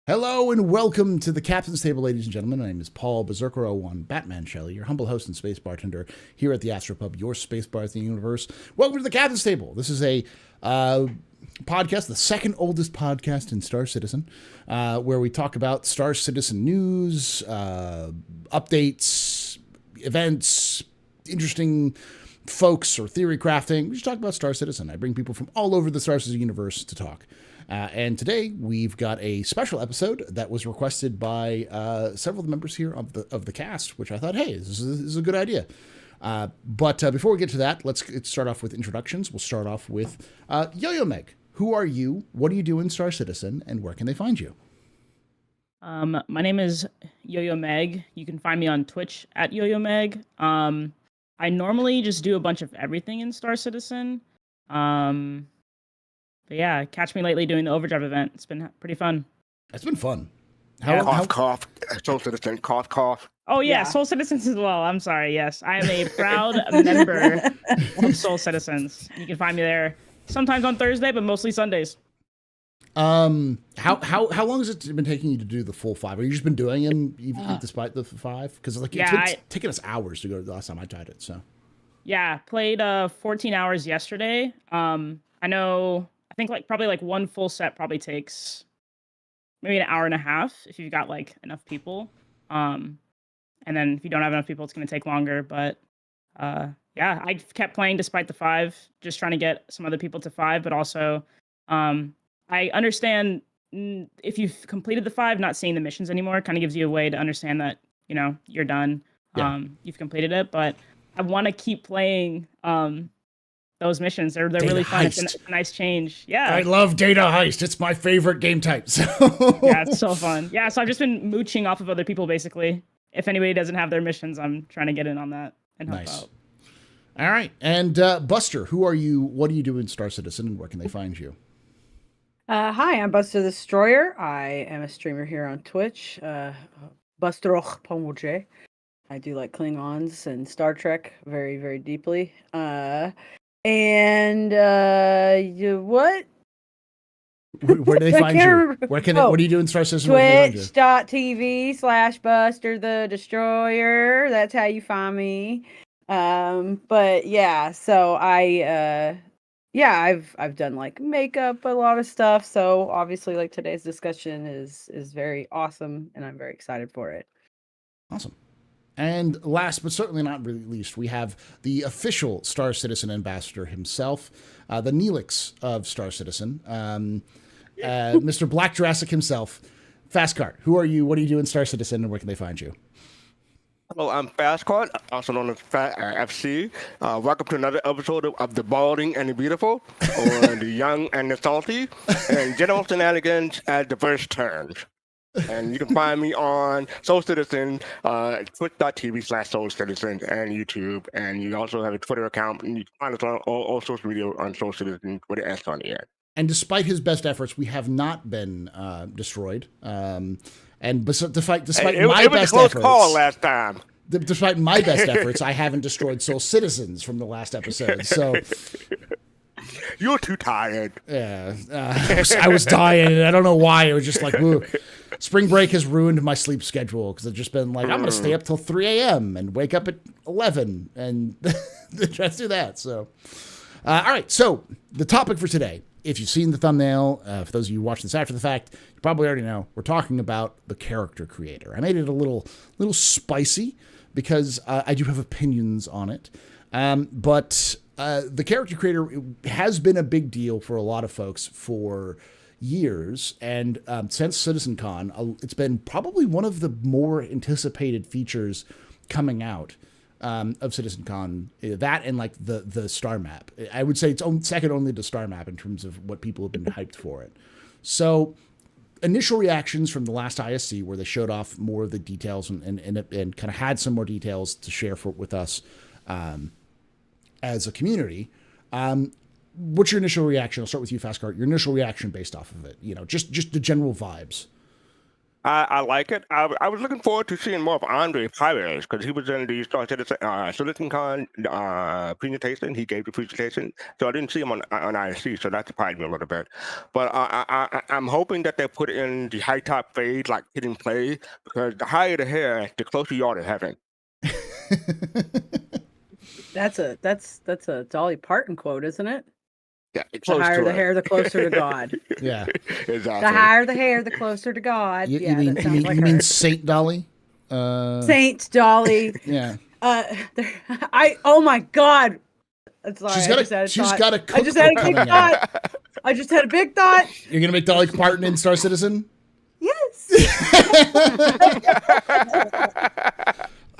Hello and welcome to the Captain's Table, ladies and gentlemen. My name is Paul Berserker01, Batman Shelley, your humble host and space bartender here at the AstroPub, your space bar in the universe. Welcome to the Captain's Table. This is a podcast, the second oldest podcast in Star Citizen, where we talk about Star Citizen news, updates, events, interesting folks or theory crafting. We just talk about Star Citizen. I bring people from all over the Star Citizen universe to talk. And today we've got a special episode that was requested by several of the members here of the cast, which I thought, hey, this is a good idea. But before we get to that, let's start off with introductions. We'll start off with Yo-Yo Meg. Who are you? What do you do in Star Citizen? And where can they find you? My name is Yo-Yo Meg. You can find me on Twitch at Yo-Yo Meg. I normally just do a bunch of everything in Star Citizen. But yeah, catch me lately doing the Overdrive event. It's been pretty fun. It's been fun. Cough. Soul Citizen, cough. Oh yeah, Soul Citizens as well. I'm sorry. Yes, I am a proud member of Soul Citizens. You can find me there sometimes on Thursday, but mostly Sundays. How long has it been taking you to do the full 5? Have you just been doing them even despite the 5? Because it's been taking us hours to go the last time I tried it. So yeah, played 14 hours yesterday. I think probably one full set probably takes maybe an hour and a half if you've got enough people. And then if you don't have enough people, it's going to take longer. But yeah, I kept playing despite the 5, just trying to get some other people to 5. But also, I understand if you've completed the 5, not seeing the missions anymore kind of gives you a way to understand that, you're done. Yeah. You've completed it. But I want to keep playing those missions. They're really fun. Heist. It's a nice change. Yeah. I love data heist. It's my favorite game type. So yeah, it's so fun. Yeah, so I've just been mooching off of other people basically. If anybody doesn't have their missions, I'm trying to get in on that and help out. All right. And Buster, who are you? What do you do in Star Citizen and where can they find you? Hi, I'm Buster the Destroyer. I am a streamer here on Twitch. Buster I do like Klingons and Star Trek very, very deeply. And what? Where do they find you? Where can what do you do in Star Citizen? Twitch.tv/Buster the Destroyer. That's how you find me. But yeah, so I've done makeup, a lot of stuff. So obviously today's discussion is very awesome and I'm very excited for it. Awesome. And last but certainly not least, we have the official Star Citizen ambassador himself, the Neelix of Star Citizen, Mr. Black Jurassic himself, Fastcart. Who are you? What do you do in Star Citizen, and where can they find you? Hello, I'm Fastcart, also known as Fat FC. Welcome to another episode of The Balding and the Beautiful, or The Young and the Salty, and General Shenanigans at Diverse Turns. And you can find me on Soul Citizen, twitch.tv/Soul Citizen, and YouTube. And you also have a Twitter account. And you can find us on all social media on Soul Citizen with an S on the end. And despite his best efforts, we have not been destroyed. And despite my best efforts, call last time. Despite my best efforts, I haven't destroyed Soul Citizens from the last episode. So you're too tired. Yeah, I was dying. I don't know why. It was just ooh. Spring break has ruined my sleep schedule because I've just been I'm going to stay up till 3 a.m. and wake up at 11 and try to do that. So, all right. So the topic for today, if you've seen the thumbnail, for those of you who watch this after the fact, you probably already know we're talking about the character creator. I made it a little spicy because I do have opinions on it. But the character creator has been a big deal for a lot of folks for years, and since CitizenCon, it's been probably one of the more anticipated features coming out of CitizenCon. That and the star map. I would say it's second only to star map in terms of what people have been hyped for it. So initial reactions from the last ISC, where they showed off more of the details and kind of had some more details to share with us as a community. What's your initial reaction? I'll start with you, Fastcart. Your initial reaction based off of it, just the general vibes. I like it. I was looking forward to seeing more of Andre Pires because he was in the Star Citizen Con presentation. He gave the presentation, so I didn't see him on ISC, so that surprised me a little bit. But I'm hoping that they put in the high top fade like hidden play because the higher the hair, the closer you are to heaven. That's a Dolly Parton quote, isn't it? Yeah, The higher the hair, the closer to God. Yeah. Exactly. The higher the hair, the closer to God. You mean Saint Dolly? Saint Dolly. Yeah. Oh my God. Sorry, She's got a I just had a big thought. I just had a big thought. You're gonna make Dolly Parton in Star Citizen? Yes.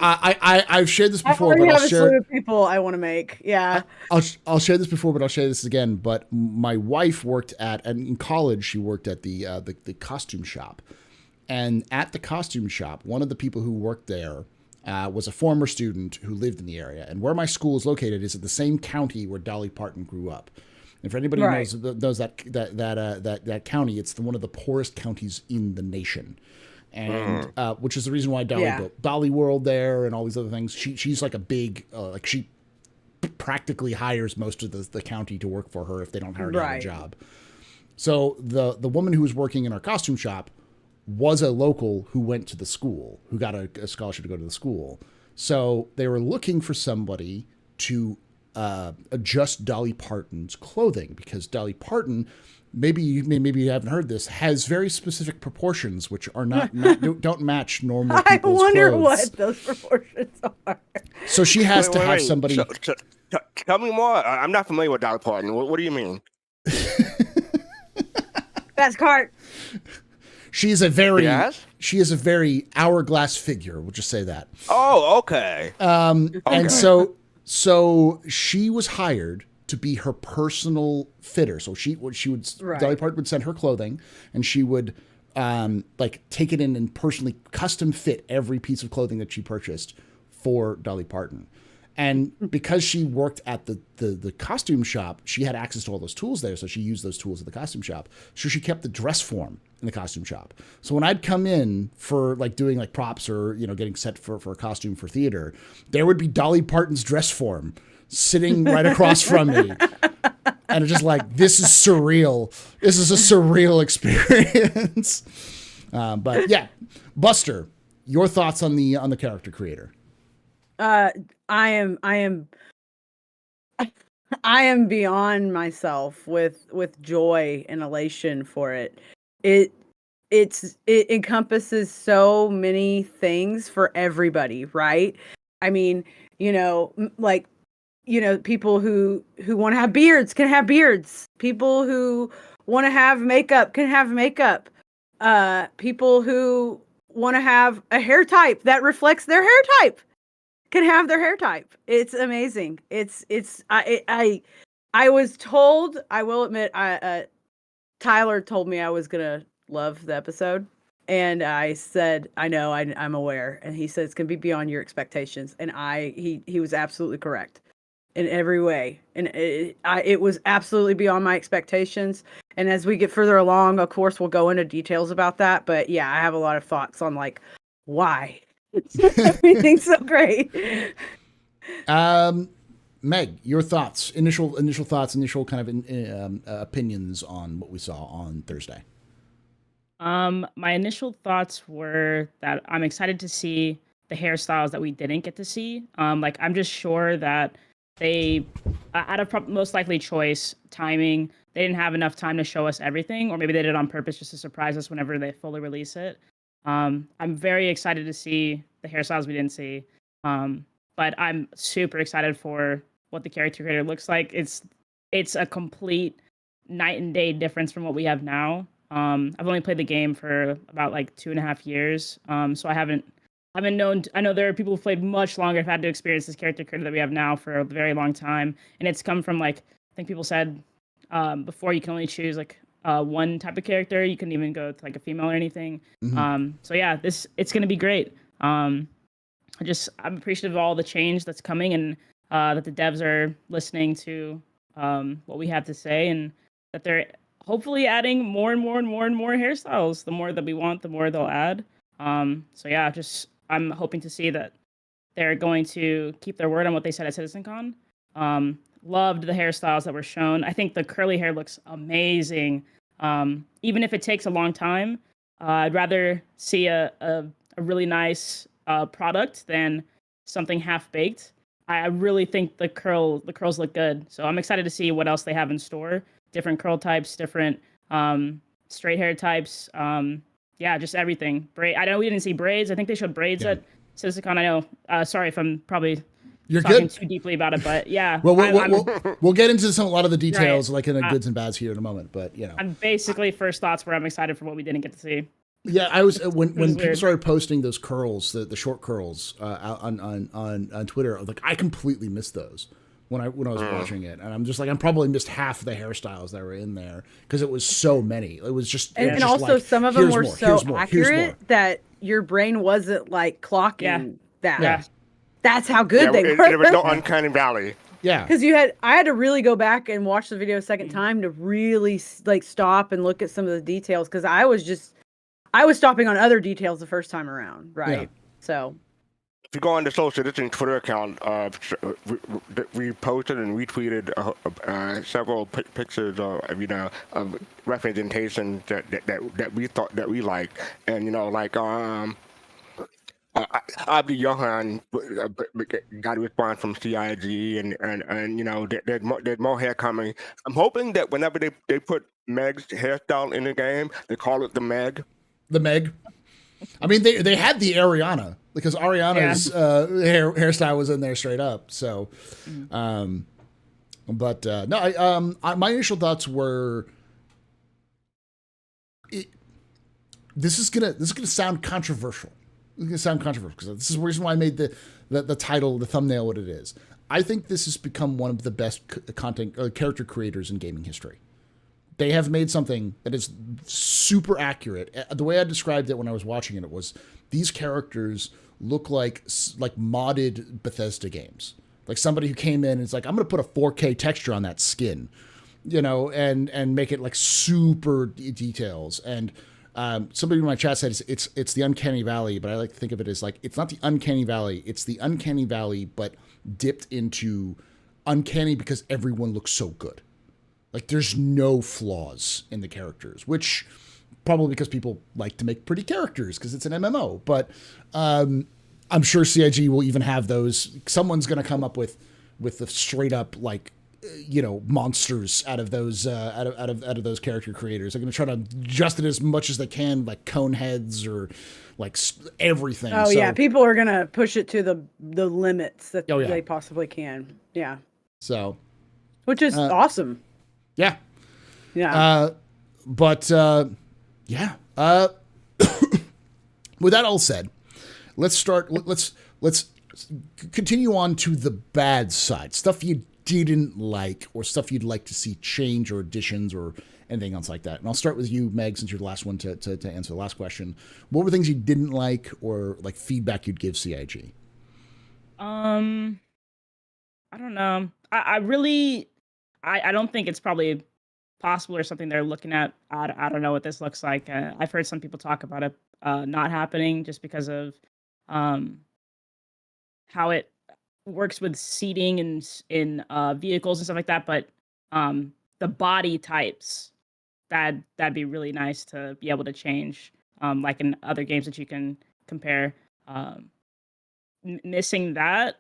I've shared this before, but I'll share. Of people I want to make. Yeah. I'll share this before, but I'll share this again. But my wife worked and in college she worked at the costume shop, and at the costume shop, one of the people who worked there was a former student who lived in the area, and where my school is located is at the same county where Dolly Parton grew up. And for anybody who knows that county, it's one of the poorest counties in the nation. And which is the reason why Dolly built Dolly World there and all these other things. She's like a big she practically hires most of the county to work for her if they don't hire her a job. So the woman who was working in our costume shop was a local who went to the school, who got a scholarship to go to the school. So they were looking for somebody to adjust Dolly Parton's clothing because Dolly Parton, maybe you haven't heard this, has very specific proportions which are don't match normal people's I wonder clothes. what those proportions are. So she has to have somebody. Tell me more. I'm not familiar with Dolly Parton. What do you mean? That's Cart. She is a very hourglass figure. We'll just say that. Oh, okay. And so she was hired to be her personal fitter. So Dolly Parton would send her clothing, and she would take it in and personally custom fit every piece of clothing that she purchased for Dolly Parton. And because she worked at the costume shop, she had access to all those tools there. So she used those tools at the costume shop. So she kept the dress form in the costume shop. So when I'd come in for doing props or, getting set for a costume for theater, there would be Dolly Parton's dress form sitting right across from me. And it's just this is surreal. This is a surreal experience. But yeah, Buster, your thoughts on the character creator? I am beyond myself with joy and elation for it. It encompasses so many things for everybody, right? I mean, people who want to have beards can have beards. People who want to have makeup can have makeup. People who want to have a hair type that reflects their hair type can have their hair type. It's amazing. I was told, I will admit, Tyler told me I was gonna love the episode, and I said, I know, I'm aware, and he said it's gonna be beyond your expectations, and he was absolutely correct in every way, and it was absolutely beyond my expectations. And as we get further along, of course, we'll go into details about that. But yeah, I have a lot of thoughts on why. Everything's so great. Meg, your thoughts, initial thoughts, initial kind of opinions on what we saw on Thursday. My initial thoughts were that I'm excited to see the hairstyles that we didn't get to see. I'm just sure that they, out of most likely choice, timing, they didn't have enough time to show us everything, or maybe they did it on purpose just to surprise us whenever they fully release it. I'm very excited to see the hairstyles we didn't see, but I'm super excited for what the character creator looks like. It's a complete night and day difference from what we have now. I've only played the game for about 2.5 years, so I haven't known. I know there are people who've played much longer, have had to experience this character creator that we have now for a very long time, and it's come from I think people said before you can only choose one type of character. You couldn't even go to a female or anything. Mm-hmm. So yeah, it's gonna be great. I'm appreciative of all the change that's coming, and that the devs are listening to what we have to say, and that they're hopefully adding more and more and more and more hairstyles. The more that we want, the more they'll add. So yeah, just I'm hoping to see that they're going to keep their word on what they said at CitizenCon. Loved the hairstyles that were shown. I think the curly hair looks amazing. Even if it takes a long time, I'd rather see a really nice product than something half baked. I really think the curls look good. So I'm excited to see what else they have in store. Different curl types, different straight hair types. Yeah, just everything. I know we didn't see braids. I think they showed braids at CitizenCon. I know. Sorry if I'm probably talking too deeply about it, but yeah. Well, we'll get into a lot of the details, like in the goods and bads here in a moment. But I'm basically first thoughts where I'm excited for what we didn't get to see. Yeah, I was when people started posting those curls, the short curls on Twitter. I was like, I completely missed those when I was watching it, and I'm just like, I probably missed half the hairstyles that were in there because it was so many. It was just and also like, some of them were so accurate that your brain wasn't like clocking that. Yeah. That's how good they were. There was no uncanny valley. Yeah, because I had to really go back and watch the video a second time to really like stop and look at some of the details because I was stopping on other details the first time around, right? Yeah. So, if you go on the Star Citizen Twitter account, we posted and retweeted several pictures of representation that we thought that we liked, and like Abdi Johan got a response from CIG, and there's more hair coming. I'm hoping that whenever they put Meg's hairstyle in the game, they call it the Meg. The Meg. I mean, they had the Ariana because Ariana's hairstyle was in there straight up. So, but no, my initial thoughts were, this is gonna sound controversial. It's gonna sound controversial because this is the reason why I made the title, the thumbnail, what it is. I think this has become one of the best character creators in gaming history. They have made something that is super accurate. The way I described it when I was watching it was these characters look like modded Bethesda games. Like somebody who came in and is like, I'm going to put a 4K texture on that skin, and make it like super details. And somebody in my chat said it's the uncanny valley, but I like to think of it as like, it's not the uncanny valley. It's the uncanny valley, but dipped into uncanny because everyone looks so good. Like, there's no flaws in the characters, which probably because people like to make pretty characters because it's an MMO. But I'm sure CIG will even have those. Someone's going to come up with the straight up like monsters out of those out of those character creators. They're going to try to adjust it as much as they can, like cone heads or like everything. Oh yeah, people are going to push it to the limits that they possibly can. Yeah. So, which is awesome. Yeah. Yeah. But yeah. With that all said, let's continue on to the bad side. Stuff you didn't like or stuff you'd like to see change or additions or anything else like that. And I'll start with you, Meg, since you're the last one to answer the last question. What were things you didn't like or like feedback you'd give CIG? I don't know. I don't think it's probably possible or something they're looking at. I don't know what this looks like. I've heard some people talk about it not happening just because of how it works with seating in vehicles and stuff like that. But the body types, that'd be really nice to be able to change, like in other games that you can compare. Missing that,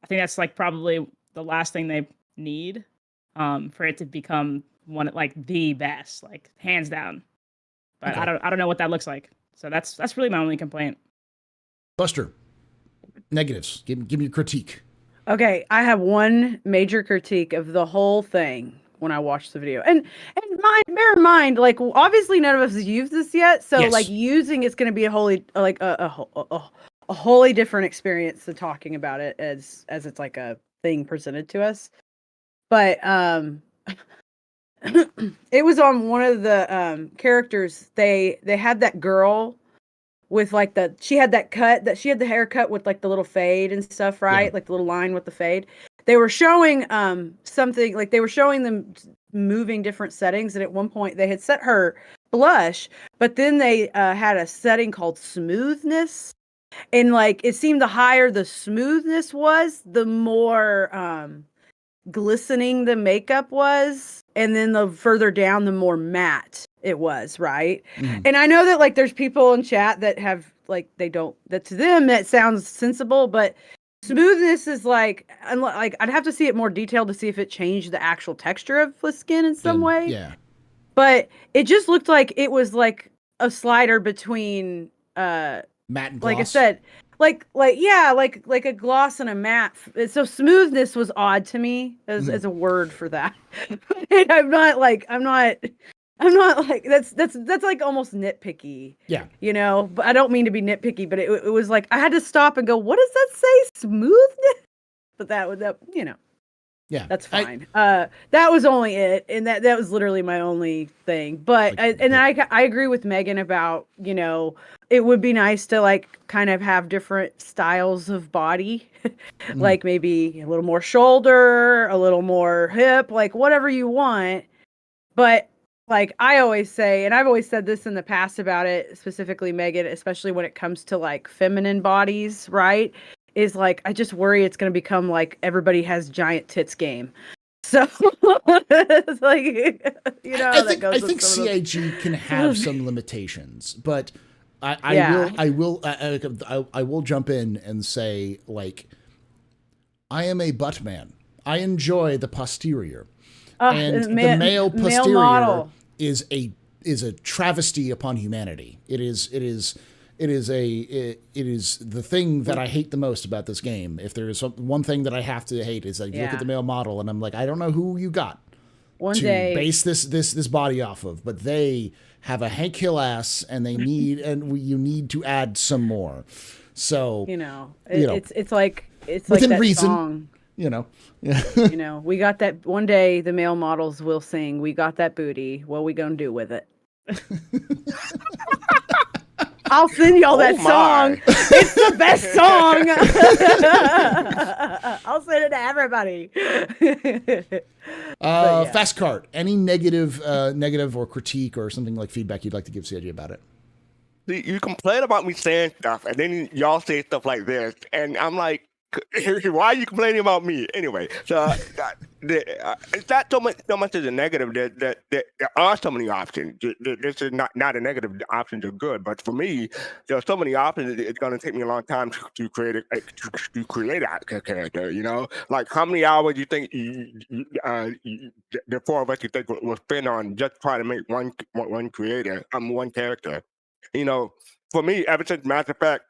I think that's like probably the last thing they need. For it to become one like the best, like hands down. But okay. I don't know what that looks like. So that's really my only complaint. Buster, negatives. Give me your critique. Okay, I have one major critique of the whole thing when I watched the video. And bear in mind, like obviously none of us has used this yet, so like using it's going to be a wholly different experience than talking about it as it's like a thing presented to us. But it was on one of the characters. They had that girl with like she had the haircut with like the little fade and stuff, right? Yeah. Like the little line with the fade. They were showing something like they were showing them moving different settings, and at one point they had set her blush, but then they had a setting called smoothness, and like it seemed the higher the smoothness was, the more glistening the makeup was, and then the further down the more matte it was, right? And I know that like there's people in chat that have like they don't, that to them that sounds sensible, but smoothness is like I'd have to see it more detailed to see if it changed the actual texture of the skin in some way. Yeah. But it just looked like it was like a slider between Matte and gloss. like I said, like a gloss and a matte. So smoothness was odd to me as a word for that. And I'm not like that's like almost nitpicky. Yeah. You know, but I don't mean to be nitpicky, but it was like I had to stop and go, what does that say? Smoothness? But that you know. Yeah. That's fine. That was only it, and that was literally my only thing. But I agree with Megan about, you know, it would be nice to like kind of have different styles of body, like maybe a little more shoulder, a little more hip, like whatever you want. But like I always say, and I've always said this in the past about it, specifically Megan, especially when it comes to like feminine bodies, right? Is like, I just worry it's going to become like everybody has giant tits game. So it's like, you know, I think CIG can have some limitations, but I will jump in and say, like, I am a butt man. I enjoy the posterior, and the male posterior model is a travesty upon humanity. It is the thing that I hate the most about this game. If there is one thing that I have to hate, is like, you look at the male model and I'm like, I don't know who you got base this body off of, but they have a Hank Hill ass and they need, you need to add some more. So, it's like within that reason, song. You know, you know, we got that one day the male models will sing, we got that booty. What we gonna do with it? I'll send y'all that song. It's the best song. I'll send it to everybody. Fast Cart. Any negative or critique or something like feedback you'd like to give CIG about it? You complain about me saying stuff, and then y'all say stuff like this, and I'm like, why are you complaining about me anyway? So it's not so much as a negative that there are so many options. This is not a negative. The options are good, but for me, there are so many options. It's going to take me a long time to create a character. You know, like how many hours you think the four of us you think will spend on just trying to make one character. You know, for me, ever since Mass Effect,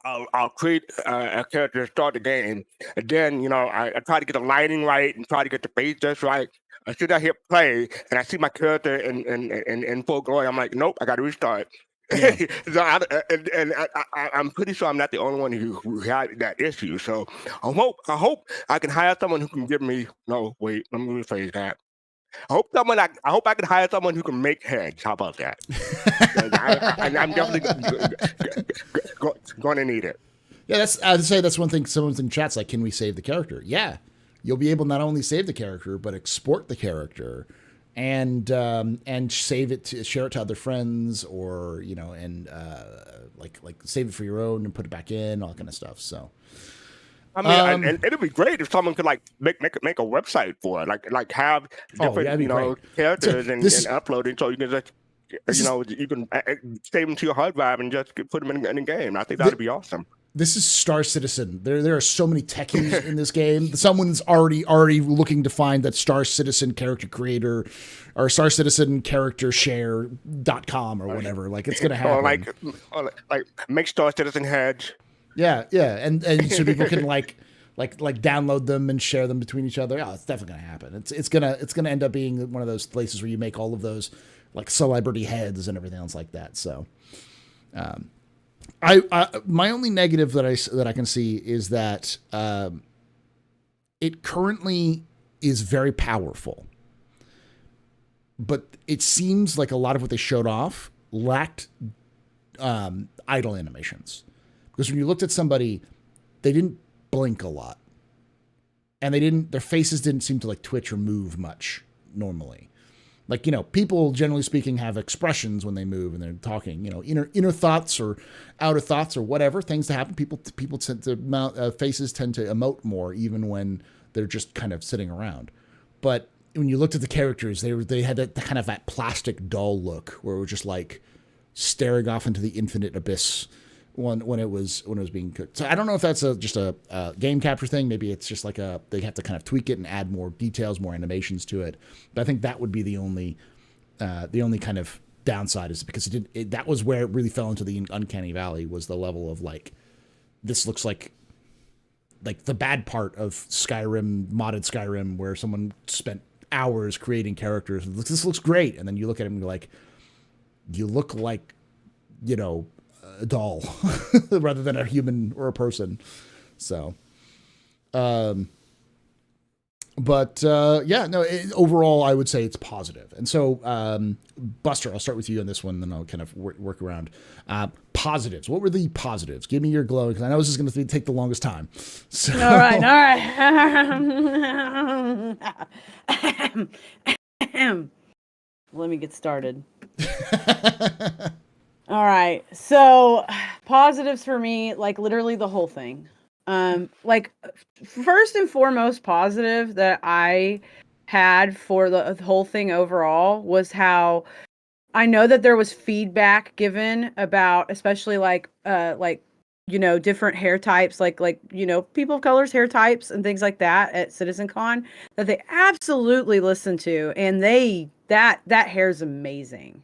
I'll create a character to start the game, and then I try to get the lighting right and try to get the face just right. As soon as I hit play and I see my character in full glory, I'm like, nope, I got to restart. Yeah. So I'm pretty sure I'm not the only one who had that issue. So I hope I can hire someone who can give me. No, wait, let me rephrase that. I hope I can hire someone who can make heads. How about that? I'm definitely going to need it. Yeah, I'd say that's one thing. Someone's in chat's like, "Can we save the character?" Yeah, you'll be able to not only save the character but export the character, and save it to share it to other friends, or like save it for your own and put it back in, all that kind of stuff. So. I mean, and it'd be great if someone could like make a website for it, like have different characters and upload it, so you can just you can save them to your hard drive and just put them in the game. I think that'd be awesome. This is Star Citizen. There are so many techies in this game. Someone's already looking to find that Star Citizen character creator or Star Citizen character share.com or whatever. Like, it's gonna happen. Or like make Star Citizen heads. Yeah, and so people can like download them and share them between each other. Oh, it's definitely gonna happen. It's gonna end up being one of those places where you make all of those like celebrity heads and everything else like that. So, I my only negative that I can see is that it currently is very powerful, but it seems like a lot of what they showed off lacked idle animations. Because when you looked at somebody, they didn't blink a lot, and their faces didn't seem to like twitch or move much. normally. Like, you know, people generally speaking have expressions when they move and they're talking, you know, inner thoughts or outer thoughts or whatever things that happen. People tend to faces tend to emote more even when they're just kind of sitting around. But when you looked at the characters, they had that kind of that plastic dull look where it was just like staring off into the infinite abyss when it was being cooked. So I don't know if that's just a game capture thing. Maybe it's just like they have to kind of tweak it and add more details, more animations to it. But I think that would be the only kind of downside, is because that was where it really fell into the uncanny valley, was the level of like, this looks like the bad part of Skyrim, modded Skyrim, where someone spent hours creating characters. This looks great, and then you look at him and you're like, you look like, you know, a doll rather than a human or a person. So, overall, I would say it's positive. And so, Buster, I'll start with you on this one, then I'll kind of work around. Positives. What were the positives? Give me your glow, because I know this is going to take the longest time. So. All right. Let me get started. All right. So positives for me, like literally the whole thing. Like first and foremost positive that I had for the whole thing overall was how I know that there was feedback given about, especially like you know, different hair types, like you know, people of color's hair types and things like that at CitizenCon, that they absolutely listened to, and that hair's amazing.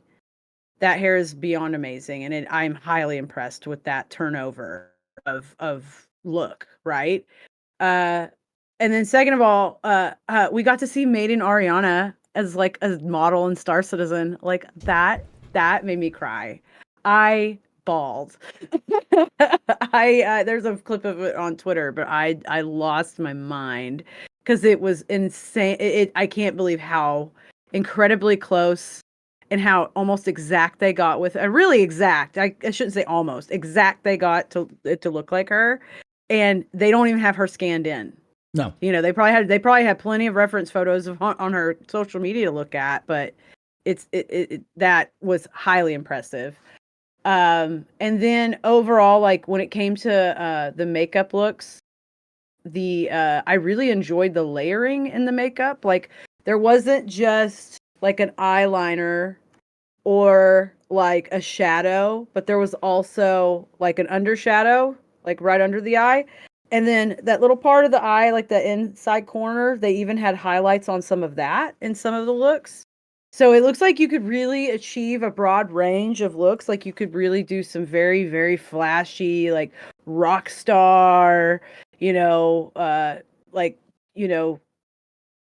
That hair is beyond amazing, and I'm highly impressed with that turnover of look, right? And then second of all, we got to see Maiden Ariana as like a model in Star Citizen. Like that made me cry. I bawled. There's a clip of it on Twitter, but I lost my mind because it was insane. I can't believe how incredibly close and how almost exact they got with really exact. I shouldn't say almost exact. They got to look like her, and they don't even have her scanned in. No, you know, they probably had plenty of reference photos on her social media to look at, but that was highly impressive. And then overall, like when it came to the makeup looks, I really enjoyed the layering in the makeup. Like there wasn't just like an eyeliner or like a shadow, but there was also like an undershadow, like right under the eye. And then that little part of the eye, like the inside corner, they even had highlights on some of that in some of the looks. So it looks like you could really achieve a broad range of looks. Like you could really do some very, very flashy, like rock star, you know, like, you know,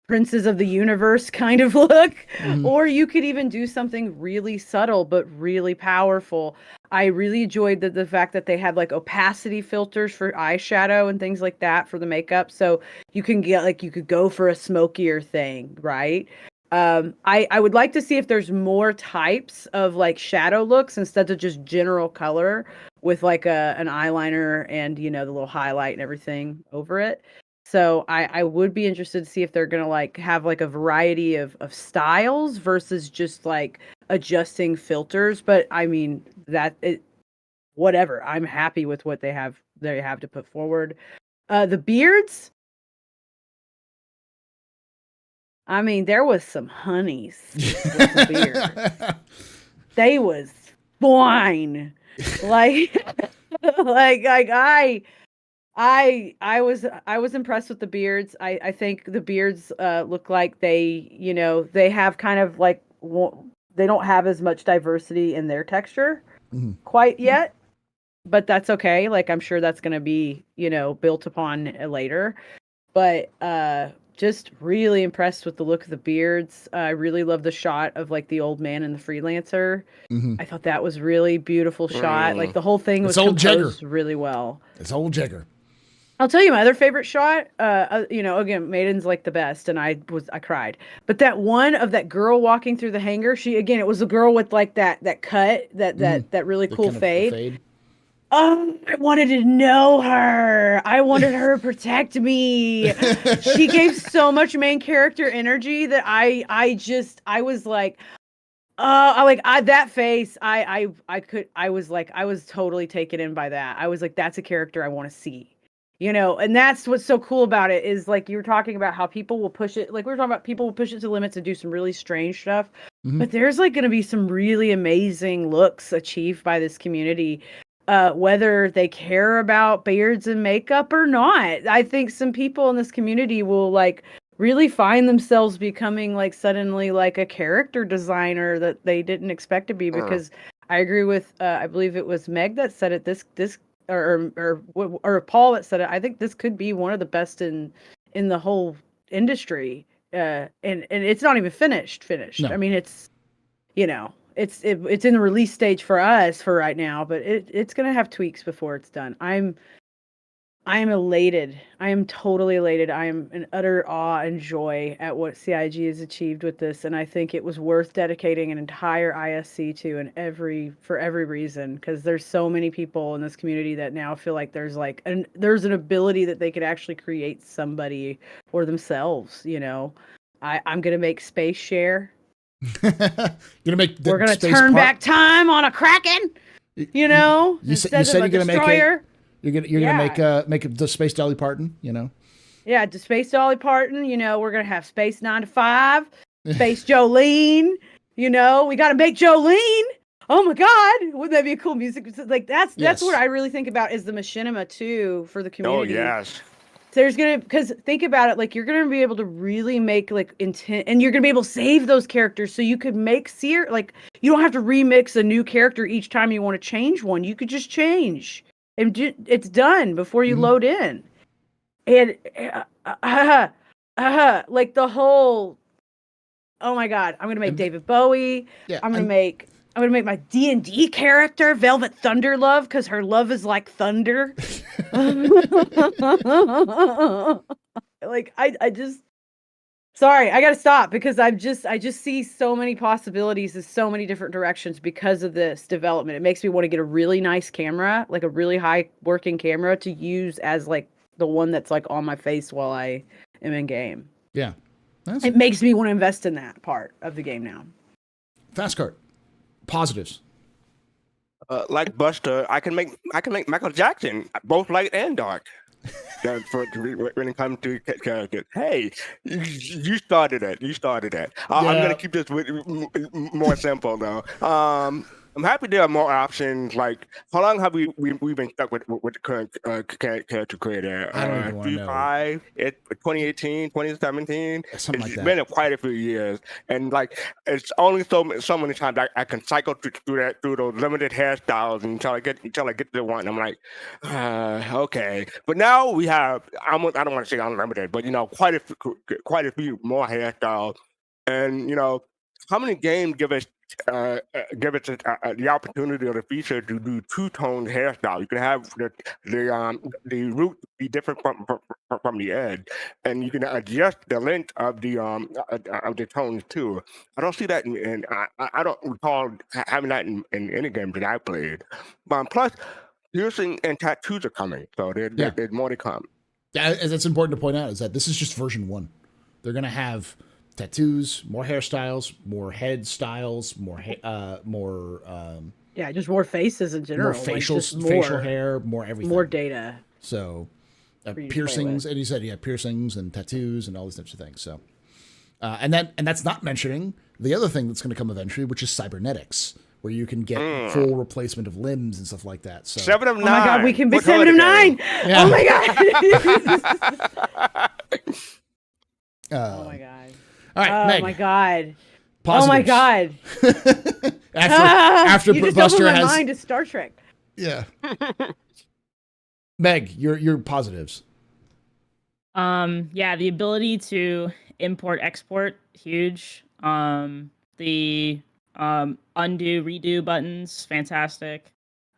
Princes of the Universe kind of look. Mm-hmm. Or you could even do something really subtle but really powerful. I really enjoyed the fact that they had like opacity filters for eyeshadow and things like that for the makeup. So you can get like, you could go for a smokier thing, right? I would like to see if there's more types of like shadow looks instead of just general color with like an eyeliner and, you know, the little highlight and everything over it. So I would be interested to see if they're going to like have like a variety of styles versus just like adjusting filters. But I mean, whatever. I'm happy with what they have to put forward. The beards. I mean, there was some honeys with the beards. They was fine. I was impressed with the beards. I think the beards look like they, you know, they have kind of like, they don't have as much diversity in their texture quite yet, but that's okay. Like I'm sure that's going to be, you know, built upon later. But just really impressed with the look of the beards. I really love the shot of like the old man and the freelancer. Mm-hmm. I thought that was really beautifal shot. Like the whole thing was composed really well. It's old Jagger. I'll tell you my other favorite shot. You know, again, Maiden's like the best, and I cried. But that one of that girl walking through the hangar, it was a girl with like that cut, that really cool fade. I wanted to know her. I wanted her to protect me. She gave so much main character energy that I was like, that face. I was totally taken in by that. I was like, that's a character I want to see. And that's what's so cool about it is like you were talking about how people will push it. Like we were talking about people will push it to limits and do some really strange stuff. Mhm. But there's like going to be some really amazing looks achieved by this community. Whether they care about beards and makeup or not. I think some people in this community will like really find themselves becoming like suddenly like a character designer that they didn't expect to be, because I agree with I believe it was Meg that said it, this or Paul that said it. I think this could be one of the best in the whole industry. And it's not even finished. No. I mean, it's it's in the release stage for us for right now, but it's gonna have tweaks before it's done. I am elated. I am totally elated. I am in utter awe and joy at what CIG has achieved with this, and I think it was worth dedicating an entire ISC to, for every reason, because there's so many people in this community that now feel like there's an ability that they could actually create somebody for themselves. I'm gonna make Space Share. We're gonna turn back time on a Kraken. You said you're gonna make it. You're gonna make the Space Dolly Parton. Yeah, the Space Dolly Parton. We're gonna have Space 9 to 5, Space Jolene. We got to make Jolene. Oh my God, wouldn't that be a cool music? Like that's what I really think about is the machinima too for the community. Oh yes. Because think about it, like you're gonna be able to really make like intent, and you're gonna be able to save those characters, so you could make like you don't have to remix a new character each time you want to change one. You could just change, and it's done before you load in, and like the whole. Oh my God, I'm gonna make David Bowie. Yeah, I'm gonna make my D&D character Velvet Thunderlove, because her love is like thunder. Like I just sorry, I gotta stop, because I just see so many possibilities in so many different directions because of this development. It makes me want to get a really nice camera, like a really high working camera to use as like the one that's like on my face while I am in game. Yeah. It makes me want to invest in that part of the game now. Fast cart. Positives. Like Buster, I can make Michael Jackson both light and dark. When it comes to characters, hey, you started it. I'm gonna keep this more simple though. I'm happy there are more options. Like, how long have we've been stuck with the current character creator? I don't even want to know. 2018, 2017. Something like that. It's been quite a few years, and like it's only so many times I can cycle through those limited hairstyles until I get to the one. I'm like, okay. But now we have I don't want to say unlimited, but quite a few more hairstyles, and how many games give us the opportunity or the feature to do two-tone hairstyle? You can have the root be different from the edge, and you can adjust the length of the tones too. I don't see that I don't recall having that in any games that I played. But plus, piercing and tattoos are coming, so there's more to come. Yeah, that's important to point out, is that this is just version 1. They're gonna have tattoos, more hairstyles, more head styles, more just more faces in general, more facial hair, more everything, more data. So piercings, and you said piercings and tattoos and all these types of things. So and that's not mentioning the other thing that's going to come eventually, which is cybernetics, where you can get full replacement of limbs and stuff like that. So 7 of 9. Oh my God, we can be 7 of 9. Yeah. Oh my God. Oh my God. All right, Meg. Oh my God. Positives. Oh my God. after you just Buster opened my has mind to Star Trek. Yeah. Meg, your positives. Yeah, the ability to import export, huge. The undo redo buttons, fantastic.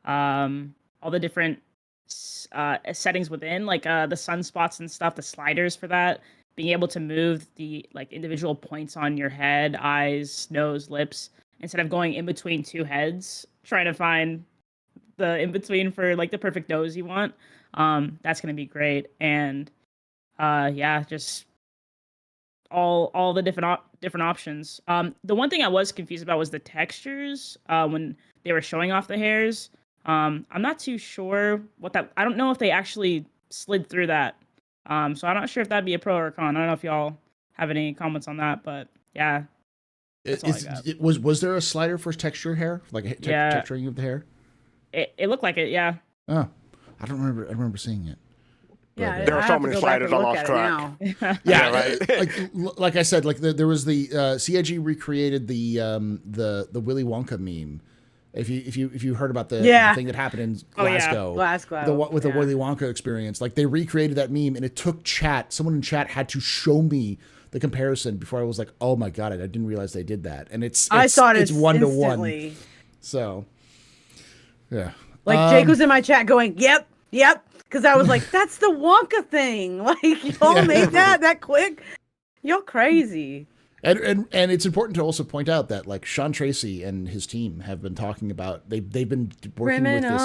All the different settings within, like the sunspots and stuff, the sliders for that. Being able to move the individual points on your head, eyes, nose, lips, instead of going in between two heads, trying to find the in between for like the perfect nose you want. That's gonna be great. And yeah, just all the different options. The one thing I was confused about was the textures when they were showing off the hairs. I'm not too sure what that. I don't know if they actually slid through that. So I'm not sure if that'd be a pro or a con. I don't know if y'all have any comments on that, but yeah. That's all I got. Was there a slider for texture hair, like texturing of the hair? It looked like it, yeah. Oh, I don't remember. I remember seeing it. Yeah, There are so many sliders I lost track. Yeah, right. like I said, like there was the CIG recreated the Willy Wonka meme. If you heard about the thing that happened in Glasgow, with the Willy Wonka experience, like they recreated that meme, and it took chat. Someone in chat had to show me the comparison before I was like, oh my god, I didn't realize they did that, and it's 1-to-1. So, yeah. Like Jake was in my chat going, yep. Because I was like, that's the Wonka thing. Like, y'all made that quick. Y'all crazy. And it's important to also point out that like Sean Tracy and his team have been talking about they've been working with this.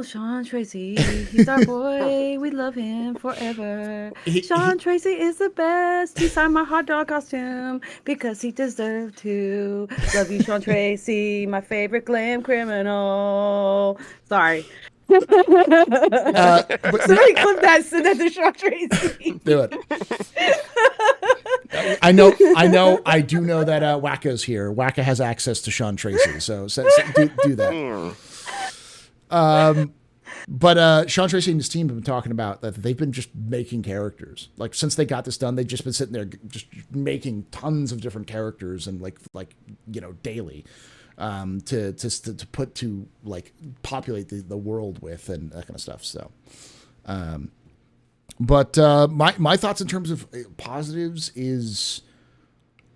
Sean Tracy, he's our boy. We love him forever. Sean Tracy is the best. He signed my hot dog costume because he deserved to. Love you, Sean Tracy, my favorite glam criminal. Sorry. Somebody clip that, send that to Sean Tracy. Do it. I do know that Wacka's here. Wacka has access to Sean Tracy, so do that. But Sean Tracy and his team have been talking about that they've been just making characters. Like since they got this done, they've just been sitting there just making tons of different characters and like daily. To put to like populate the world with and that kind of stuff. So, but my thoughts in terms of positives is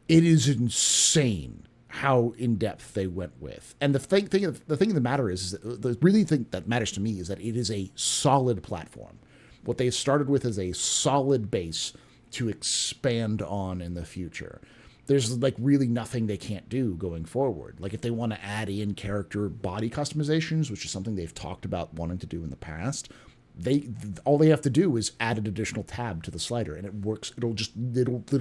it is insane how in depth they went with. And the thing of the matter is that the really thing that matters to me is that it is a solid platform. What they started with is a solid base to expand on in the future. There's like really nothing they can't do going forward. Like if they want to add in character body customizations, which is something they've talked about wanting to do in the past, all they have to do is add an additional tab to the slider, and it works. It'll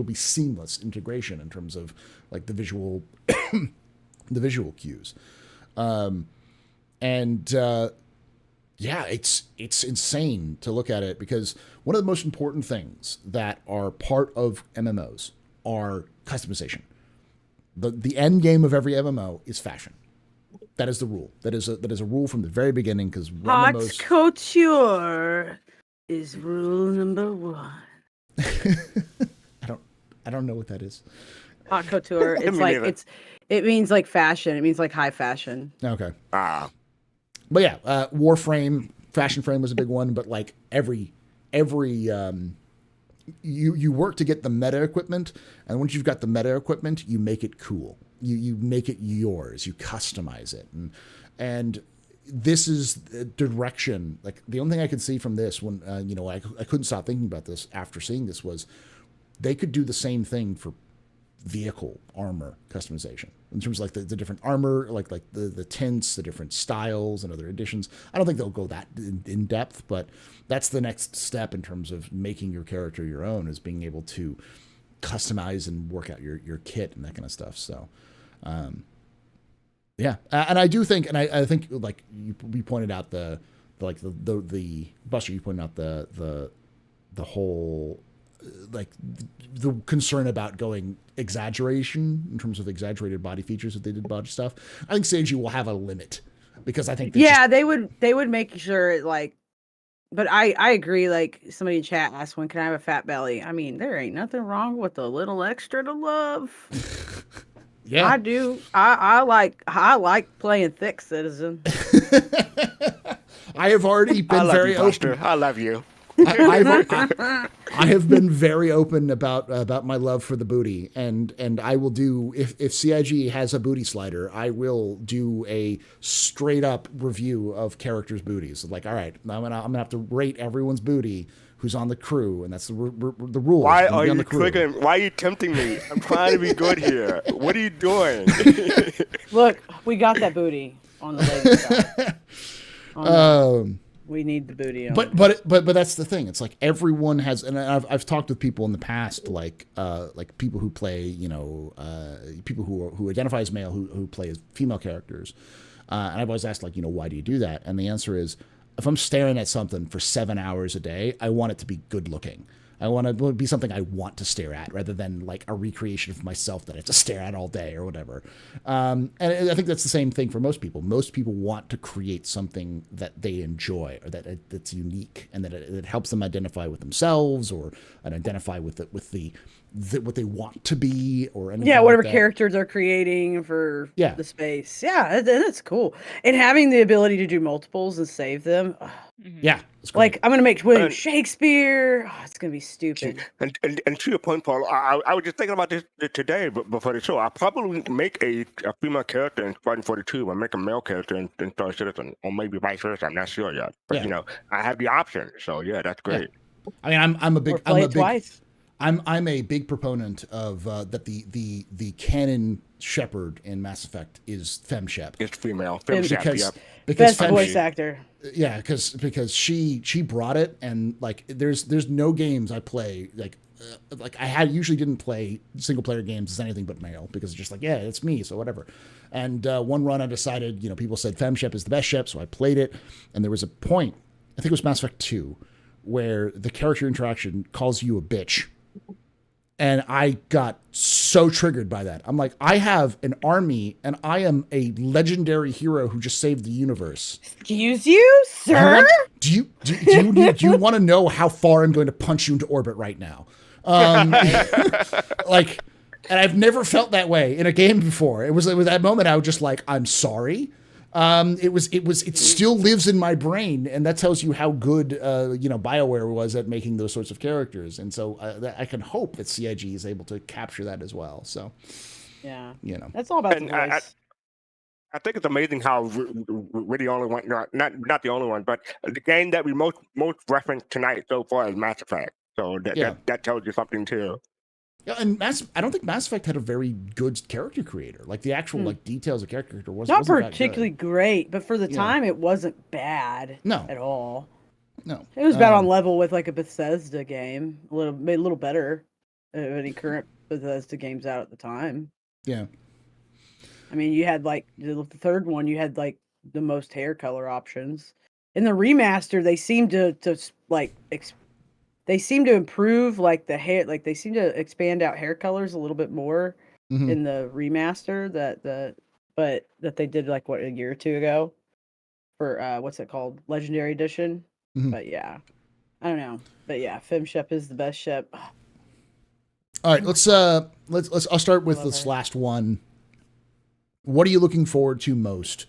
be seamless integration in terms of like the visual cues, it's insane to look at it because one of the most important things that are part of MMOs are customization. The end game of every MMO is fashion. That is the rule. That is a rule from the very beginning because haute couture is rule number 1. I don't know what that is. Haute couture. It's like it means like fashion. It means like high fashion. Okay. But yeah, Warframe, Fashion Frame was a big one. But like every you work to get the meta equipment, and once you've got the meta equipment, you make it cool. You make it yours. You customize it, and this is the direction. Like the only thing I could see from this, when I couldn't stop thinking about this after seeing this, was they could do the same thing for vehicle armor customization in terms of like the different armor, like the tints, the different styles and other additions. I don't think they'll go that in depth, but that's the next step in terms of making your character your own, is being able to customize and work out your kit and that kind of stuff. So, yeah. And I do think, and I think like we pointed out the Buster, you pointed out the whole, like the concern about going exaggeration in terms of exaggerated body features that they did body stuff. I think Seiji will have a limit because I think they would make sure like, but I agree. Like somebody in chat asked, when can I have a fat belly? I mean, there ain't nothing wrong with a little extra to love. Yeah, I do. I like playing thick, Citizen. I have already been very open. I love you. I have been very open about my love for the booty, and I will do, if CIG has a booty slider, I will do a straight up review of characters' booties. Like, all right, I'm gonna have to rate everyone's booty who's on the crew, and that's the rule. Why are you clicking? Why are you tempting me? I'm trying to be good here. What are you doing? Look, we got that booty. on the lady side. We need the booty on. But that's the thing. It's like everyone has, and I've talked with people in the past, like people who play, people who identify as male who play as female characters, and I've always asked, like, why do you do that? And the answer is, if I'm staring at something for 7 hours a day, I want it to be good looking. I want it to be something I want to stare at, rather than like a recreation of myself that I have to stare at all day or whatever. And I think that's the same thing for most people. Most people want to create something that they enjoy, or that's unique, and that it helps them identify with themselves, or identify with what they want to be, or anything whatever like characters they're creating for the space. Yeah, that's cool. And having the ability to do multiples and save them. Yeah. Like, I'm going to make William Shakespeare. Oh, it's going to be stupid. And to your point, Paul, I was just thinking about this today before the show. I'll probably make a female character in Spartan 42 and make a male character in Star Citizen, or maybe vice versa. I'm not sure yet. But, I have the option. So, yeah, that's great. Yeah. I mean, I'm a big proponent of that the canon Shepard in Mass Effect is Fem-Shep. It's female. Because best voice actor. Yeah, because she brought it, and like there's no games I play like I usually didn't play single player games as anything but male, because it's just like, yeah, it's me, so whatever. And one run I decided, people said Fem-Shep is the best Shep, so I played it, and there was a point, I think it was Mass Effect 2, where the character interaction calls you a bitch. And I got so triggered by that. I'm like, I have an army, and I am a legendary hero who just saved the universe. Excuse you, sir? Do you want to know how far I'm going to punch you into orbit right now? Like, and I've never felt that way in a game before. It was that moment I was just like, I'm sorry. It still lives in my brain, and that tells you how good, BioWare was at making those sorts of characters. And so I can hope that CIG is able to capture that as well. So, yeah, that's all about the voice. I think it's amazing how we're the only one, not the only one, but the game that we most referenced tonight so far is Mass Effect. So that tells you something too. Yeah, and I don't think Mass Effect had a very good character creator. Like the actual details of character creator wasn't particularly great, but for the time it wasn't bad. At all. No, it was about on level with like a Bethesda game, a little better than any current Bethesda games out at the time. Yeah, I mean, you had like the third one, you had like the most hair color options. In the remaster, they seem to improve like the hair, like they seem to expand out hair colors a little bit more in the remaster that they did like a year or two ago for what's it called, Legendary Edition. But yeah, I don't know. But yeah, Fem-Shep is the best Shep. All right, let's I'll start with this last one. What are you looking forward to most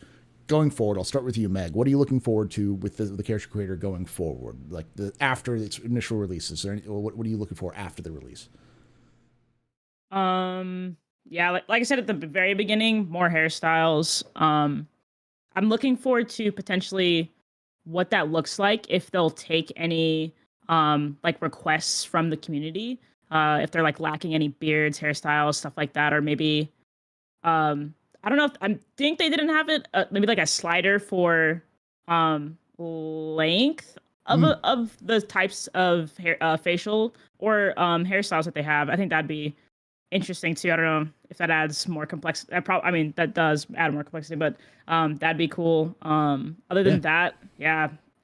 going forward? I'll start with you, Meg. What are you looking forward to with the character creator going forward? Like after its initial releases, what are you looking for after the release? Yeah, like I said at the very beginning, more hairstyles. I'm looking forward to potentially what that looks like if they'll take any like requests from the community. If they're like lacking any beards, hairstyles, stuff like that, or maybe I don't know. I think they didn't have it. Maybe like a slider for length of the types of hair, facial or hairstyles that they have. I think that'd be interesting too. I don't know if that adds more complexity. That does add more complexity, but that'd be cool. Other than that,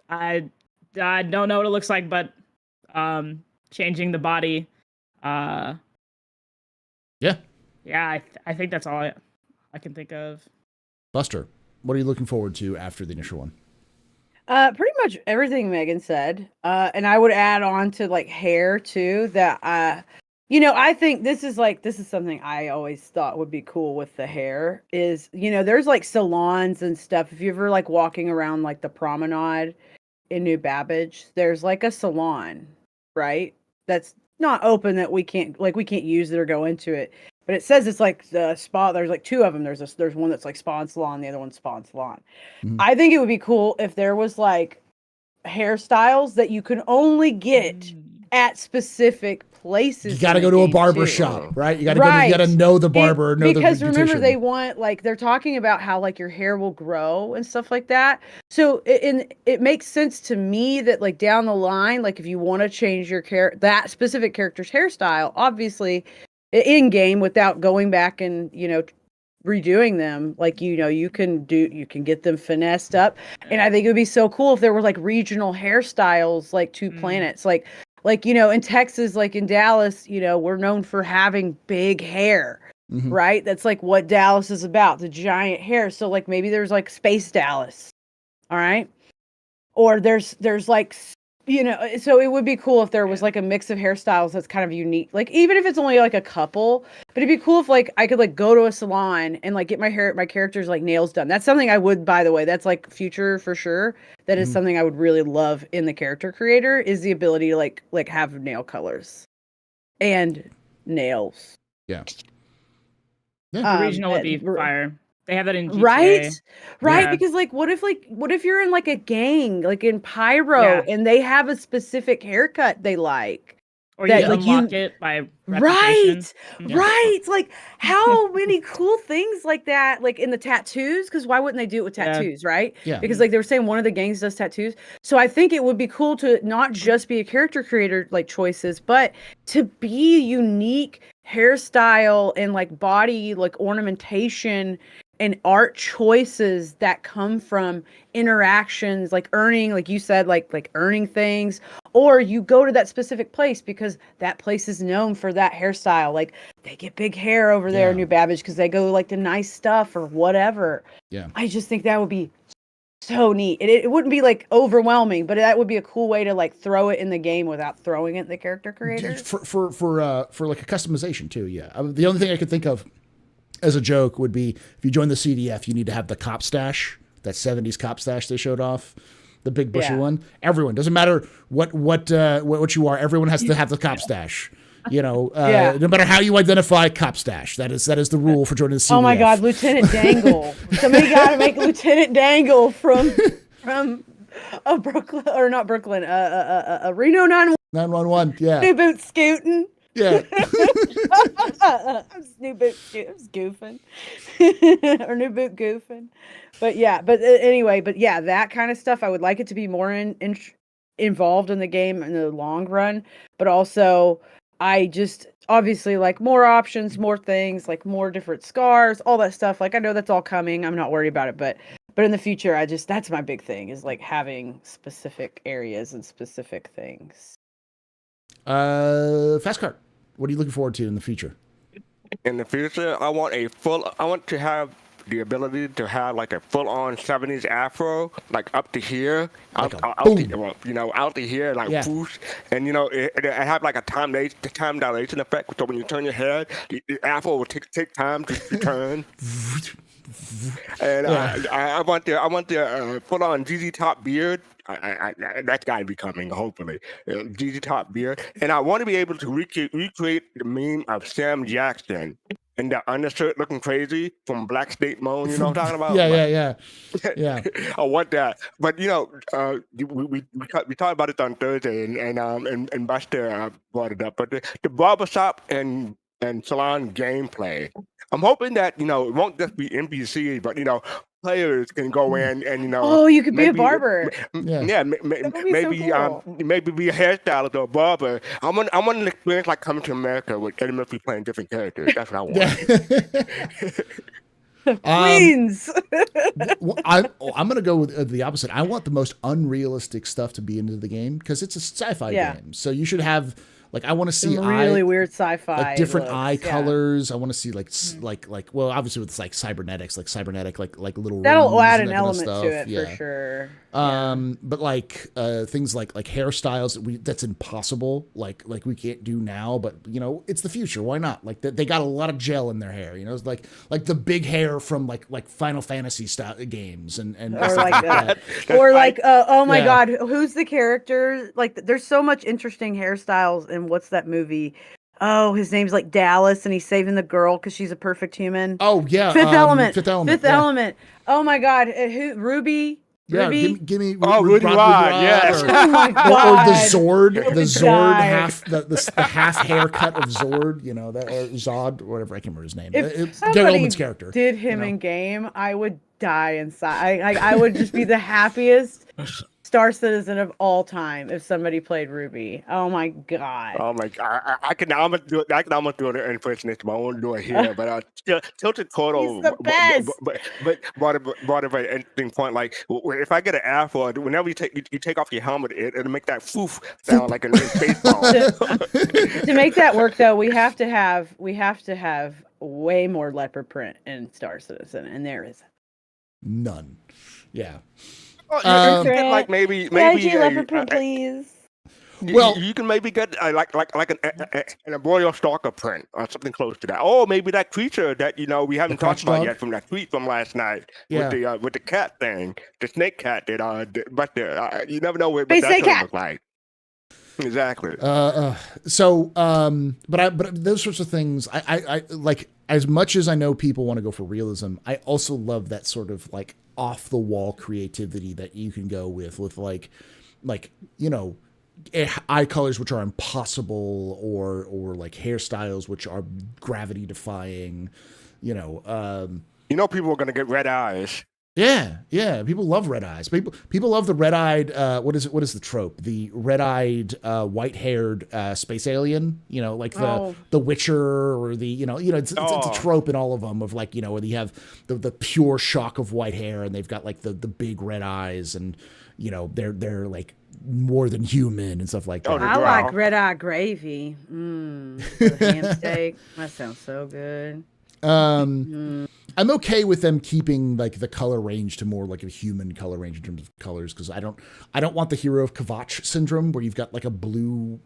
I don't know what it looks like, but changing the body. I think that's all I can think of. Buster, what are you looking forward to after the initial one? Pretty much everything Megan said. And I would add on to like hair too, that I think this is something I always thought would be cool with the hair is, there's like salons and stuff. If you're ever like walking around like the promenade in New Babbage, there's like a salon, right? That's not open, that we can't use it or go into it. But it says it's like the spa. There's like two of them. There's one that's like spa and salon. The other one's spa and salon. I think it would be cool if there was like hairstyles that you could only get at specific places. You got to in go the to a game, barber too. shop, right? You got to go. You got to know the barber. Know because the remember, beautician. they want like they're talking about how like your hair will grow and stuff like that. So it makes sense to me that like down the line, like if you want to change your that specific character's hairstyle, obviously in game without going back and redoing them, like you can get them finessed up. And I think it would be so cool if there were like regional hairstyles like to planets, like in Texas, like in Dallas, we're known for having big hair, right? That's like what Dallas is about, the giant hair. So like maybe there's like Space Dallas, all right? Or there's like, so it would be cool if there was like a mix of hairstyles that's kind of unique. Like even if it's only like a couple, but it'd be cool if like I could like go to a salon and like get my character's like nails done. That's something I would, by the way, that's like future for sure. That is something I would really love in the character creator, is the ability to like have nail colors and nails. Yeah. The regional would be fire. They have that in GTA. Right. Yeah. Because like, what if you're in like a gang, like in Pyro, and they have a specific haircut they like, or you unlock it by reputation. Right. Like how many cool things like that, like in the tattoos, because why wouldn't they do it with tattoos, right? Yeah. Because like they were saying one of the gangs does tattoos. So I think it would be cool to not just be a character creator like choices, but to be unique hairstyle and like body like ornamentation and art choices that come from interactions, like earning, like you said, like earning things, or you go to that specific place because that place is known for that hairstyle. Like they get big hair over there in New Babbage because they go like the nice stuff or whatever. Yeah. I just think that would be so neat. It wouldn't be like overwhelming, but that would be a cool way to like throw it in the game without throwing it in the character creator. For like a customization too. Yeah. The only thing I could think of as a joke would be if you join the CDF, you need to have the cop stash, that 70s cop stash they showed off, the big bushy one. Everyone, doesn't matter what you are, everyone has to have the cop stash. No matter how you identify, cop stash. That is the rule for joining the CDF. Oh my God, Lieutenant Dangle. Somebody got to make Lieutenant Dangle from a Brooklyn, or not Brooklyn, a Reno 911. Yeah. New boot scooting. Yeah. I'm new boot I was goofing. Or new boot goofing. But anyway, that kind of stuff, I would like it to be more involved in the game in the long run, but also I just obviously like more options, more things, like more different scars, all that stuff. Like I know that's all coming. I'm not worried about it, but in the future, that's my big thing, is like having specific areas and specific things. Fast Cart, what are you looking forward to in the future? In the future, I want to have the ability to have like a full-on 70s afro, like up to here, out to here, like whoosh, and it have like a time dilation effect. So when you turn your head, the afro will take time to turn. And I want the full-on ZZ Top beard. That's got to be coming, hopefully. ZZ Top beard. And I want to be able to recreate the meme of Sam Jackson and the undershirt looking crazy from Black State Moan. You know what I'm talking about? Yeah. I want that. But we talked about it on Thursday, and Buster brought it up. But the barbershop and salon gameplay, I'm hoping that it won't just be NPCs, but players can go in and you could be a barber. Maybe be a hairstylist or a barber. I want an experience like Coming to America with Eddie Murphy playing different characters. That's what I want. Queens. I'm gonna go with the opposite. I want the most unrealistic stuff to be into the game because it's a sci-fi game. So you should have. Like I want to see really weird sci-fi, like different looks, eye colors. I want to see like well, obviously with like cybernetics, like little. That'll add an element to it for sure. But like things like hairstyles that's impossible. Like we can't do now, but it's the future. Why not? Like they got a lot of gel in their hair. It's like the big hair from like Final Fantasy style games and or like that. Or like oh my God, who's the character? Like there's so much interesting hairstyles in what's that movie? Oh, his name's like Dallas, and he's saving the girl because she's a perfect human. Oh yeah, Fifth Element. Fifth Element. Fifth Element. Oh my God, who? Ruby. Yeah, Ruby? give me Rudy Rod, yes. Oh my or god. the Zord, I the would Zord die. half, the half haircut of Zord, you know, that or Zod, or whatever, I can't remember his name. If Gary somebody Oldman's character. did him know? in game, I would die inside. I would just be the happiest Star Citizen of all time if somebody played Ruby. Oh my god. Oh my god! I can almost do it. I can almost do it in impersonation, but I won't do it here. But Tilted Turtle, He's the best. but brought up an interesting point. Like if I get an afro, whenever you take off your helmet, it'll make that foof sound like a baseball. To make that work though, we have to have way more leopard print in Star Citizen, and there is None. Yeah. Well, you can get like maybe leopard print, please. Well, you can maybe get like an arboreal stalker print or something close to that. Oh, maybe that creature that we haven't talked about yet from that tweet from last night with the cat thing, the snake cat that you never know what that's going to look like. Exactly. But those sorts of things, I like, as much as I know people want to go for realism, I also love that sort of like off the wall creativity that you can go with like eye colors which are impossible, or like hairstyles which are gravity defying. People are gonna get red eyes. Yeah. People love red eyes. People love the red-eyed. What is it? What is the trope? The red-eyed, white-haired space alien. Like the Witcher, or the it's a trope in all of them of like where you have the pure shock of white hair, and they've got like the big red eyes, and they're like more than human and stuff like that. I like red-eye gravy. The ham steak. That sounds so good. I'm okay with them keeping like the color range to more like a human color range in terms of colors, because I don't want the Hero of Kvatch syndrome where you've got like a blue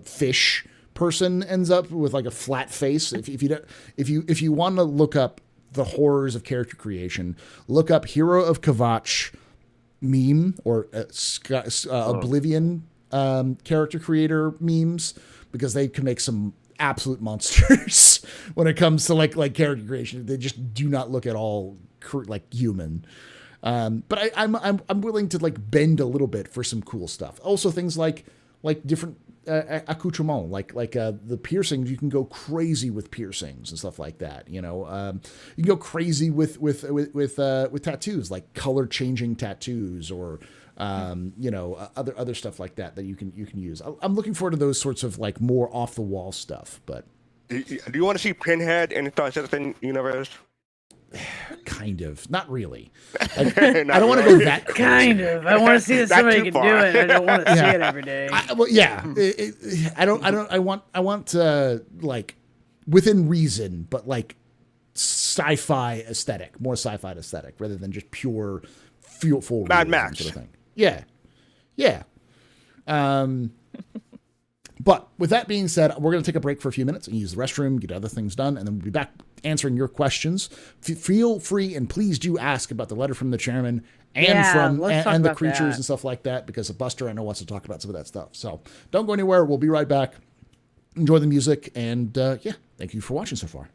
fish person ends up with like a flat face. If you want to look up the horrors of character creation, look up Hero of Kvatch meme or Oblivion character creator memes, because they can make some absolute monsters when it comes to like character creation. They just do not look at all like human. But I'm willing to like bend a little bit for some cool stuff. Also things like different accoutrements, like the piercings. You can go crazy with piercings and stuff like that. You can go crazy with tattoos, like color changing tattoos, or other stuff like that you can use. I'm looking forward to those sorts of like more off the wall stuff. But do you want to see Pinhead in the Star Citizen universe? Kind of, not really. Like, I don't want to go that crazy. Kind of. I want to see that somebody can do it. I don't want to see it every day. I want like within reason, but like sci-fi aesthetic, more sci-fi aesthetic, rather than just pure full Mad Max sort of thing. Yeah. But with that being said, we're going to take a break for a few minutes and use the restroom, get other things done, and then we'll be back answering your questions. Feel free and please do ask about the letter from the chairman and the creatures and stuff like that, because Buster, I know, wants to talk about some of that stuff. So don't go anywhere. We'll be right back. Enjoy the music, and thank you for watching so far.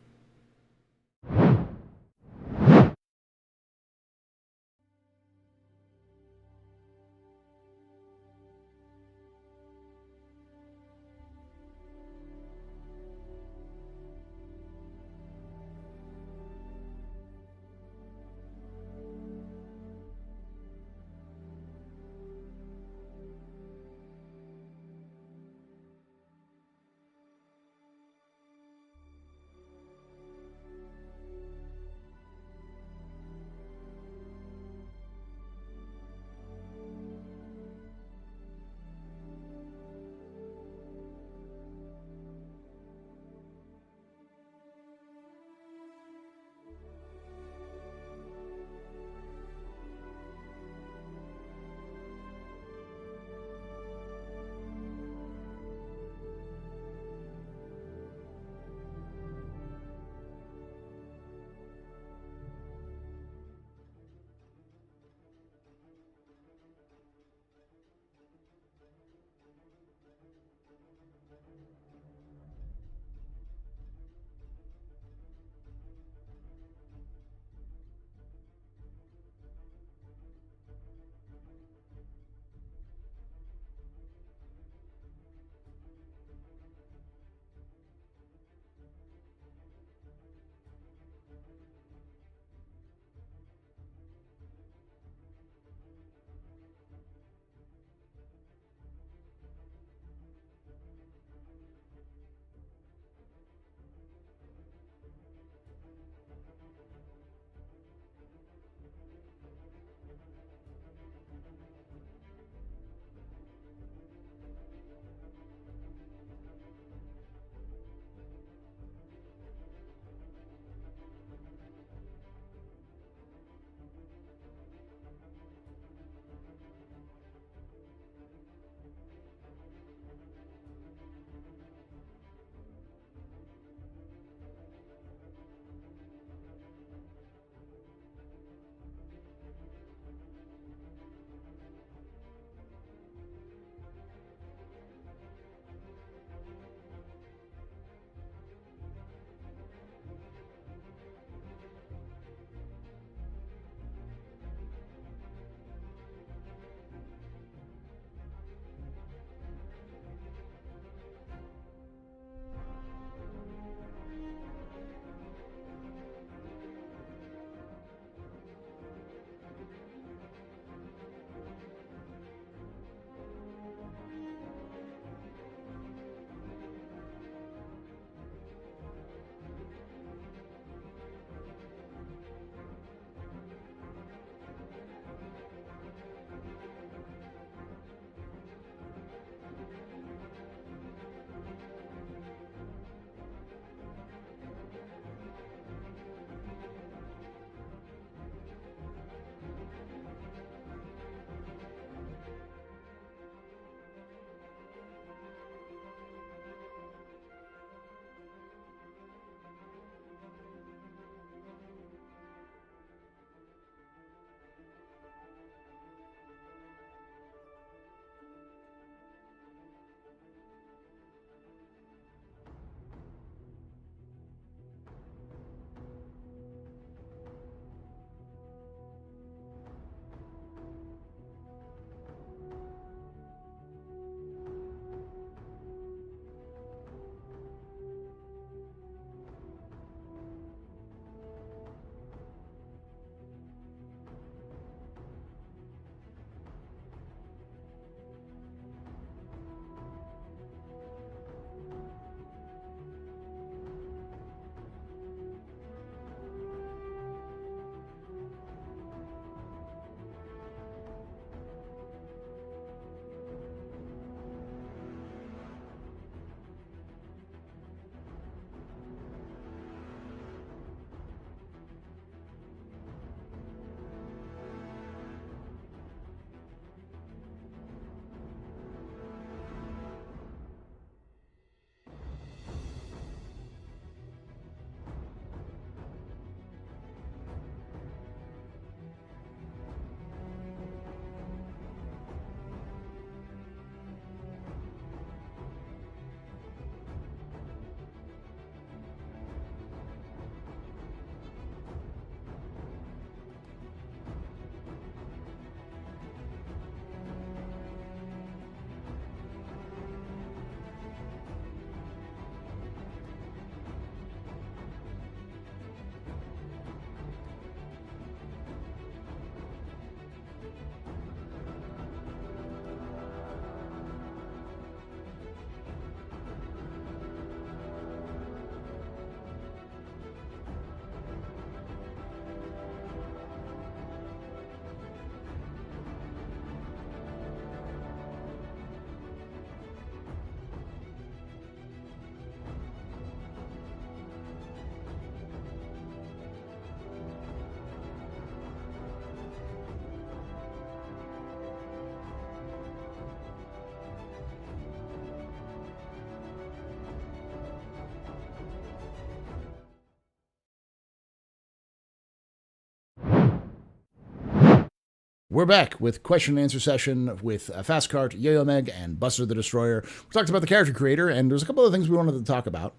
We're back with question and answer session with Fastcart, Yo-Yo Meg, and Buster the Destroyer. We talked about the character creator, and there's a couple of things we wanted to talk about.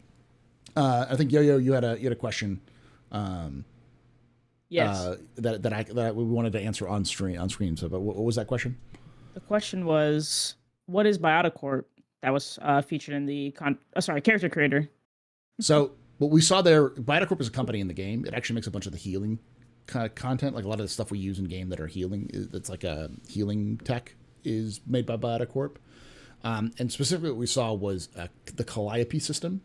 I think Yo-Yo, you had a question. Yes. That we wanted to answer on screen. So, but what was that question? The question was, what is Bioticorp? That was featured in the character creator. So what we saw there, Bioticorp is a company in the game. It actually makes a bunch of the healing kind of content, like a lot of the stuff we use in game that are healing. That's like a healing tech is made by Bioticorp. And specifically what we saw was the Calliope system,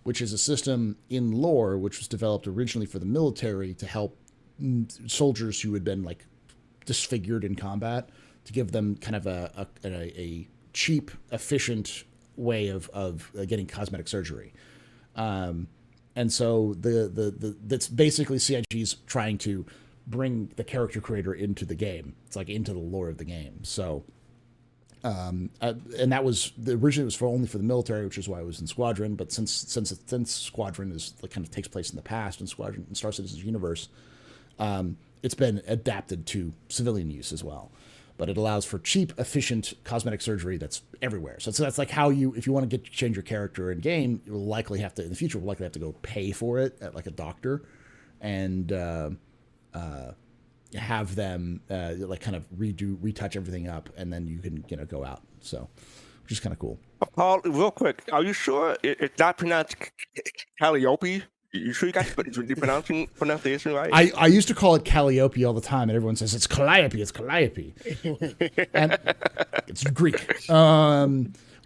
which is a system in lore which was developed originally for the military to help soldiers who had been like disfigured in combat, to give them kind of a cheap, efficient way of getting cosmetic surgery. And so that's basically CIG's trying to bring the character creator into the game. It's like into the lore of the game. So, and that was originally was only for the military, which is why it was in Squadron. But since Squadron is like kind of takes place in the past in Squadron in Star Citizen's universe, it's been adapted to civilian use as well. But it allows for cheap, efficient cosmetic surgery that's everywhere. So that's like how if you want to change your character in game, you'll likely have to, in the future, will likely have to go pay for it at like a doctor and have them like kind of retouch everything up, and then you can go out. So, which is kind of cool. Paul, real quick, are you sure it's not pronounced Calliope? You sure you got the pronunciation right? I used to call it Calliope all the time, and everyone says it's Calliope. It's Calliope. And it's Greek. I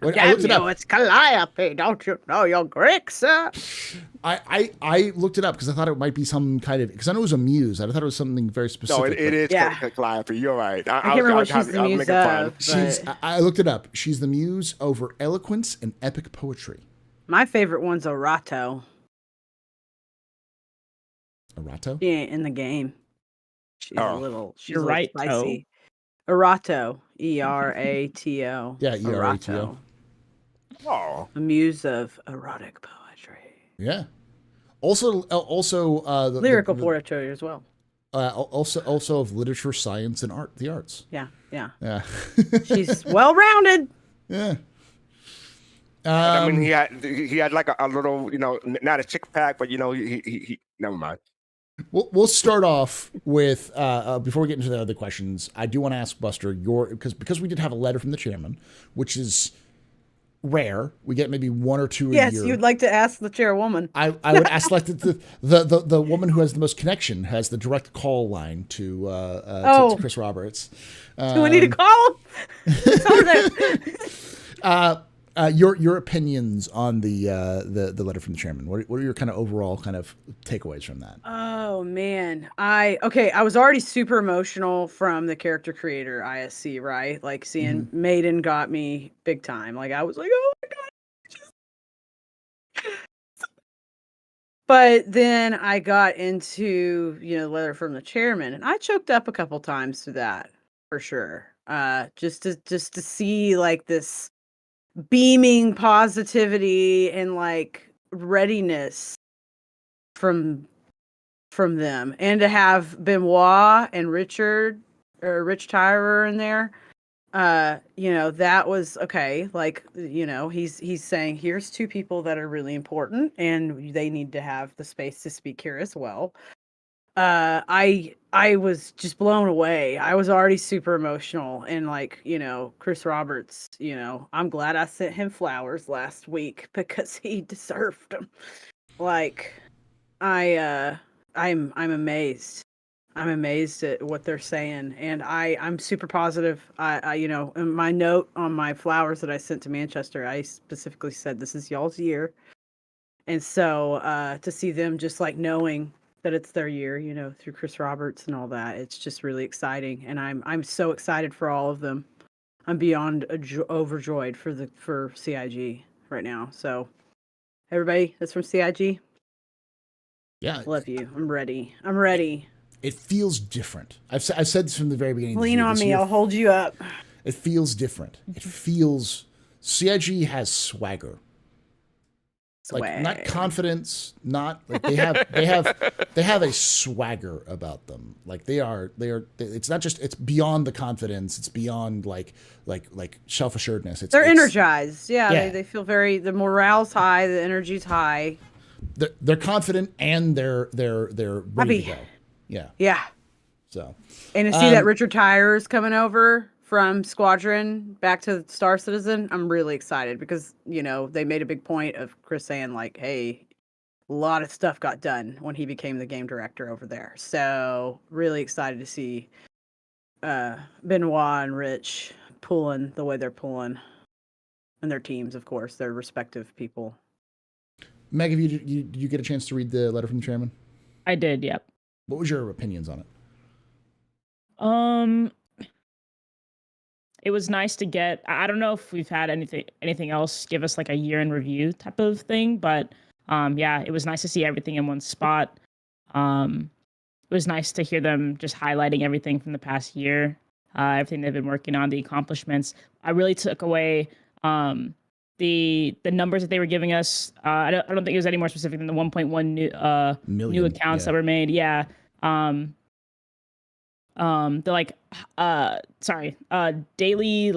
looked it up. It's Calliope. Don't you know you're Greek, sir? I looked it up because I thought it might be some kind of, because I know it was a muse. I thought it was something very specific. No, it is Calliope. You're right. I can't remember what she's the muse of. I looked it up. She's the muse over eloquence and epic poetry. My favorite one's Orato. Erato? She ain't in the game. She's a little spicy. Erato. E-R-A-T-O. Yeah, E-R-A-T-O. Oh. A muse of erotic poetry. Yeah. Also, the lyrical poetry as well. Also of literature, science, and art. The arts. Yeah. She's well-rounded. Yeah. I mean, he had like a little, not a six pack, but he never mind. We'll start off with before we get into the other questions. I do want to ask Buster because we did have a letter from the chairman, which is rare. We get maybe one or two a year. Yes, you'd like to ask the chairwoman. I would ask like the woman who has the most connection, has the direct call line to Chris Roberts. Do we need to call him? Your opinions on the letter from the chairman. What are your kind of overall kind of takeaways from that? Oh man, I was already super emotional from the character creator ISC, right? Like seeing Maiden got me big time. Like I was like, oh my god. But then I got into the letter from the chairman, and I choked up a couple times to that for sure. Just to see like this beaming positivity and like readiness from them, and to have Benoit and Rich Tyrer in there, that was okay. Like, he's saying here's two people that are really important and they need to have the space to speak here as well. I was just blown away. I was already super emotional, and like, Chris Roberts, I'm glad I sent him flowers last week because he deserved them. Like, I'm amazed. I'm amazed at what they're saying, and I'm super positive. I in my note on my flowers that I sent to Manchester, I specifically said this is y'all's year, and so to see them just like knowing that it's their year, through Chris Roberts and all that, it's just really exciting, and I'm so excited for all of them. I'm beyond overjoyed for CIG right now. So, everybody that's from CIG, yeah, love you. I'm ready. It feels different. I've said this from the very beginning. Lean on me. I'll hold you up. It feels different. It feels CIG has swagger. like not confidence, not like they have a swagger about them. Like it's not just, it's beyond the confidence, it's beyond like self-assuredness. They're energized. Yeah. They feel the morale's high, the energy's high. They're confident and they're ready to go. Yeah. So and to see that Richard Tyer's coming over from Squadron back to Star Citizen, I'm really excited because, they made a big point of Chris saying like, hey, a lot of stuff got done when he became the game director over there. So really excited to see Benoit and Rich pulling the way they're pulling, and their teams, of course, their respective people. Meg, did you get a chance to read the letter from the chairman? I did, yep. What was your opinions on it? It was nice to get, I don't know if we've had anything else give us like a year in review type of thing, but it was nice to see everything in one spot. It was nice to hear them just highlighting everything from the past year, everything they've been working on, the accomplishments. I really took away the numbers that they were giving us. I don't think it was any more specific than the 1.1 million new accounts that were made. Yeah. Daily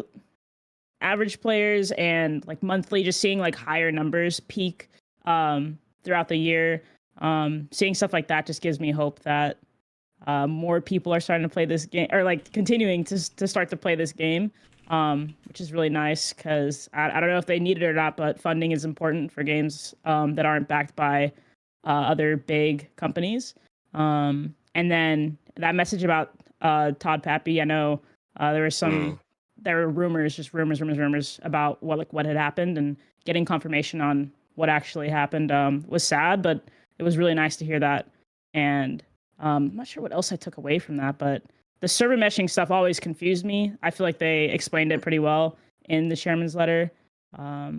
average players and like monthly, just seeing like higher numbers peak throughout the year. Seeing stuff like that just gives me hope that more people are starting to play this game, or like continuing to start to play this game, which is really nice because I don't know if they need it or not, but funding is important for games that aren't backed by other big companies. And then that message about Todd Pappy, I know there were rumors about what had happened, and getting confirmation on what actually happened was sad, but it was really nice to hear that. And I'm not sure what else I took away from that, but the server meshing stuff always confused me. I feel like they explained it pretty well in the chairman's letter. I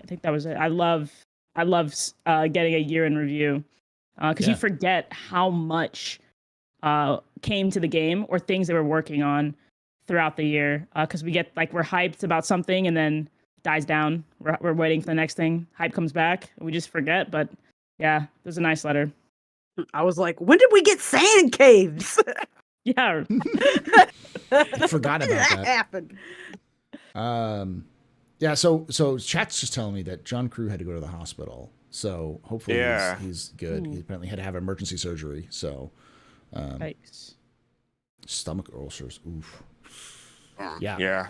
think that was it. I love getting a year in review because you forget how much came to the game or things they were working on throughout the year, because we get like, we're hyped about something and then dies down. We're waiting for the next thing. Hype comes back. We just forget. But yeah, it was a nice letter. I was like, when did we get sand caves? Yeah. I forgot about that. Happened. Yeah, so chat's just telling me that John Crew had to go to the hospital. So hopefully he's good. He apparently had to have emergency surgery. So Thanks. Stomach ulcers. Oof. Yeah. Yeah.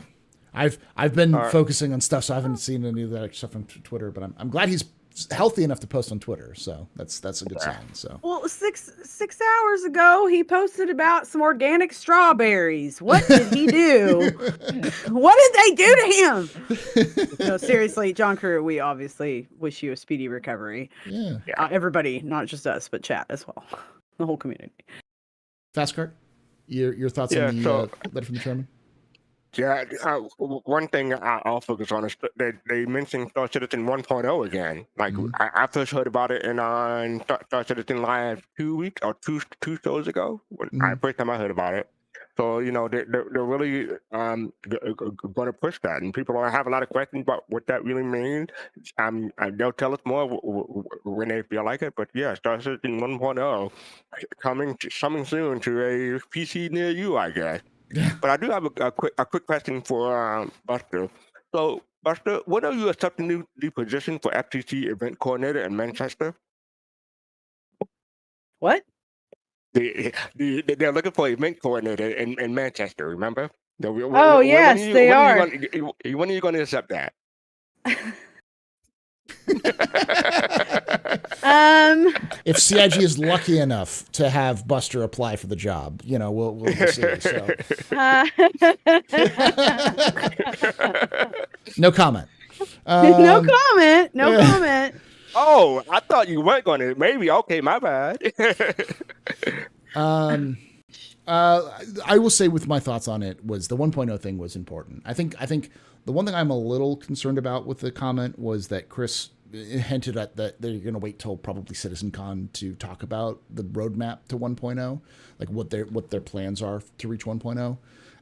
I've been focusing on stuff, so I haven't seen any of that stuff on Twitter. But I'm glad he's healthy enough to post on Twitter. So that's a good sign. So well, six hours ago he posted about some organic strawberries. What did he do? What did they do to him? No, seriously, John Crew, we obviously wish you a speedy recovery. Yeah. Everybody, not just us, but chat as well, the whole community. Fastcart, your thoughts on the letter from the chairman? Yeah, one thing I'll focus on is they mentioned Star Citizen 1.0 again. Like I first heard about it in Star Citizen Live 2 weeks or two shows ago. First time I heard about it. So they're really going to push that, and people have a lot of questions about what that really means. They'll tell us more when they feel like it. But yeah, Star Citizen 1.0 coming soon to a PC near you, I guess. But I do have a quick question for Buster. So, Buster, when are you accepting the position for FTC event coordinator in Manchester? What? They're looking for an event coordinator in Manchester, remember? Yes, they are. When are you going to accept that? If CIG is lucky enough to have Buster apply for the job, we'll see. So. No comment. No comment. Oh, I thought you weren't going to. Maybe. Okay, my bad. I will say with my thoughts on it was the 1.0 thing was important. I think the one thing I'm a little concerned about with the comment was that Chris hinted at that they're going to wait till probably CitizenCon to talk about the roadmap to 1.0, like what their plans are to reach 1.0.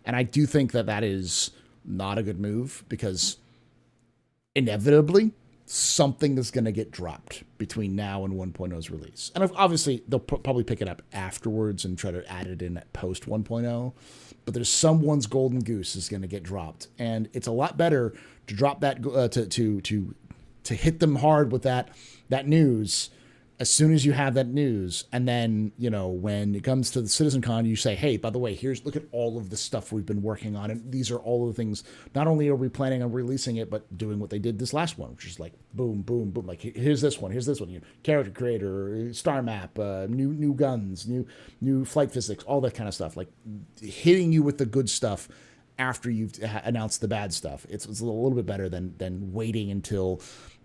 And I do think that is not a good move because inevitably, if CIG is lucky enough to have Buster apply for the job, we'll see. So. Mm-hmm. No comment. I will say with my thoughts on it was the one thing I'm a little concerned about with the comment was that Chris hinted at that they're going to wait till probably CitizenCon to talk about the roadmap to 1.0, like what their plans are to reach 1.0. And I do think that is not a good move because something is going to get dropped between now and 1.0's release. And obviously, they'll probably pick it up afterwards and try to add it in at post 1.0. But there's someone's golden goose is going to get dropped. And it's a lot better to drop that, to hit them hard with that news as soon as you have that news. And then, when it comes to the CitizenCon, you say, hey, by the way, look at all of the stuff we've been working on. And these are all of the things, not only are we planning on releasing it, but doing what they did this last one, which is like, boom, boom, boom. Like, here's this one, character creator, star map, new guns, new flight physics, all that kind of stuff. Like, hitting you with the good stuff after you've announced the bad stuff. It's a little bit better than waiting until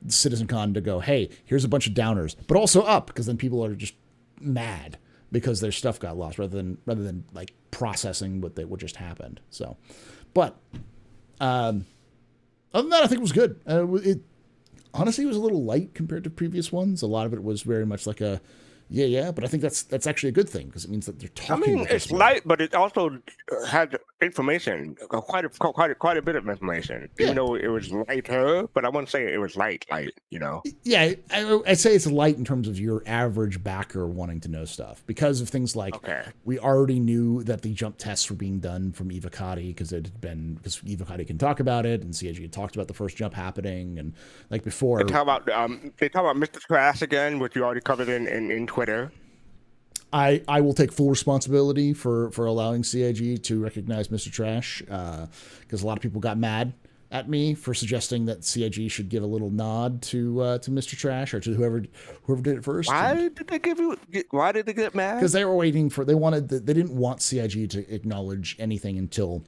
CitizenCon to go, hey, here's a bunch of downers, but also up, because then people are just mad because their stuff got lost rather than like processing what just happened. So, but other than that, I think it was good. It honestly was a little light compared to previous ones. A lot of it was very much like a but I think that's actually a good thing, because it means that they're talking. I mean, it's light, but it also had information, quite a bit of information. Yeah. Even though it was lighter, but I wouldn't say it was light. Yeah, I'd say it's light in terms of your average backer wanting to know stuff, because of things like we already knew that the jump tests were being done from Evocati, because Evocati can talk about it, and CIG had talked about the first jump happening, and like before. They talk about Mr. Trash again, which you already covered in Twitter. I will take full responsibility for allowing CIG to recognize Mr. Trash, because a lot of people got mad at me for suggesting that CIG should give a little nod to Mr. Trash, or to whoever did it first. Why did they get mad? Because they were waiting for, they didn't want CIG to acknowledge anything until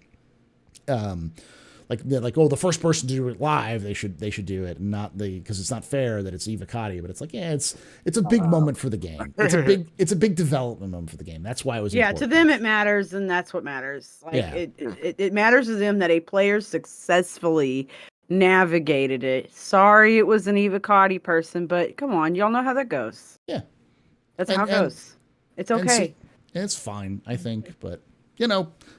the first person to do it live, they should do it, and not because it's not fair that it's Evocati, but it's like, it's a big moment for the game. It's a big development moment for the game. That's why it was important. To them it matters, and that's what matters. It matters to them that a player successfully navigated it. Sorry it was an Evocati person, but come on, y'all know how that goes. Yeah. That's how it goes. It's okay. It's fine, I think, but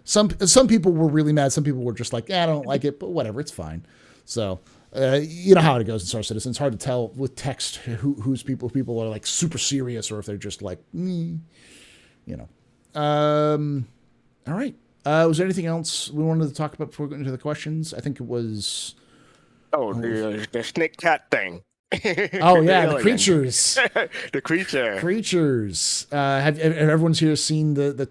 some people were really mad. Some people were just like, I don't like it, but whatever, it's fine. So, you know how it goes in Star Citizen. It's hard to tell with text who's people are like super serious, or if they're just like, All right. Was there anything else we wanted to talk about before we get into the questions? I think it was. The snake cat thing. Oh yeah, the creatures. The creatures. Have everyone's here seen the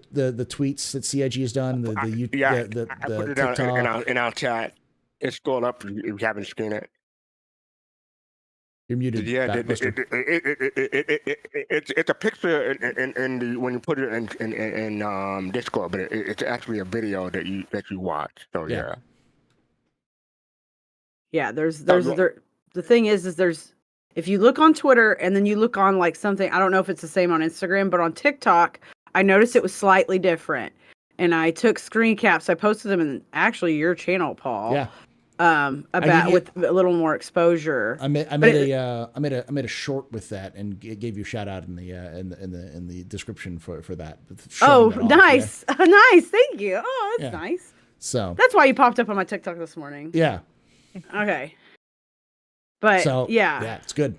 tweets that CIG has done? The I put it TikTok down in our chat. It's going up if you haven't seen it. You're muted. Yeah, it's a picture in when you put it in Discord, but it's actually a video that you watch. So yeah. Yeah, the thing is there's, if you look on Twitter and then you look on like something, I don't know if it's the same on Instagram, but on TikTok, I noticed it was slightly different. And I took screen caps. I posted them in actually your channel, Paul. Yeah. With a little more exposure. I made a short with that and gave you a shout out in the description for that. Oh, nice. Yeah. Nice. Thank you. Oh, that's nice. So that's why you popped up on my TikTok this morning. Yeah. Okay. But yeah, it's good.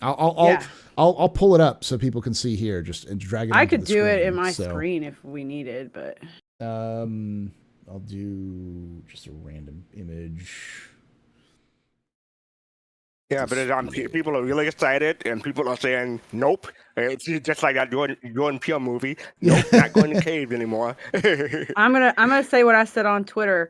I'll pull it up so people can see here. Just and drag it. I could do it in my screen if we needed, but I'll do just a random image. Yeah, but people are really excited, and people are saying, "Nope." It's just like that Jordan Peele movie. Nope, not going to cave anymore. I'm gonna say what I said on Twitter.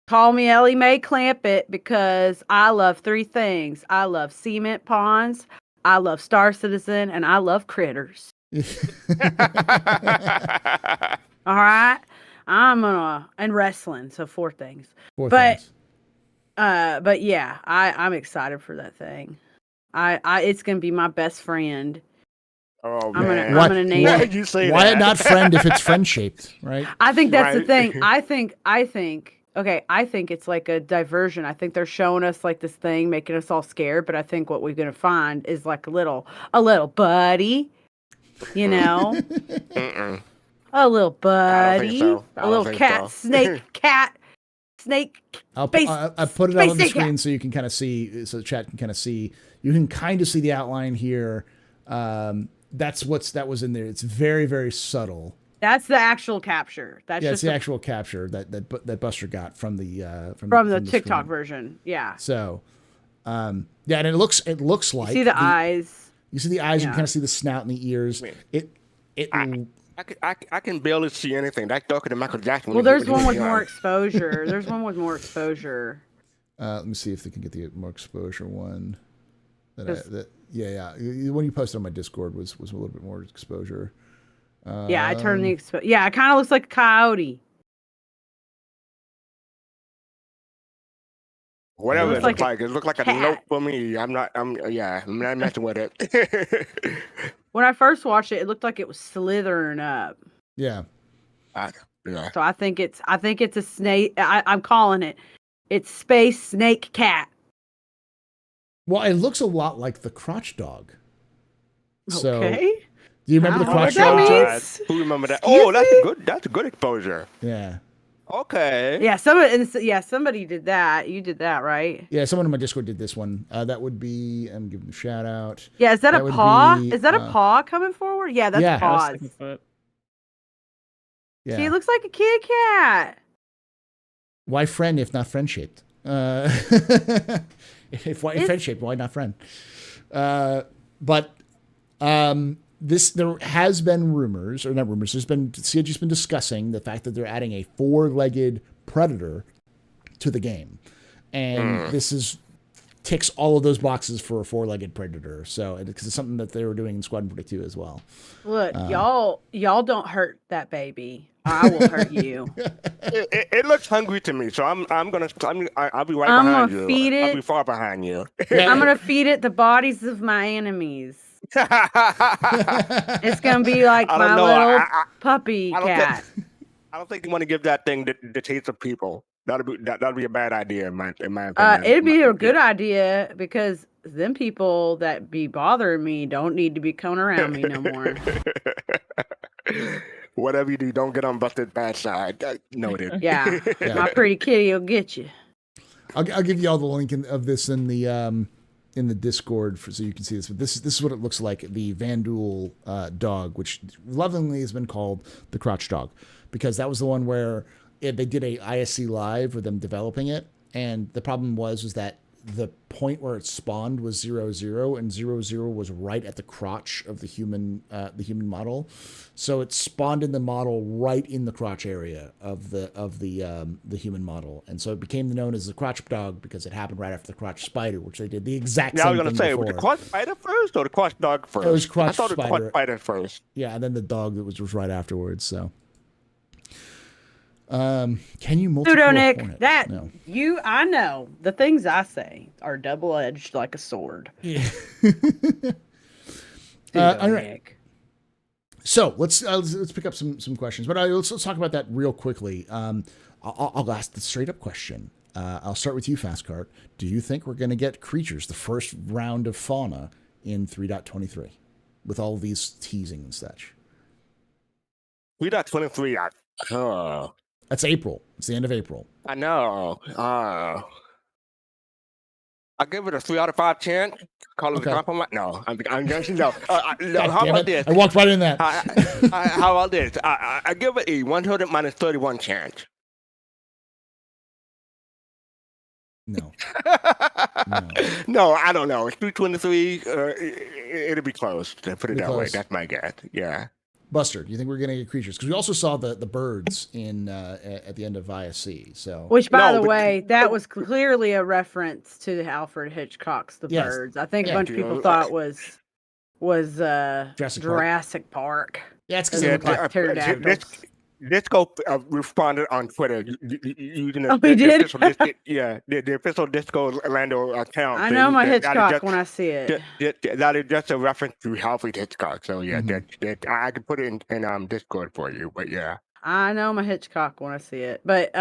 Call me Ellie Mae Clampett, because I love three things. I love cement ponds, I love Star Citizen, and I love critters. All right? And wrestling. So four things. But yeah, I'm excited for that thing. It's going to be my best friend. Oh, man. I'm gonna name it. You say why that? not friend if it's friend shaped, right? I think that's the thing. I think it's like a diversion. I think they're showing us like this thing, making us all scared. But I think what we're gonna find is like a little buddy, a little buddy, a little cat, snake, snake. I put it out on the snake screen cat. so you can kind of see, so the chat can kind of see. You can kind of see the outline here. That was in there. It's very, very subtle. That's the actual capture. That's It's just the actual capture that Buster got from the from the TikTok screen. version. Yeah. So, and it looks like You see the eyes. You see the eyes. You Yeah. can kind of see the snout and the ears. I can barely see anything. That's darker than Michael Jackson. Well, there's one with more exposure. There's one with more exposure. Let me see if they can get the more exposure one. The one you posted on my Discord was a little bit more exposure. Yeah, I turned the yeah, it kind of looks like a coyote. Whatever it looks like. It looks like a cat. note for me. I'm not messing with it. When I first watched it, it looked like it was slithering up. Yeah. Yeah. So I think it's a snake. I'm calling it. It's space snake cat. Well, it looks a lot like the crotch dog. So, Okay. do you remember the I don't know crotch what that dog? means. Who remember that? Excuse Oh, that's a good exposure. Yeah. Okay. Yeah, somebody did that. You did that, right? Yeah, someone on my Discord did this one. That would be, I'm giving a shout out. Yeah, is that a would paw? be, Is that a paw coming forward? Yeah, that's Yeah. paws. Yeah. She looks like a kitty cat. Why friend if not friend shaped? If friend shaped, why not friend? But there has been rumors, or not rumors. CIG's been discussing the fact that they're adding a 4-legged predator to the game, and this ticks all of those boxes for a 4-legged predator. So because it's something that they were doing in Squadron 42 as well. Look, y'all don't hurt that baby. I will hurt you. It looks hungry to me, so I'll be right I'm behind gonna you. feed I'll it. be far behind you. I'm gonna feed it the bodies of my enemies. It's gonna be like I don't my know. little puppy I don't cat. I don't think you want to give that thing the taste of people. That'd be a bad idea in my opinion. It'd be a good idea because them people that be bothering me don't need to be coming around me no more. Whatever you do, don't get on Busted bad side. Noted. Yeah, my pretty kitty will get you. I'll give you all the link of this in the Discord so you can see this. But this is what it looks like. The Vandul dog, which lovingly has been called the crotch dog, because that was the one where they did a ISC live with them developing it, and the problem was that the point where it spawned was 0-0, and 0-0 was right at the crotch of the human model, so it spawned in the model right in the crotch area of the human model, and so it became known as the crotch dog because it happened right after the crotch spider, which they did the exact same thing. I was gonna say, was the crotch spider first or the crotch dog first? It was crotch I thought it was spider. crotch spider first. Yeah, and then the dog that was right afterwards. So, can you multi-core Pseudo-Nick, hornet? No. I know the things I say are double-edged like a sword. Yeah. All right. Pseudo-Nick. So let's pick up some questions, but let's talk about that real quickly. I'll ask the straight up question. I'll start with you, Fastcart. Do you think we're going to get creatures, the first round of fauna in 3.23, with all these teasing and such? 3.23. That's April. It's the end of April. I know. I'll give it a 3 out of 5 chance. Call it a compliment. No, I'm just no. How about this? I walked right in that. How about this? I give it a 100 minus 31 chance. No. No, I don't know. It's 323. It'll be close. To put it that way. That's my guess. Yeah. Buster, do you think we're going to get creatures? Because we also saw the birds in at the end of ISC. So, which, by the way, that was clearly a reference to Alfred Hitchcock's The Yes. Birds. I think a bunch of people thought it was Jurassic Park. Yeah, it's because It it looked like pterodactyls. Disco responded on Twitter using Oh, he did? the official Disco Orlando account. I know my Hitchcock when I see it. That is just a reference to Alfred Hitchcock. So yeah, I can put it in Discord for you. But yeah, I know my Hitchcock when I see it. But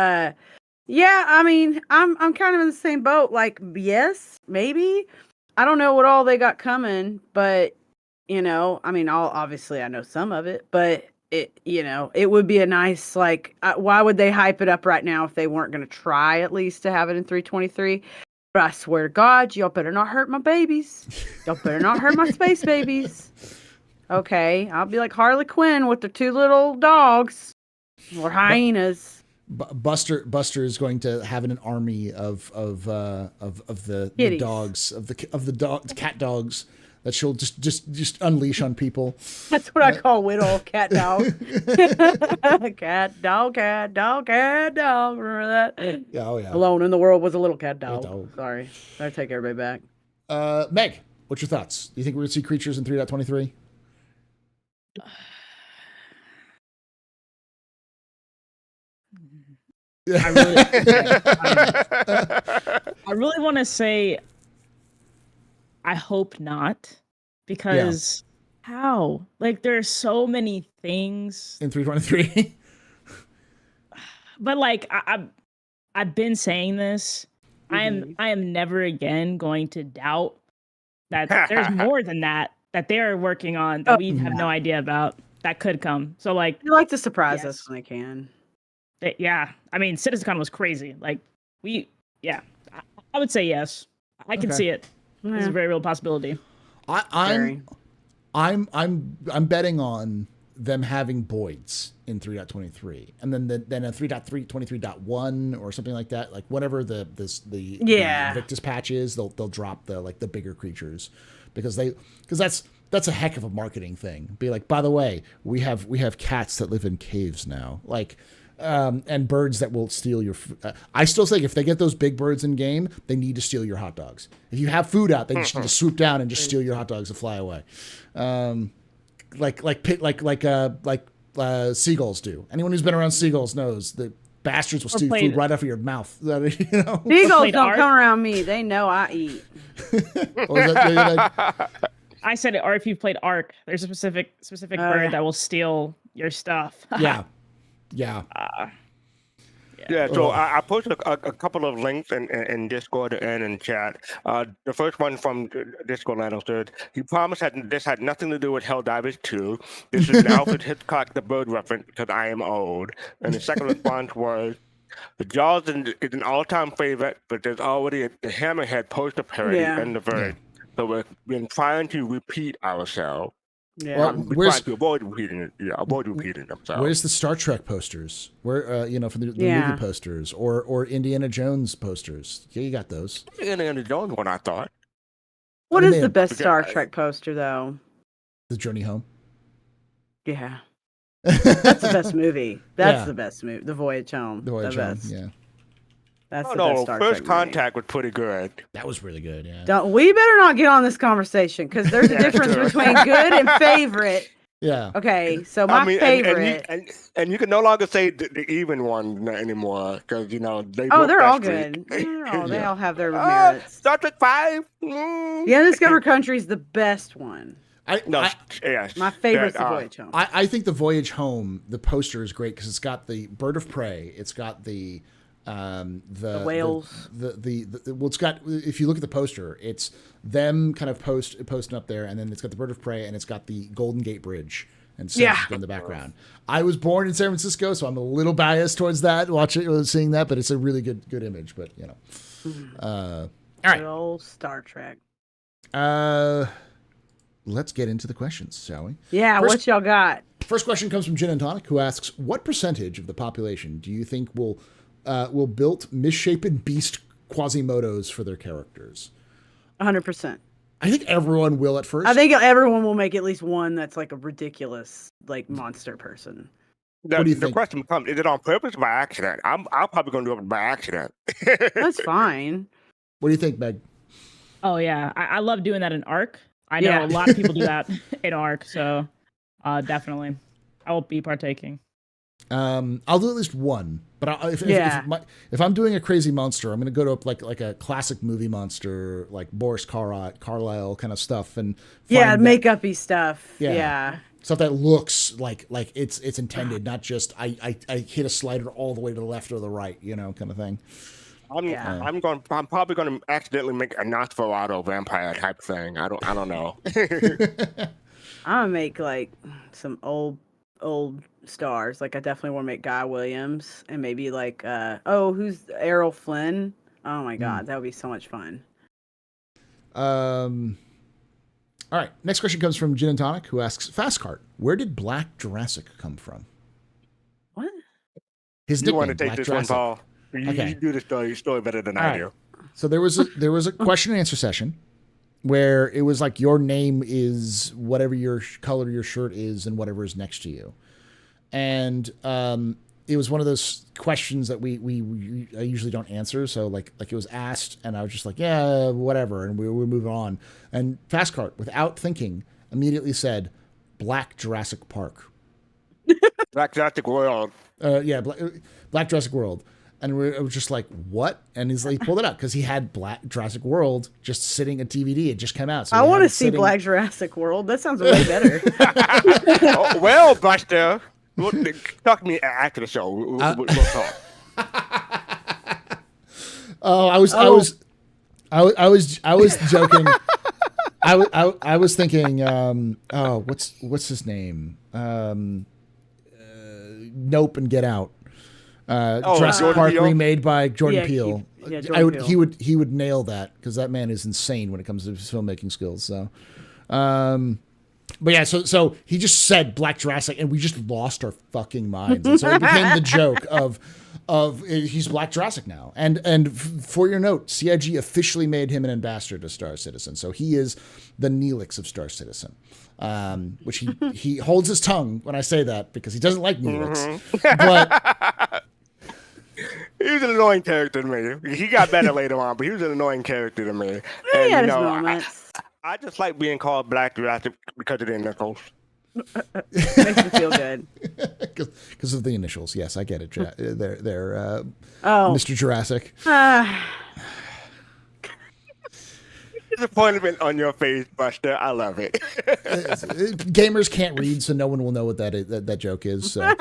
yeah, I mean, I'm kind of in the same boat. Like, yes, maybe. I don't know what all they got coming, but I mean, obviously I know some of it, but it would be a nice, like, why would they hype it up right now if they weren't going to try at least to have it in 323? But I swear to God, y'all better not hurt my babies. Y'all better not hurt my space babies. Okay, I'll be like Harley Quinn with the 2 little dogs or hyenas. Buster is going to have an army of the Kitties. dogs of the cat dogs that she'll just unleash on people. That's what I call Whittle, cat dog. Cat dog. Remember that? Yeah, oh yeah. Alone in the World was a little cat dog. dog. Sorry, I take everybody back. Meg, what's your thoughts? Do you think we're gonna see creatures in 3.23? I really want to say I hope not, because how? Like, there are so many things in 3.23. But like I've been saying this. I am never again going to doubt that there's more than that they are working on that we have no idea about that could come. So like, they like to surprise us when they can. I mean, CitizenCon was crazy. Like I would say yes. I can see it. It's a very real possibility. I'm betting on them having Boyds in 3.23, and then a 3.23.1 or something like that. Like whatever the Invictus patch is, they'll drop the bigger creatures because that's a heck of a marketing thing. Be like, by the way, we have cats that live in caves now. Like. And birds that will steal your food. I still think if they get those big birds in game, they need to steal your hot dogs. If you have food out, they just need to swoop down and just steal your hot dogs and fly away, like seagulls do. Anyone who's been around seagulls knows that bastards will steal food right off of your mouth. You know? Seagulls don't come around me. They know I eat. I said it. Or if you've played Ark, there's a specific bird that will steal your stuff. Yeah. So I posted a couple of links in Discord and in chat. The first one from Discord Lando said, he promised that this had nothing to do with Helldivers 2. This is an Alfred Hitchcock the Bird reference because I am old. And the second response was, the Jaws is an all-time favorite, but there's already a Hammerhead poster parody in the Verge. So we've been trying to repeat ourselves. Yeah, we're trying to avoid repeating it. Yeah, avoid repeating themselves. Where's the Star Trek posters? Where from the movie posters or Indiana Jones posters? Yeah, you got those. Indiana Jones one, I thought. What is the best Star Trek poster though? The Journey Home. Yeah, that's the best movie. That's the best movie. The Voyage Home. The Voyage Home. Best. Yeah. That's the best Star First Trek Contact was pretty good. That was really good. Yeah. We better not get on this conversation because there's a difference between good and favorite. Yeah. Okay, so my favorite, and you can no longer say the even one anymore because they're all good. They all have their merits. Star Trek 5. The Undiscovered Country is the best one. My favorite's the Voyage Home. I think the Voyage Home, the poster is great because it's got the bird of prey. It's got the whales. It's got, if you look at the poster, it's them kind of posting up there, and then it's got the bird of prey, and it's got the Golden Gate Bridge and in the background. I was born in San Francisco, so I'm a little biased towards that, seeing that, but it's a really good image. But all right, good old Star Trek. Let's get into the questions, shall we? Yeah, what y'all got? First question comes from Gin and Tonic, who asks, "What percentage of the population do you think will build misshapen beast Quasimodos for their characters?" 100%. I think everyone will at first. I think everyone will make at least one that's like a ridiculous monster person. What do you think? The question becomes, is it on purpose or by accident? I'm probably going to do it by accident. That's fine. What do you think, Meg? Oh, yeah. I love doing that in Ark. I know a lot of people do that in Ark, so definitely. I will be partaking. I'll do at least one, but if I'm doing a crazy monster, I'm going to go to like a classic movie monster, like Boris Carlyle kind of stuff, and makeup-y stuff. Yeah, stuff that looks like it's intended, not just I hit a slider all the way to the left or the right, kind of thing. I'm probably going to accidentally make a Nosferatu vampire type thing. I don't know. I'm gonna make some old old stars. Like I definitely want to make Guy Williams and maybe like who's Errol Flynn? Oh my god, that would be so much fun. All right. Next question comes from Gin and Tonic, who asks, Fast Cart, where did Black Jurassic come from? What? His You nickname, want to take Black this Jurassic. one, Paul? You do the story better than I do. So there was a question and answer session where it was like your name is whatever your color your shirt is and whatever is next to you. And it was one of those questions that we usually don't answer. So like it was asked and I was just like, yeah, whatever. And we move on. And Fast Cart, without thinking, immediately said, Black Jurassic Park. Black Jurassic World. Black Jurassic World. And it was just like, what? And he pulled it up because he had Black Jurassic World just sitting at DVD. It just came out. So I want to see Black Jurassic World. That sounds way better. Well, Buster, talk to me after the show. We'll talk. I was joking. I was thinking, what's his name? Nope and Get Out. Jurassic Park Peele? remade by Jordan Peele. Jordan Peele. He would nail that because that man is insane when it comes to his filmmaking skills. So, but yeah, so he just said Black Jurassic, and we just lost our fucking minds. And so it became the joke of he's Black Jurassic now. And for your note, CIG officially made him an ambassador to Star Citizen. So he is the Neelix of Star Citizen. Which he holds his tongue when I say that because he doesn't like Neelix. But he was an annoying character to me. He got better later on, but he was an annoying character to me. He had his moments. I just like being called Black Jurassic because of the initials. Makes me feel good. Because of the initials. Yes, I get it. They're Mr. Jurassic. Disappointment on your face, Buster. I love it. Gamers can't read, so no one will know what that joke is. So.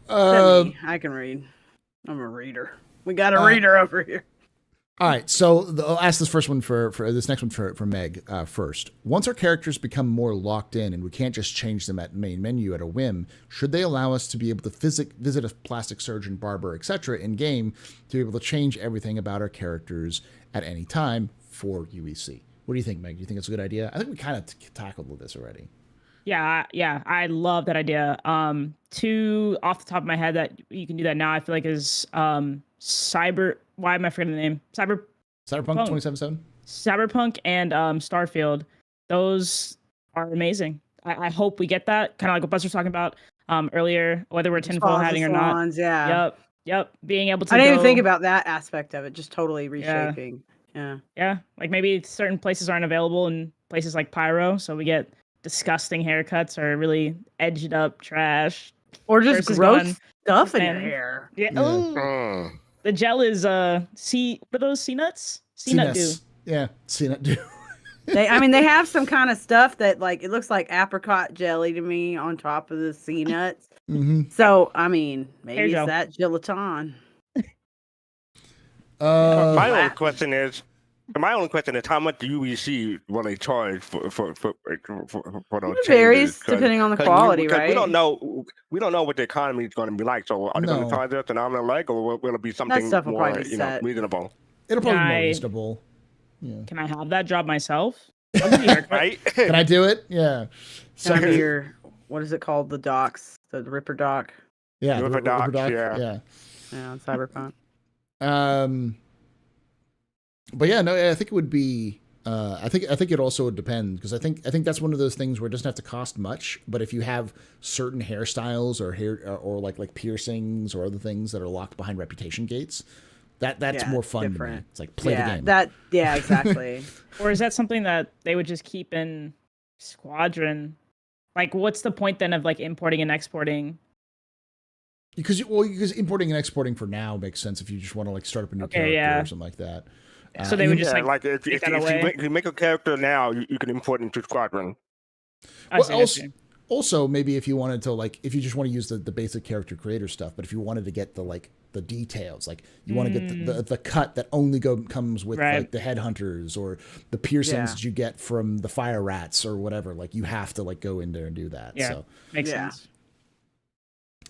I can read. I'm a reader. We got a reader over here. All right, so I'll ask this first one for this next one for Meg first. Once our characters become more locked in and we can't just change them at main menu at a whim, should they allow us to be able to visit a plastic surgeon, barber, etc. in game to be able to change everything about our characters at any time for UEC? What do you think, Meg? Do you think it's a good idea? I think we kind of tackled this already. Yeah, I love that idea. Two off the top of my head that you can do that now, I feel like is Cyber. Why am I forgetting the name? Cyberpunk 2077. Cyberpunk and Starfield. Those are amazing. I hope we get that. Kind of like what Buzz was talking about earlier, whether we're tinfoil hatting or not. Yeah. Yep. Being able to. I didn't even think about that aspect of it. Just totally reshaping. Yeah. Like maybe certain places aren't available in places like Pyro, so we get disgusting haircuts or really edged up trash, or just gross stuff in your hair. Yeah. Oh. The gel is what are those sea nuts? Sea nut dew. Yeah, sea nut dew. They have some kind of stuff that like it looks like apricot jelly to me on top of the sea nuts. Mm-hmm. So maybe it's gel. that gelatin. My only question is how much UEC will they charge for those It varies depending on the quality, right? We don't know what the economy is going to be like. So are they going to charge us an arm and a leg, or will it be something more reasonable? It'll probably be more reasonable. Yeah. Can I have that job myself? Right? Can I do it? Yeah. So what is it called? The docks, the Ripper Dock. Yeah, Ripper Dock. Yeah, Cyberpunk. But yeah, no, I think it would be. I think it also would depend because I think that's one of those things where it doesn't have to cost much, but if you have certain hairstyles or or like piercings or other things that are locked behind reputation gates, that's more fun to me. It's like play the game. Exactly. Or is that something that they would just keep in Squadron? Like, what's the point then of like importing and exporting? Because importing and exporting for now makes sense if you just want to like start up a new character or something like that. So they would just like if you make a character now, you can import into Squadron. Well, Also, maybe if you wanted to, like, if you just want to use the basic character creator stuff, but if you wanted to get the details, like you want to get the cut that only comes with like the headhunters or the piercings that you get from the fire rats or whatever, like you have to like go in there and do that. Yeah, so makes sense.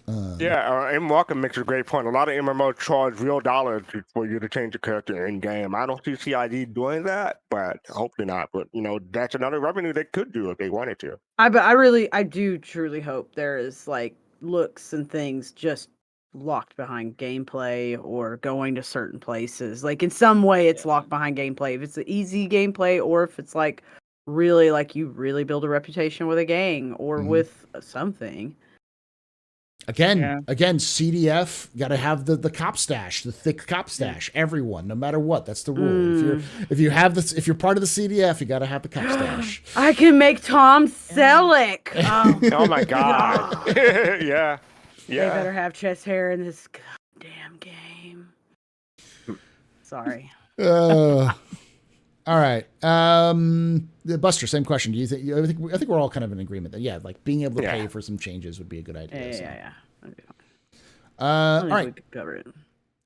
And Walker makes a great point. A lot of MMOs charge real dollars for you to change your character in game. I don't see CID doing that, but hopefully not. But that's another revenue they could do if they wanted to. I do truly hope there is like looks and things just locked behind gameplay or going to certain places. Like in some way, it's locked behind gameplay. If it's an easy gameplay, or if it's like really like you really build a reputation with a gang or with something. Again, CDF got to have the cop stash, the thick cop stash. Everyone, no matter what, that's the rule. If you have this, if you're part of the CDF, you got to have the cop stash. I can make Tom Selleck. Oh my god! Yeah. They better have chest hair in this goddamn game. Sorry. All right. Buster, same question. Do you think? I think we're all kind of in agreement that like being able to pay for some changes would be a good idea. Yeah. All right. We could cover it.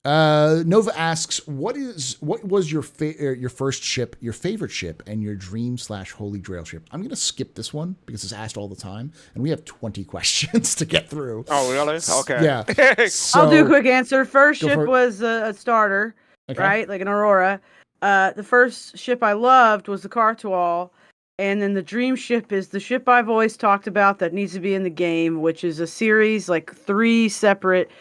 Nova asks, what was your first ship, your favorite ship, and your dream/holy grail ship? I'm gonna skip this one because it's asked all the time, and we have 20 questions to get through. Oh, really? Okay. Yeah. So, I'll do a quick answer. First ship was a starter, right? Like an Aurora. The first ship I loved was the Cartual, and then the dream ship is the ship I've always talked about that needs to be in the game, which is a series, like 3 separate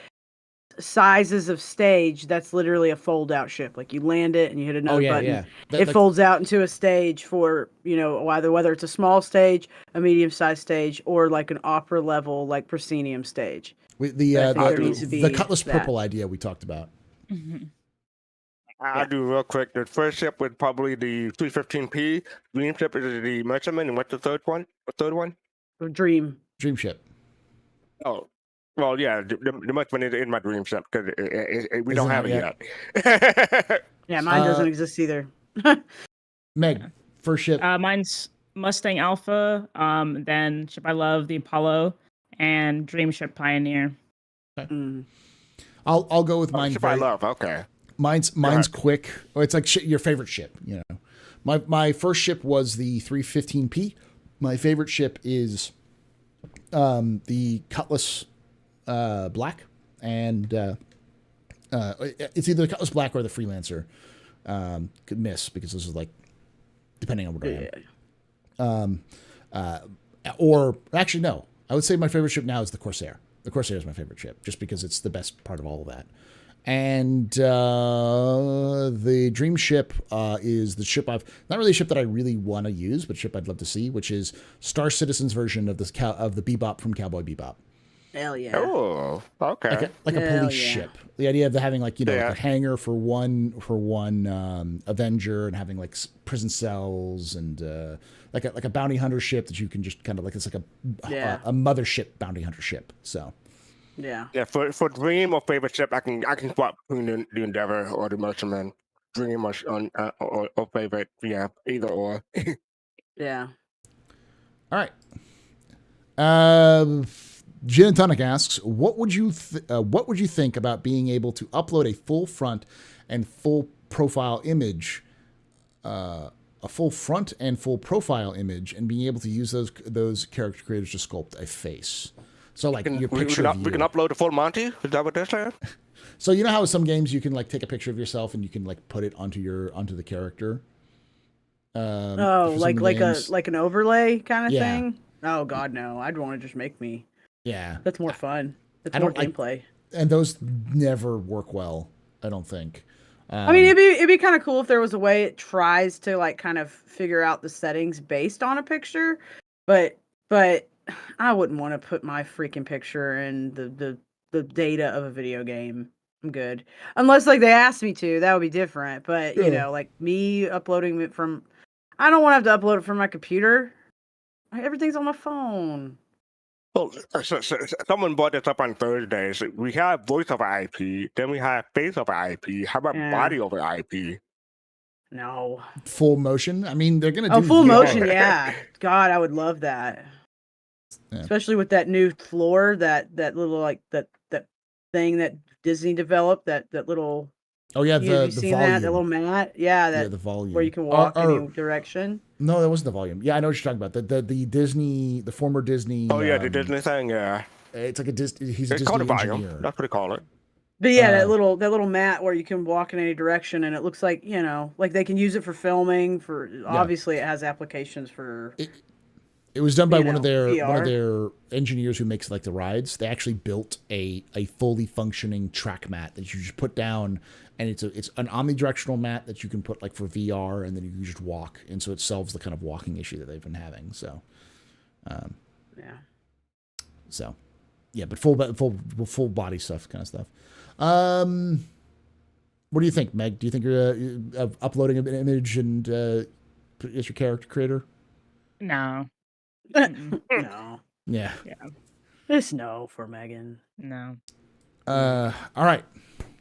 sizes of stage. That's literally a fold-out ship. Like you land it and you hit another button. It folds out into a stage for, whether it's a small stage, a medium-sized stage, or like an opera level, like proscenium stage. The Cutlass Purple idea we talked about. Mm-hmm. I'll do real quick. The first ship was probably the 315P. Dream ship is the Merchantman, and what's the third one? Dream ship. Oh, well, yeah. The Merchantman is in my dream ship because we don't have it yet. Yeah, mine doesn't exist either. Meg, first ship. Mine's Mustang Alpha. Then ship I love, the Apollo, and dream ship Pioneer. Okay. I'll go with mine. Ship I love. Okay. Mine's quick. Or it's like your favorite ship, My first ship was the 315P. My favorite ship is the Cutlass Black, and it's either the Cutlass Black or the Freelancer. Could miss because this is like depending on what I am. Or actually no, I would say my favorite ship now is the Corsair. The Corsair is my favorite ship just because it's the best part of all of that. And the dream ship is the ship not really a ship that I really want to use, but a ship I'd love to see, which is Star Citizen's version of the Bebop from Cowboy Bebop. Hell yeah! Oh, okay. Like a police ship. The idea of having like like a hangar for one Avenger, and having like prison cells and like a bounty hunter ship that you can just kind of like, it's like a mothership bounty hunter ship. So. Yeah. For dream or favorite ship, I can swap between the Endeavor or the Merchantman. Dream or favorite, either or. Yeah. All right. Gin and Tonic asks, what would you think about being able to upload a full front and full profile image, and being able to use those character creators to sculpt a face? So like your picture of you. We can upload a full Monty? Is that what they're saying? So you know how some games you can like take a picture of yourself and you can like put it onto the character? Like an overlay kind of thing? Oh god, no. I'd want to just make me. Yeah. That's more fun. It's more gameplay. And those never work well, I don't think. I mean, it'd be kind of cool if there was a way it tries to like kind of figure out the settings based on a picture, but I wouldn't want to put my freaking picture in the data of a video game. I'm good. Unless like they asked me to, that would be different. But like me uploading it from, I don't want to have to upload it from my computer. Everything's on my phone. Well, so someone brought this up on Thursday. So we have voice over IP, then we have face over IP. How about body over IP? No. Full motion? I mean, they're going to do full motion, yeah. God, I would love that. Yeah. Especially with that new floor, that little like that thing that Disney developed, that little. Oh yeah, Have you the seen volume. that little mat? Yeah, Yeah, that the volume. where you can walk any direction. No, that wasn't the volume. Yeah, I know what you're talking about. The Disney, the former Disney. Oh yeah, the Disney thing. Yeah, It's like a Disney. He's a it's called Disney a volume. engineer. That's what they call it. But yeah, that little mat where you can walk in any direction, and it looks like like they can use it for filming. Obviously, it has applications for. It was done by one of VR. their engineers who makes like the rides. They actually built a fully functioning track mat that you just put down, and it's an omnidirectional mat that you can put like for VR, and then you can just walk, and so it solves the kind of walking issue that they've been having. So, Yeah. So, yeah, but full body stuff, kind of stuff. What do you think, Meg? Do you think you're uploading an image and as your character creator? No. No. Yeah. It's no for Megan. No. All right.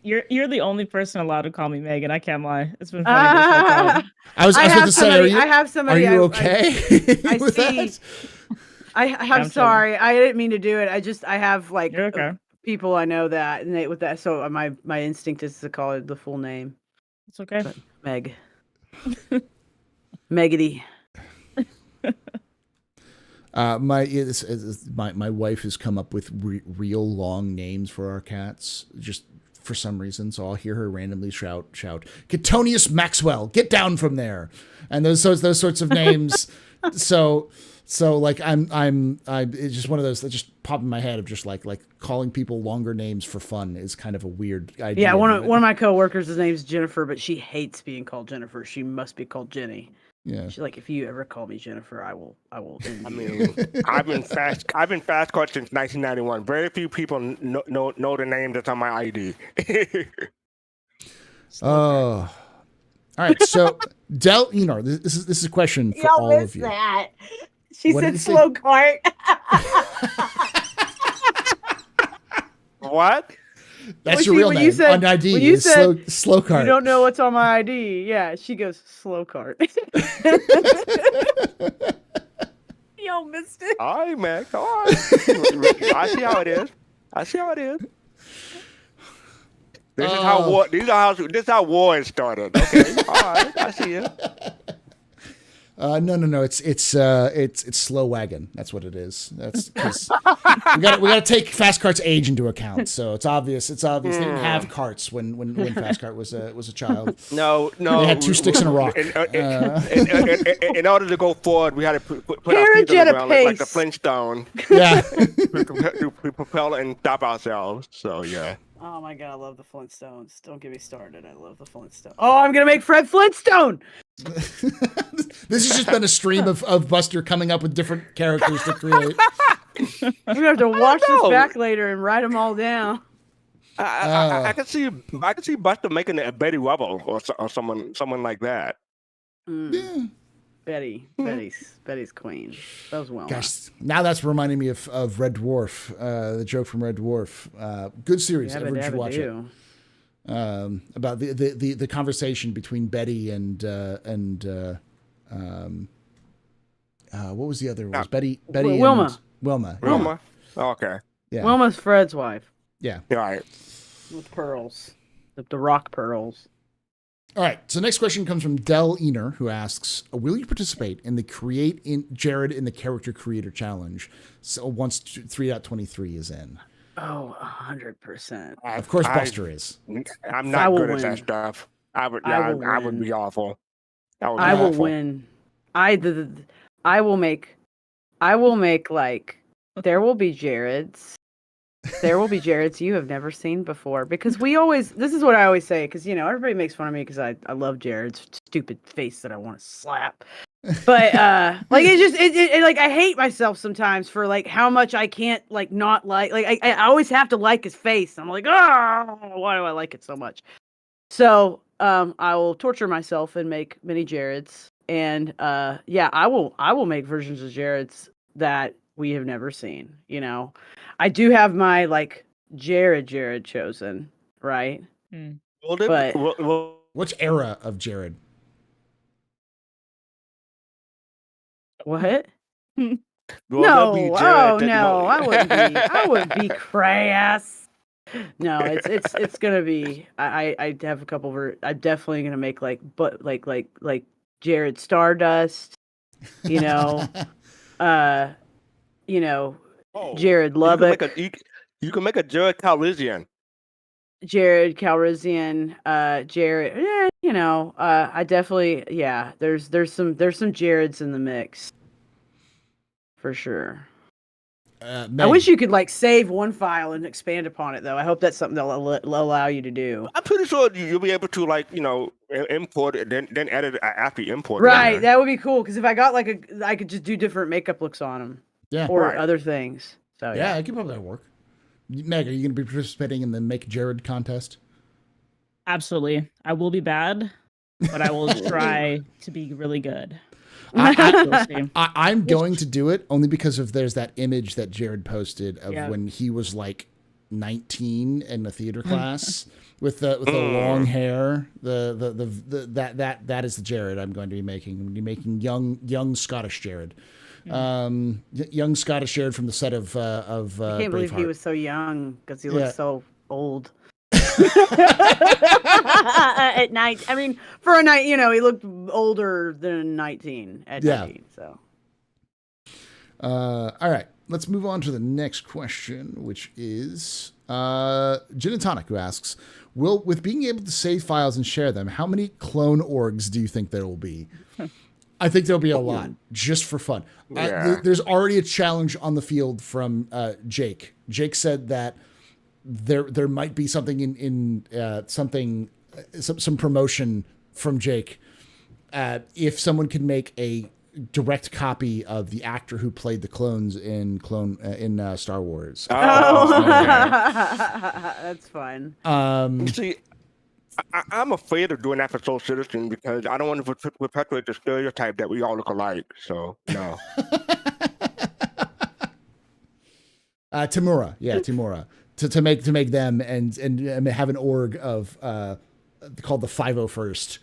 You're the only person allowed to call me Megan. I can't lie. It's been funny this whole time. I was about to say, I have somebody. Are you okay I with see. that? I'm sorry. I didn't mean to do it. I have like You're okay. people I know that, and with that, so my instinct is to call it the full name. It's okay. But Meg. Meggity. My wife has come up with real long names for our cats, just for some reason. So I'll hear her randomly shout, Ketonius Maxwell, get down from there, and those sorts of names. so like I'm it's just one of those that just pop in my head of just like calling people longer names for fun is kind of a weird idea. Yeah, one of my coworkers, his name's Jennifer, but she hates being called Jennifer. She must be called Jenny. Yeah. She's like, if you ever call me Jennifer, I will. I mean, I've been fast card since 1991. Very few people know the name that's on my ID. Oh, all right. So Del, this is a question for all of you. That. She What said did you say? slow cart. What? That's your real name on ID. When you is said slow cart. You don't know what's on my ID. Yeah, she goes slow cart. Yo, missed it. All right, Max. All right. I see how it is. This is how war. This is how war is started. Okay. All right. I see it. No. It's slow wagon. That's what it is. That's because we got to take Fast Cart's age into account. So it's obvious. They didn't have carts when Fast Cart was a child. No. They had two sticks and a rock. In order to go forward, we had to put our Carriage feet on at the a ground like the pace. Flintstone. Yeah. to propel and stop ourselves. So yeah. Oh my god, I love the Flintstones. Don't get me started. I love the Flintstones. Oh, I'm gonna make Fred Flintstone. This has just been a stream of Buster coming up with different characters to create. We're gonna have to watch this back later and write them all down. I can see Buster making a Betty Rubble or someone like that. Yeah. Betty's queen. That was well. Gosh, now that's reminding me of Red Dwarf, the joke from Red Dwarf. Good series. Everyone should watch it. About the conversation between Betty and what was the other one? Betty Wilma. And Wilma. Wilma. Oh, okay. Yeah. Wilma's Fred's wife Yeah. All right. with pearls, the rock pearls. All right. So next question comes from Del Ener, who asks, will you participate in the Jared in the Character Creator Challenge? So once 3.23 is in. Oh, 100%. Of course, Buster is. I'm not good at that stuff. I would be awful. I will win. I will make like there will be Jareds. There will be Jareds you have never seen before, because this is what I always say, because everybody makes fun of me because I love Jared's stupid face that I want to slap. But like it like I hate myself sometimes for like how much I can't like not like I always have to like his face. I'm like, why do I like it so much? So I will torture myself and make mini Jareds, and I will make versions of Jareds that we have never seen. I do have my like Jared chosen, right? But Which era of Jared? what? Will there be No, Jared oh no, that I wouldn't be crass. No, it's gonna be. I have a couple. I'm definitely gonna make like Jared Stardust. You know, uh, you know, Oh, Jared you can make Lubbock, you can make a Jared Calrissian. Jared Calrissian, Jared. I definitely There's some Jareds in the mix for sure. I Meg, wish you could like save one file and expand upon it though. I hope that's something they'll allow you to do. I'm pretty sure you'll be able to import it, then edit it after you import it. Right, that would be cool because if I got I could just do different makeup looks on them. Yeah. Or Right. other things. So yeah, it could probably work. Meg, are you going to be participating in the Make Jared contest? Absolutely. I will be bad, but I will try to be really good. I'm We'll see. going to do it only because there's that image that Jared posted of Yeah. when he was like 19 in a theater class with the long hair. That is the Jared I'm going to be making. I'm going to be making young Scottish Jared. Young Scottish Jared from the set of I can't believe he Braveheart. was so young because he looks so old. At night, I mean, for a night, he looked older than 19 at 19. So, all right, let's move on to the next question, which is Gin and Tonic, who asks, with being able to save files and share them, how many clone orgs do you think there will be? I think there'll be a lot, just for fun. Yeah. There's already a challenge on the field from Jake. Jake said that there might be something in some promotion from Jake if someone can make a direct copy of the actor who played the clones in Star Wars. that's fun. You see, I'm afraid of doing that for Star Citizen because I don't want to perpetuate the stereotype that we all look alike. So no. Timura, to make them and have an org of called the 501st.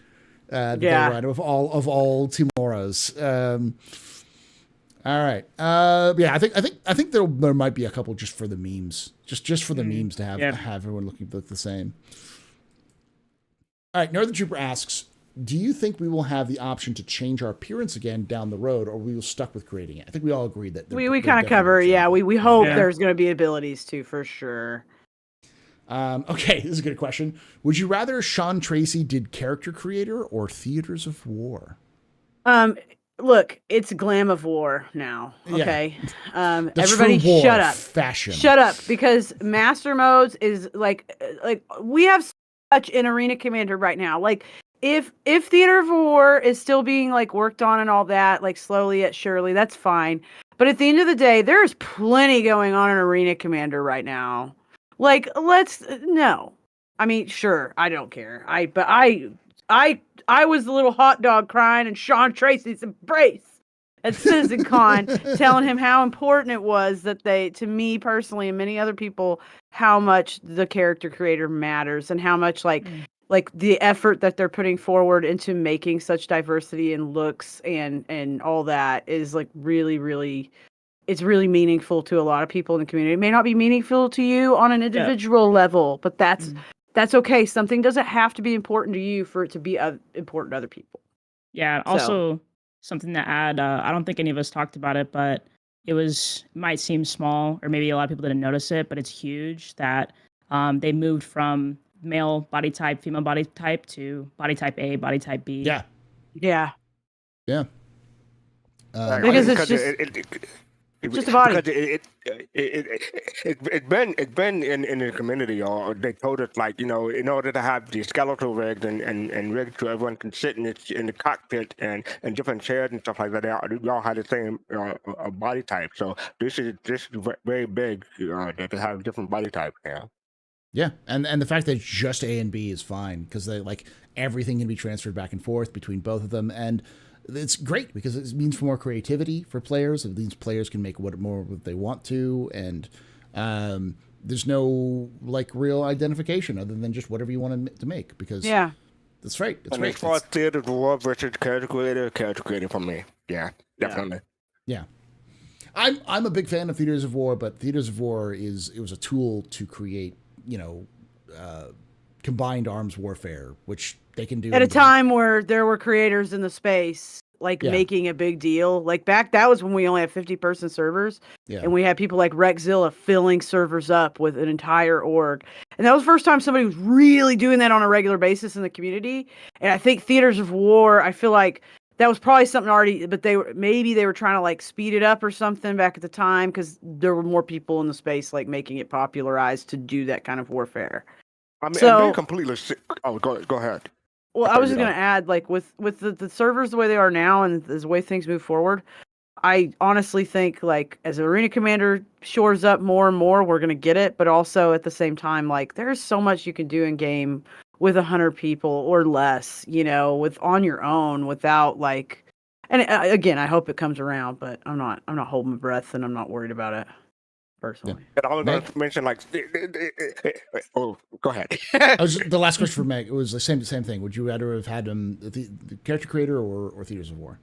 Of all Timuras. All right. I think there might be a couple just for the memes, just for the memes to have everyone looking look the same. All right. Northern Trooper asks, do you think we will have the option to change our appearance again down the road, or we will stuck with creating it? I think we all agree that we kind of cover. Yeah, we hope there's going to be abilities too, for sure. Okay, this is a good question. Would you rather Sean Tracy did character creator or Theaters of War? Look, it's Glam of War now. Okay. Everybody true war shut up. Fashion. Shut up, because Master Modes is like we have such in Arena Commander right now. Like if Theater of War is still being like worked on and all that, like slowly yet surely, that's fine. But at the end of the day, there's plenty going on in Arena Commander right now. Like, no. I mean, sure, I don't care. I was the little hot dog crying in Sean Tracy's embrace at CitizenCon, telling him how important it was that to me personally and many other people, how much the character creator matters and how much like the effort that they're putting forward into making such diversity in looks and all that is like really, really, it's really meaningful to a lot of people in the community. It may not be meaningful to you on an individual level, but that's okay. Something doesn't have to be important to you for it to be important to other people. Yeah. Also, something to add. I don't think any of us talked about it, but it might seem small, or maybe a lot of people didn't notice it, but it's huge that they moved from male body type, female body type to body type A, body type B. Yeah. Yeah. Yeah. Because it's just a body. Because it's been in the community, or they told us like, in order to have the skeletal rigs and rigs so everyone can sit in the cockpit and different chairs and stuff like that, they all have the same body type. So this is very big that they have different body types now. Yeah, and the fact that just A and B is fine because they everything can be transferred back and forth between both of them, and it's great because it means more creativity for players. It means players can make what they want to, and there's no real identification other than just whatever you want to make. Because that's right. It's as far as Theater of War versus character creator for me, definitely. Yeah. I'm a big fan of Theaters of War, but Theaters of War it was a tool to create, combined arms warfare, which they can do At a time where there were creators in the space making a big deal. Like that was when we only had 50-person servers, and we had people like Rexzilla filling servers up with an entire org. And that was the first time somebody was really doing that on a regular basis in the community. And I think Theaters of War, I feel like that was probably something already, but they were trying to like speed it up or something back at the time because there were more people in the space like making it popularized to do that kind of warfare. I mean, so, completely. Oh, go ahead. Well, I was just going to add, like, with the servers the way they are now and the way things move forward, I honestly think, like, as Arena Commander shores up more and more, we're going to get it. But also, at the same time, like, there's so much you can do in game with 100 people or less, with on your own without, like... And again, I hope it comes around, but I'm not holding my breath and I'm not worried about it. Personally. And I was going to mention, like, oh, go ahead. The last question for Meg, it was the same thing. Would you rather have had the character creator or Theaters of War?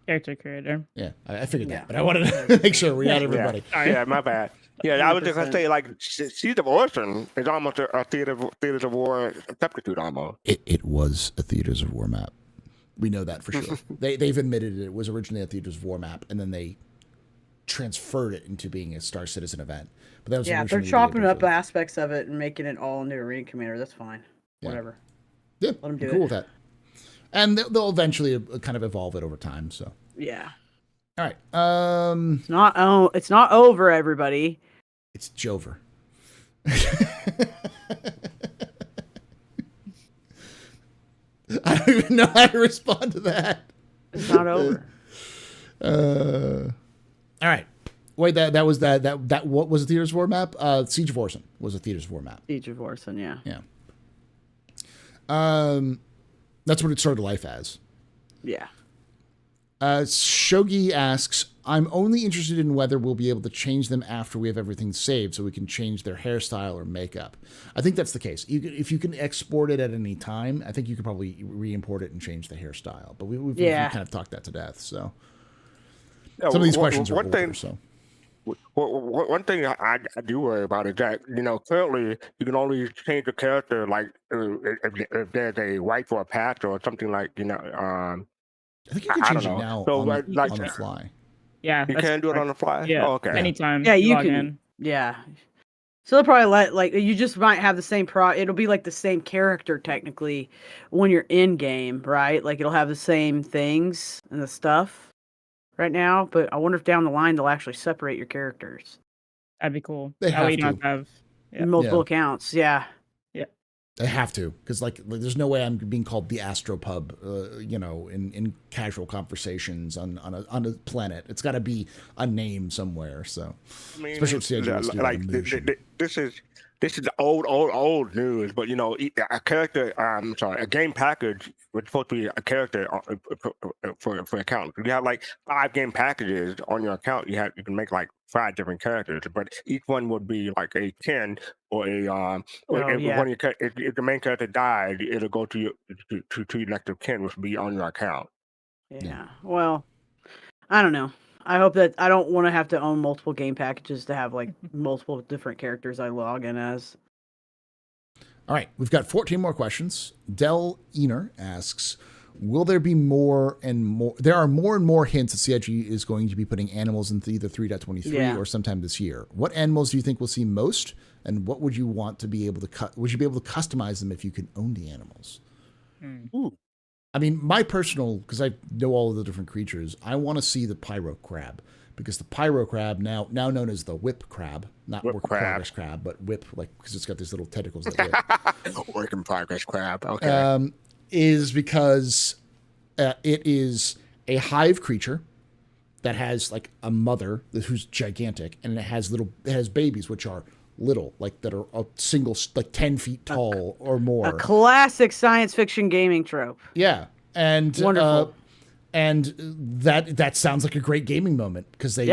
Character creator. Yeah, I figured that, but I wanted to make sure we had everybody. Yeah, my bad. Yeah, 100%. I was just going to say, like, Seeds of Orson is almost a Theaters of War substitute, almost. It was a Theaters of War map. We know that for sure. They've admitted it was originally a Theaters of War map, and then they transferred it into being a Star Citizen event. But that was they're chopping up aspects of it and making it all into Arena Commander. That's fine. Whatever. Yeah, let them do cool with that. And they'll eventually kind of evolve it over time. So yeah. All right. It's not over, everybody. It's Jover. I don't even know how to respond to that. It's not over. All right. Wait, that was that what was a Theaters of War map? Siege of Orson was a Theaters of War map. Siege of Orson, yeah. Yeah. That's what it started life as. Yeah. Shogi asks, I'm only interested in whether we'll be able to change them after we have everything saved so we can change their hairstyle or makeup. I think that's the case. If you can export it at any time, I think you could probably re-import it and change the hairstyle. But we've kind of talked that to death, so... Some of these questions are older, so... One thing I do worry about is that, currently you can only change the character, like, if there's a wipe or a patch or something like, I think you can change it now on the fly. Yeah. You can do it on the fly? Yeah. Oh, okay. Anytime. Yeah, you can. Yeah. So they'll probably you just might have the same it'll be like the same character technically when you're in game, right? Like it'll have the same things and the stuff right now, but I wonder if down the line they'll actually separate your characters. That'd be cool. They have you to. don't have multiple accounts. Yeah. Yeah. They have to, because like there's no way I'm being called the AstroPub, in casual conversations on a planet. It's got to be a name somewhere. So, I mean, especially if this is old news, but a character, a game package was supposed to be a character for account. You have like 5 game packages on your account. You can make like 5 different characters, but each one would be like a 10 or a if the main character died, it'll go to your next of kin, which will be on your account. Yeah. Well, I don't know. I hope that I don't want to have to own multiple game packages to have like multiple different characters I log in as. All right, we've got 14 more questions. Del Ener asks, will there be more and more? There are more and more hints that CIG is going to be putting animals into either 3.23 or sometime this year. What animals do you think we'll see most? And what would you want to be able to would you be able to customize them if you can own the animals? Ooh. I mean, my personal, because I know all of the different creatures, I want to see the pyro crab, because the pyro crab, now known as the whip crab, not work in progress crab, but whip, like, because it's got these little tentacles that whip. Work in progress crab. Okay. Is because it is a hive creature that has like a mother who's gigantic, and it has babies which are little, like that are a single, like 10 feet tall or more. A classic science fiction gaming trope. Yeah, and wonderful. And that sounds like a great gaming moment, because they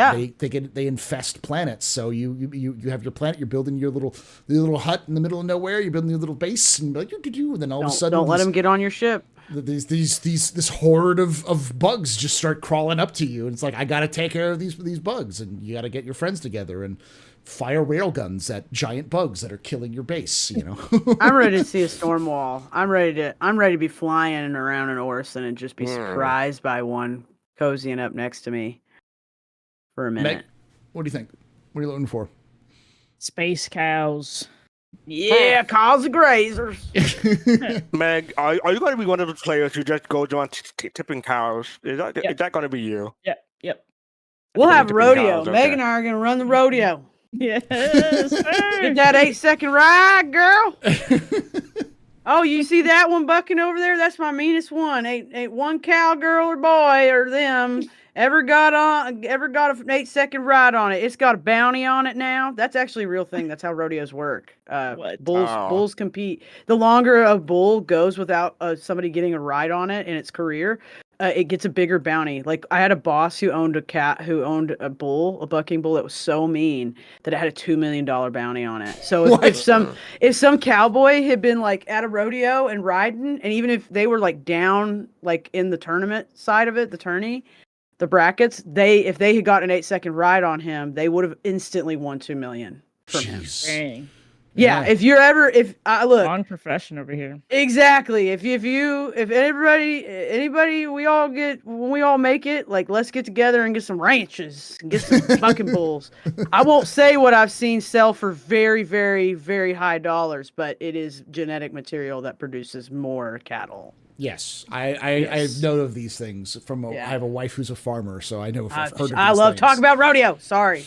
infest planets. So you have your planet, you're building your little hut in the middle of nowhere, you're building your little base, and like and then all of a sudden don't let them get on your ship. This horde of bugs just start crawling up to you, and it's like, I got to take care of these bugs, and you got to get your friends together and fire railguns at giant bugs that are killing your base. You know, I'm ready to see a storm wall. I'm ready to be flying around an Orison and just be surprised by one cozying up next to me for a minute. Meg, what do you think? What are you looking for? Space cows. Yeah, cows and grazers. Meg, are you going to be one of those players who just goes on tipping cows? Is that going to be you? Yep. We'll have Tipping rodeo. cows, okay. Meg and I are gonna run the rodeo. Yes, Get that 8-second ride, girl. Oh, you see that one bucking over there? That's my meanest one. Ain't one cowgirl or boy or them ever got an 8-second ride on it. It's got a bounty on it now. That's actually a real thing. That's how rodeos work. What? Bulls compete. The longer a bull goes without somebody getting a ride on it in its career, it gets a bigger bounty. Like, I had a boss who owned a bucking bull that was so mean that it had a $2 million bounty on it. So if some cowboy had been like at a rodeo and riding, and even if they were like down like in the tournament side of it, the tourney, the brackets, if they had got an 8-second ride on him, they would have instantly won $2 million from him. Dang. Yeah, look, Long profession over here. Exactly. If anybody, we all make it, like, let's get together and get some ranches and get some bucking bulls. I won't say what I've seen sell for very, very, very high dollars, but it is genetic material that produces more cattle. Yes, I know of these things I have a wife who's a farmer, so I know if I've heard of these I love things. talking about rodeo. Sorry.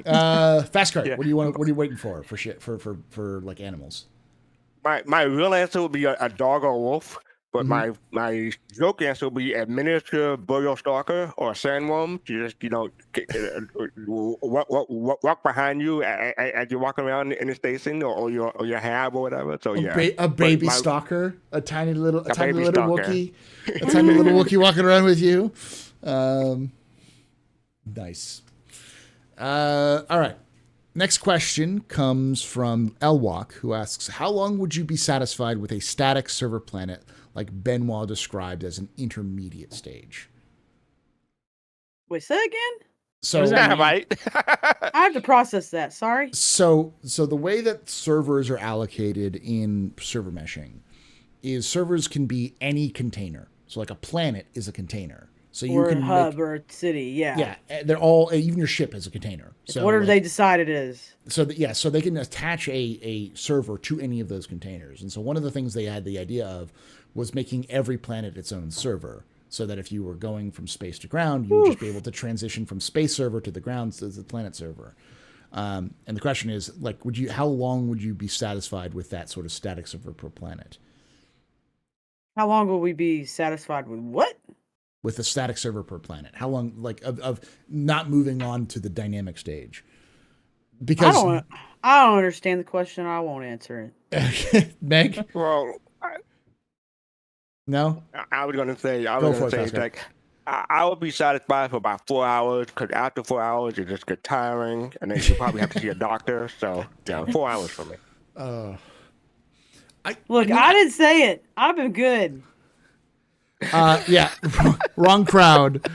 Fast card. Yeah. What are you waiting for like animals? My real answer would be a dog or a wolf, but my joke answer would be a miniature burial stalker or a sandworm. You just walk behind you as you're walking around in the station or your hab or whatever. So a baby stalker, a tiny little Wookiee, a tiny little Wookiee walking around with you. Nice. All right. Next question comes from Elwalk, who asks, how long would you be satisfied with a static server planet like Benoit described as an intermediate stage? Wait, say that again? So right. I have to process that. Sorry. So the way that servers are allocated in server meshing is servers can be any container. So like a planet is a container. So you can a hub or a city, yeah. They're all, even your ship is a container. So whatever they decide it is. So they can attach a server to any of those containers. And so one of the things they had the idea of was making every planet its own server, so that if you were going from space to ground, you would just be able to transition from space server to the ground to the planet server. And the question is, like, how long would you be satisfied with that sort of static server per planet? How long will we be satisfied with what? With a static server per planet. How long, like, of not moving on to the dynamic stage? Because I don't understand the question. I won't answer it. Meg? Well, no? I was going to say, like, I would be satisfied for about 4 hours, because after 4 hours, it just gets tiring, and then you probably have to see a doctor. So, 4 hours for me. I didn't say it. I've been good. Yeah, wrong crowd.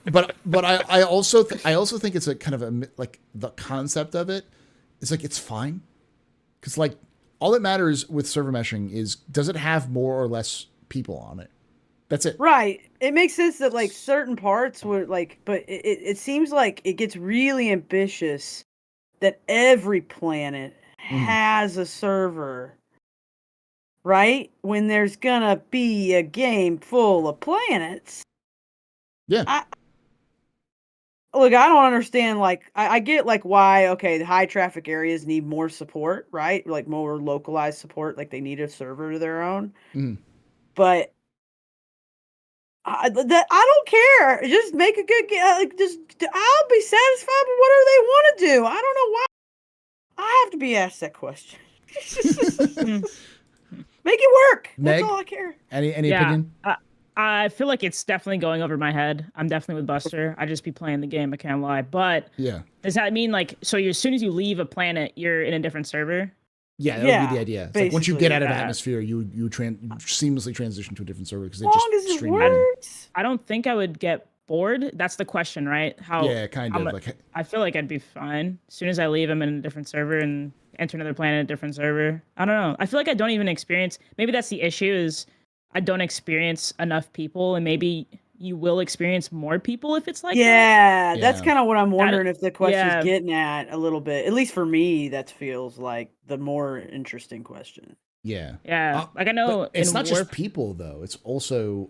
But I also think it's a kind of like the concept of it is like, it's fine, because like all that matters with server meshing is, does it have more or less people on it? That's it. Right. It makes sense that like certain parts would like, but it seems like it gets really ambitious that every planet has a server. Right? When there's gonna be a game full of planets. Yeah. I don't understand, like, I get like why, okay, the high traffic areas need more support, right? Like more localized support, like they need a server of their own. But I don't care. Just make a good game. I'll be satisfied with whatever they want to do. I don't know why I have to be asked that question. Make it work. That's all I care. Any opinion? I feel like it's definitely going over my head. I'm definitely with Buster. I just be playing the game. I can't lie. But yeah, does that mean like, so as soon as you leave a planet, you're in a different server? Yeah, that would be the idea. It's like once you get out of basically, atmosphere, you seamlessly transition to a different server because As they just long as it stream it in. works. I don't think I would get bored. That's the question, right? Yeah, kind of. Like, I feel like I'd be fine. As soon as I leave, I'm in a different server and enter another planet, a different server. I don't know. I feel like I don't even experience. Maybe that's the issue is I don't experience enough people, and maybe you will experience more people if it's like that. Yeah, that's Yeah. kind of what I'm wondering if the question's yeah. getting at a little bit. At least for me, that feels like the more interesting question. yeah. Yeah, like I know But it's in not just Warfare- people though. It's also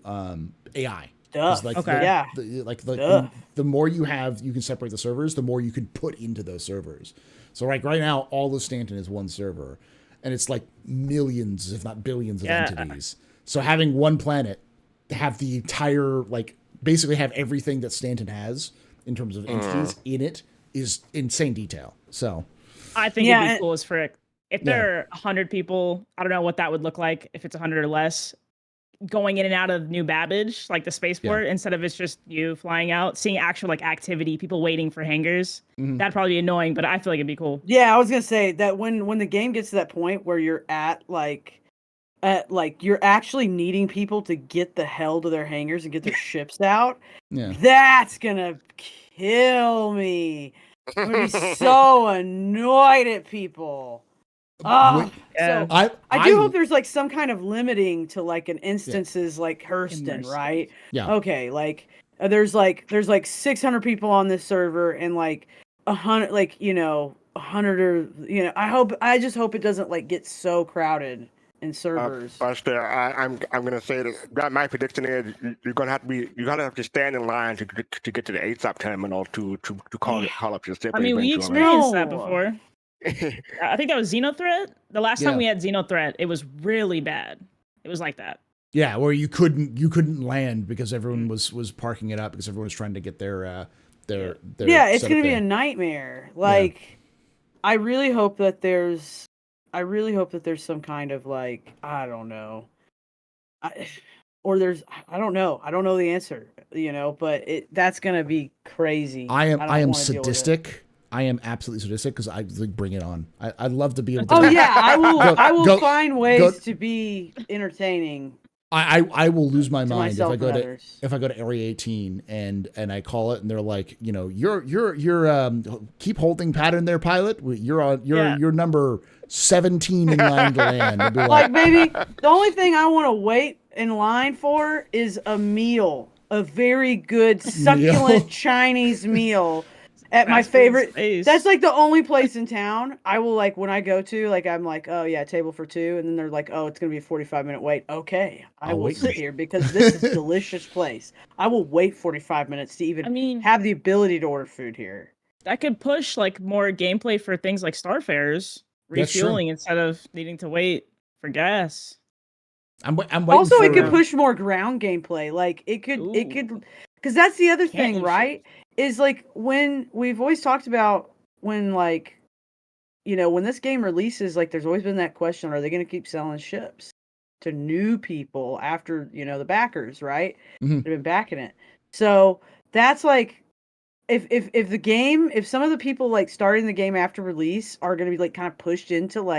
AI. Stuff. Like Okay. Yeah. The more you have, you can separate the servers. The more you can put into those servers. So like right now, all of Stanton is one server, and it's like millions, if not billions, of entities. So having one planet have the entire basically have everything that Stanton has in terms of entities in it is insane detail. So I think it'd be cool as frick. If there are 100 people, I don't know what that would look like if it's 100 or less, going in and out of New Babbage, like the spaceport, instead of it's just you flying out, seeing actual activity, people waiting for hangars. That'd probably be annoying, but I feel like it'd be cool. Yeah, I was gonna say that when the game gets to that point where you're at you're actually needing people to get the hell to their hangars and get their ships out. yeah, That's gonna kill me. I'm gonna be so annoyed at people. Oh, Yeah. so I do hope there's some kind of limiting to an instances like Hurston, Immersive. right? Yeah. Okay, there's 600 people on this server and 100 100 or I just hope it doesn't get so crowded in servers. Buster, I'm gonna say that my prediction is you're gonna have to stand in line to get to the ASAP terminal to call up your ship. I mean, we eventually. experienced that before. I think that was Xenothreat. The last time Yeah. we had Xenothreat, it was really bad. It was like that. Yeah, where you couldn't land because everyone was parking it up because everyone was trying to get their Yeah, it's setup gonna be there. a nightmare. I really hope that there's some kind of I don't know. I don't know. I don't know the answer, but that's gonna be crazy. I am don't wanna deal with it. sadistic. I am absolutely sadistic because I bring it on. I'd love to be able to. Oh yeah, I will go- find ways to be entertaining. I will lose my To mind if myself I go and to others. Area 18 and I call it and they're like, you're keep holding pattern there, pilot. You're number 17 in line to land. I'd be Baby, the only thing I want to wait in line for is a meal, a very good succulent Chinese meal at my Fast food favorite. space. That's the only place in town I will when I go to I'm oh yeah, table for two, and then they're oh, it's gonna be a 45-minute wait. Okay, I I'll will wait. sit here because this is a delicious place. I will wait 45 minutes to even have the ability to order food here. That could push more gameplay for things like Starfarers, That's true. refueling instead of needing to wait for gas. I'm waiting Also, for, it could push more ground gameplay. It could, because that's the other thing, you right? Is when we've always talked about when when this game releases, there's always been that question: are they going to keep selling ships to new people after the backers, right? Mhm. They've been backing it. So that's if the game, if some of the people starting the game after release are going to be kind of pushed into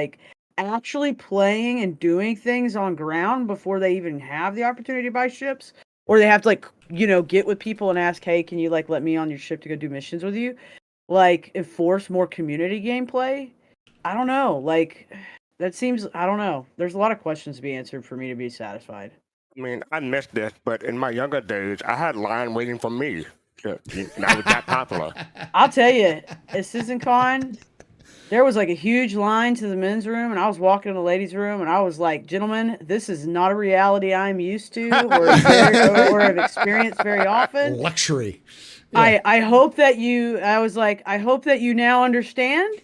actually playing and doing things on ground before they even have the opportunity to buy ships, or they have to get with people and ask, hey, can you let me on your ship to go do missions with you, enforce more community gameplay. I don't know, that seems, I don't know, there's a lot of questions to be answered for me to be satisfied. I mean, I missed this, but in my younger days, I had line waiting for me. And I was that popular. I'll tell you, at CitizenCon, there was a huge line to the men's room, and I was walking in the ladies' room, and I was like, gentlemen, this is not a reality I'm used to or have experienced very often. luxury. I hope that I hope that you now understand,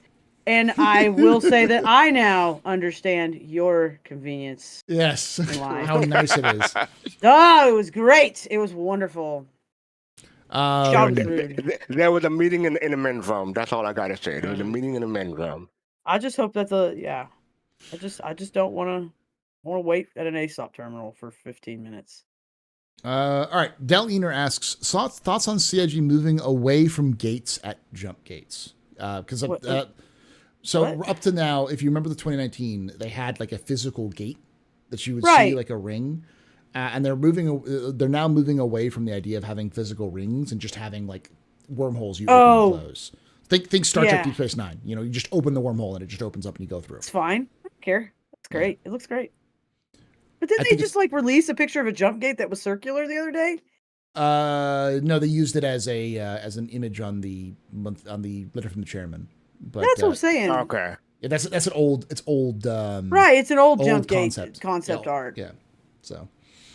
and I will say that I now understand your convenience. Yes. line. How nice it is. Oh, it was great. It was wonderful. There was a meeting in the men's room. That's all I gotta say. There was a meeting in the men's room. I just hope that I just don't want to wait at an ASOP terminal for 15 minutes. All right. Del Ener asks, thoughts on CIG moving away from gates at jump gates? Because So What? up to now, if you remember the 2019, they had like a physical gate that you would see Right. like a ring, and they're now moving away from the idea of having physical rings and just having like wormholes you open and close. Think Star Trek Yeah. Deep Space Nine. You know, you just open the wormhole and it just opens up and you go through. It's fine. I don't care. It's great. It looks great. But I didn't they think just like release a picture of a jump gate that was circular the other day? No, they used it as an image on the letter from the chairman. But That's what I'm saying. Okay. yeah, that's an old Right. It's an old old jump gate concept. concept Yeah, art. Yeah. So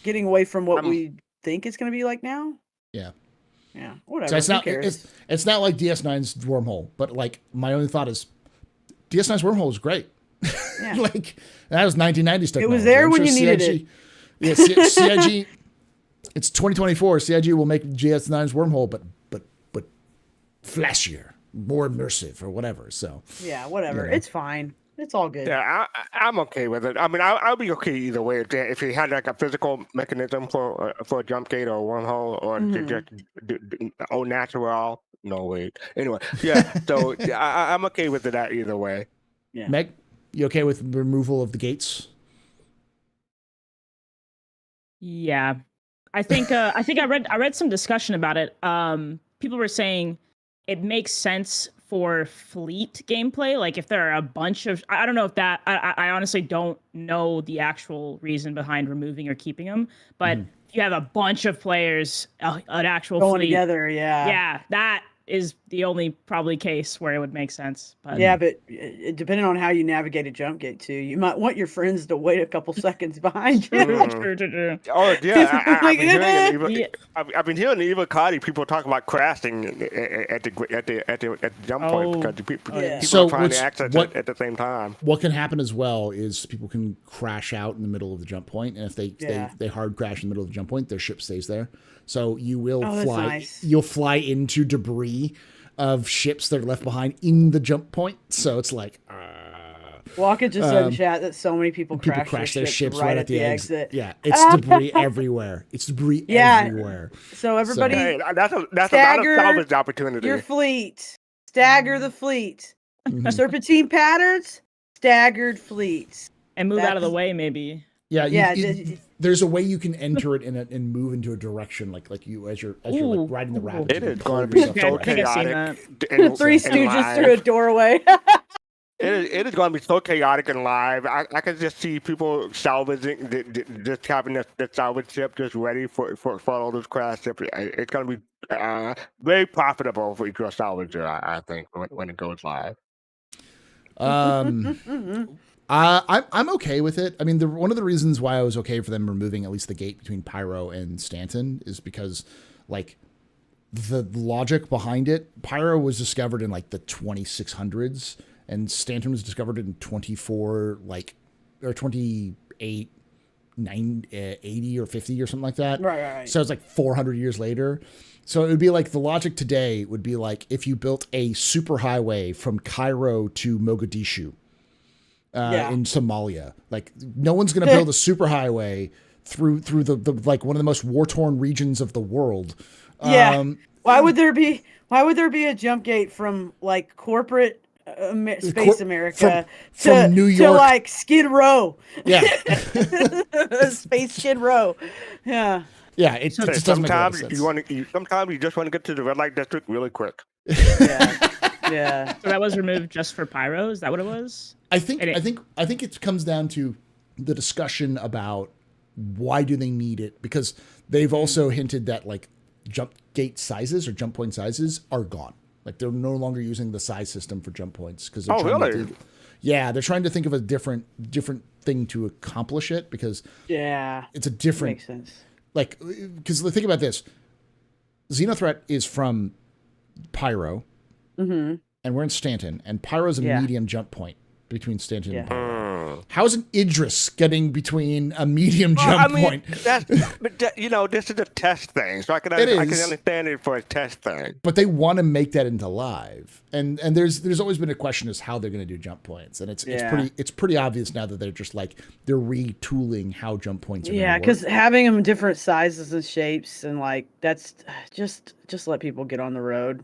Getting away from what I'm- we think it's going to be like now. yeah. Yeah. Whatever. So it's Who not cares? it's not like DS9's wormhole, but like my only thought is DS9's wormhole is great. Yeah. Like that was 1990s technology. It was there I'm when sure you needed CIG Yeah, CIG. It's 2024. CIG will make DS9's wormhole, but flashier, more immersive, or whatever. So Yeah. Whatever. You know. It's fine. It's all good. Yeah, I'm okay with it. I mean, I'll be okay either way. If he had like a physical mechanism for a jump gate or a wormhole, or to just au natural. No wait. Anyway, yeah. So I'm okay with it either way. Yeah. Meg, you okay with removal of the gates? Yeah, I think I read some discussion about it. People were saying it makes sense for fleet gameplay. Like if there are a bunch of, I don't know if that, I honestly don't know the actual reason behind removing or keeping them. But if you have a bunch of players, an actual Going fleet, together. Yeah. yeah, that is the only probably case where it would make sense. But Yeah, but depending on how you navigate a jump gate too, you might want your friends to wait a couple seconds behind you. Oh yeah, Like, I've been hearing even Cardi people talk about crashing at the jump point because people Yeah. So are trying what's- to access what- it at the same time. What can happen as well is people can crash out in the middle of the jump point, and if Yeah. they hard crash in the middle of the jump point, their ship stays there. So you will Oh, that's fly. nice. You'll fly into debris of ships that are left behind in the jump point. So it's like Walker just said in chat that so many people crash their ships right at the exit. Yeah, it's debris everywhere. It's debris Yeah. everywhere. So everybody, Hey, that's a Stagger salvage opportunity. your fleet, stagger the fleet, Mhm. serpentine patterns, staggered fleets. and move out of the That's- way maybe. Yeah, Yeah, there's a way you can enter it and move into a direction like you as you're Ooh. like riding the Ooh. rapids. It you is can pull going to be yourself Okay, so I think I've seen chaotic. and- Three and Stooges live. through a doorway. It is going to be so chaotic and live. I can just see people salvaging, just having the salvage ship just ready for all those crash ships. It's going to be very profitable for your salvager, I think, when it goes live. I'm okay with it. I mean, one of the reasons why I was okay for them removing at least the gate between Pyro and Stanton is because, like, the logic behind it. Pyro was discovered in like the 2600s, and Stanton was discovered in 28, 80 or 50 or something like that. Right. So it's like 400 years later. So it would be like the logic today would be like if you built a superhighway from Cairo to Mogadishu. In Somalia, like no one's going to build a superhighway through the like one of the most war-torn regions of the world. Yeah. Why would there be a jump gate from like corporate space America from New York to like Skid Row? Yeah, Space Skid Row. Yeah. yeah. It just doesn't make a lot of Sometimes sense. sometimes you just want to get to the red light district really quick. Yeah. Yeah. So that was removed just for Pyro. Is that what it was? I think it comes down to the discussion about why do they need it, because they've also hinted that like jump gate sizes or jump point sizes are gone. Like they're no longer using the size system for jump points because they're they're trying to think of a different thing to accomplish it, because it's a different Makes sense. like, because think about this. Xenothreat is from Pyro, and we're in Stanton, and Pyro's a medium jump point between Stanton and Pyro. How's an Idris getting between a medium jump point? This is a test thing, so I can understand it for a test thing. But they want to make that into live, and there's always been a question as how they're going to do jump points, and it's pretty obvious now that they're just like they're retooling how jump points are. Yeah, because having them different sizes and shapes and like that's just let people get on the road.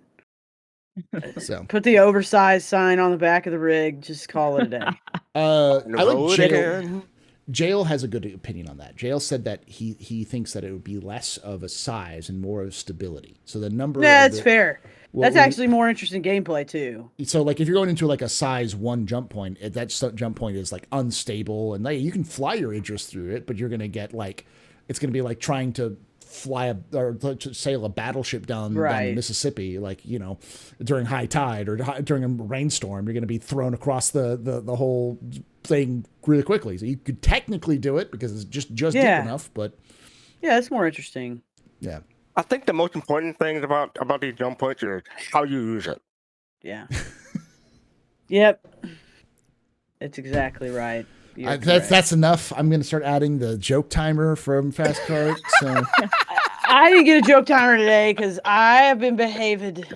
So Put the oversized sign on the back of the rig. Just call it a day. I like Roll it Jail. again. Jail has a good opinion on that. Jail said that he thinks that it would be less of a size and more of stability. So the number. That's fair. Well, That's actually more interesting gameplay too. So like if you're going into like a size 1 jump point, that jump point is like unstable, and like, you can fly your Idris through it, but you're gonna get like it's gonna be like trying to fly or to sail a battleship down the Mississippi, like, you know, during high tide or during a rainstorm. You're going to be thrown across the whole thing really quickly. So you could technically do it because it's just deep enough, but yeah, it's more interesting. Yeah, I think the most important thing about these jump points is how you use it. Yeah. Yep. It's exactly right. That's enough. I'm going to start adding the joke timer from Fast Cart. So I didn't get a joke timer today because I have been behaved.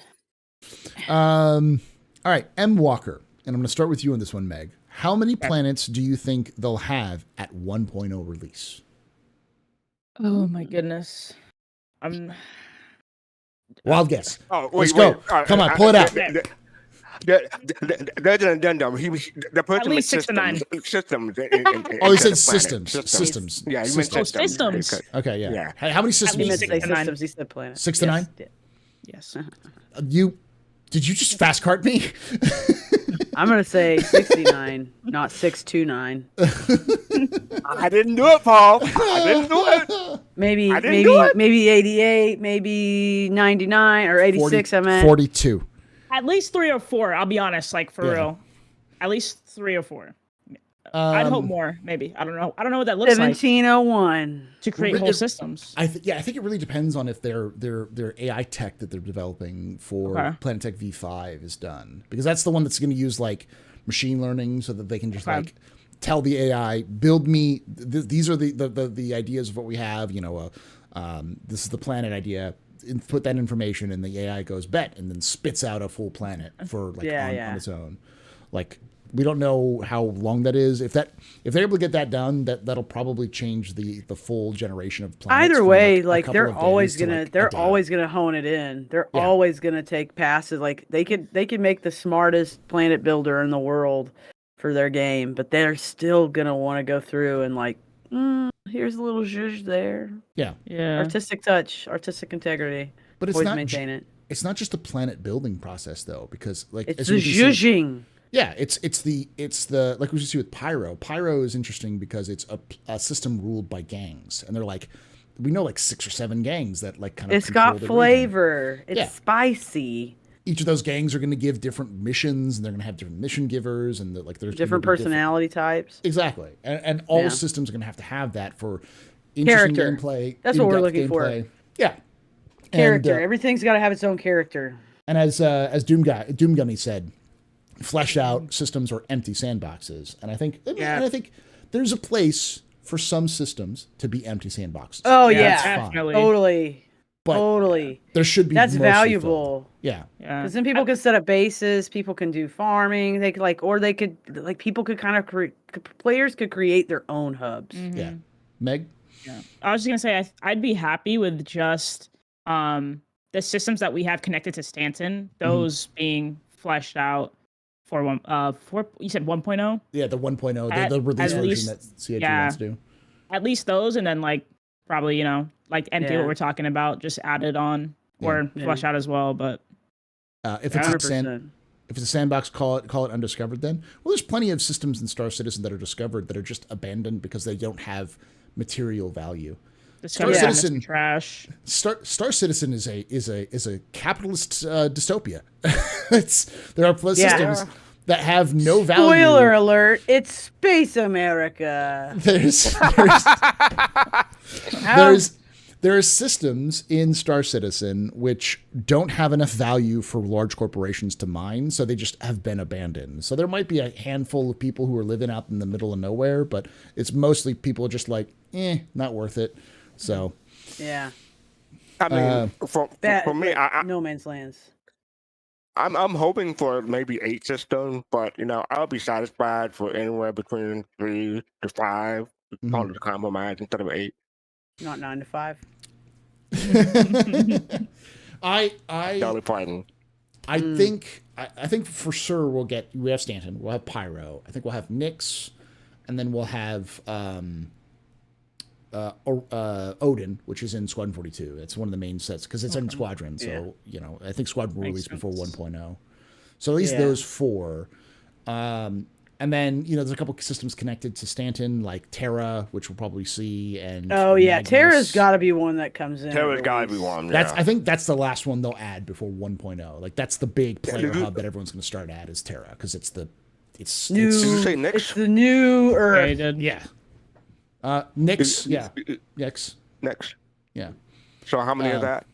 All right, M Walker, and I'm going to start with you on this one, Meg. How many planets do you think they'll have at 1.0 release? Oh my goodness. Wild guess. Oh, Let's go. Come on, pull it out. There's an addendum. The person At least 6 to 9. Systems. Oh, he said systems. Systems. Yeah, you meant Systems. Systems. Okay, yeah. How many systems? He meant Six say to nine. systems. He said planet. 6 to 9? Yes. Did you just fast cart me? I'm gonna say 69, not 629. I didn't do it, Paul. I didn't do it. Maybe 88, maybe 99 or 86. 42. At least 3 or 4. I'll be honest, like for real. At least 3 or 4. I'd hope more. Maybe. I don't know. I don't know what that looks like 1701 to create whole systems. I think it really depends on if their AI tech that they're developing for Planet Tech V5 is done, because that's the one that's going to use like machine learning so that they can just like tell the AI, build me. These are the ideas of what we have. You know, this is the planet idea. Put that information, and the AI goes bet, and then spits out a full planet for like on its own. Like, we don't know how long that is. If they're able to get that done, that'll probably change the full generation of planets. Either way, like they're always gonna hone it in. They're always gonna take passes. Like they could make the smartest planet builder in the world for their game, but they're still gonna want to go through and like, here's a little zhuzh there. Yeah. Artistic touch, artistic integrity. But it's always not maintain it. It's not just a planet building process though, because like it's the zhuzhing. Yeah, it's the like we just see with Pyro. Pyro is interesting because it's a system ruled by gangs, and they're like, we know like 6 or 7 gangs that like kind of. It's got flavor. It's spicy. Each of those gangs are going to give different missions, and they're going to have different mission givers, and like there's different personality types. Exactly, and all systems are going to have that for interesting gameplay. That's what we're looking for. Yeah, character. Everything's got to have its own character. And as Doomgummy said, fleshed out systems are empty sandboxes, and I think there's a place for some systems to be empty sandboxes. Oh yeah, totally. But totally, there should be. That's valuable. Yeah, because then people can set up bases. People can do farming. They could people could kind of players could create their own hubs. Mm-hmm. Yeah, Meg. Yeah, I was just gonna say I'd be happy with just the systems that we have connected to Stanton. Those being fleshed out. For you said 1.0? Yeah, the 1.0, the release version that CIG wants to do. At least those, and then like probably, you know, like empty what we're talking about, just added on or flesh out as well. But if it's a sandbox, call it undiscovered. Then there's plenty of systems in Star Citizen that are discovered that are just abandoned because they don't have material value. Star Citizen trash. Star Citizen is a capitalist dystopia. There are systems that have no value. Spoiler alert! It's Space America. There are systems in Star Citizen which don't have enough value for large corporations to mine, so they just have been abandoned. So there might be a handful of people who are living out in the middle of nowhere, but it's mostly people just like, not worth it. So, yeah. I mean, for me, No Man's Lands. I'm hoping for maybe 8 systems, but you know, I'll be satisfied for anywhere between 3 to 5. Call it a compromise instead of 8. Not 9 to 5. I Dolly Parton. I think for sure we have Stanton, we'll have Pyro, I think we'll have Nyx, and then we'll have Odin, which is in Squadron 42. It's one of the main sets because it's in Squadron. So I think Squadron will release before 1.0. So at least those 4. And then, there's a couple systems connected to Stanton, like Terra, which we'll probably see. And Magnus. Terra's got to be one that comes in. Terra's got to be one. Yeah. I think that's the last one they'll add before 1.0. Like that's the big player hub that everyone's going to start at is Terra because it's Did you say Nyx? It's the new Earth. Yeah. Nyx. Yeah. Nyx. Nyx. Yeah. So how many of that?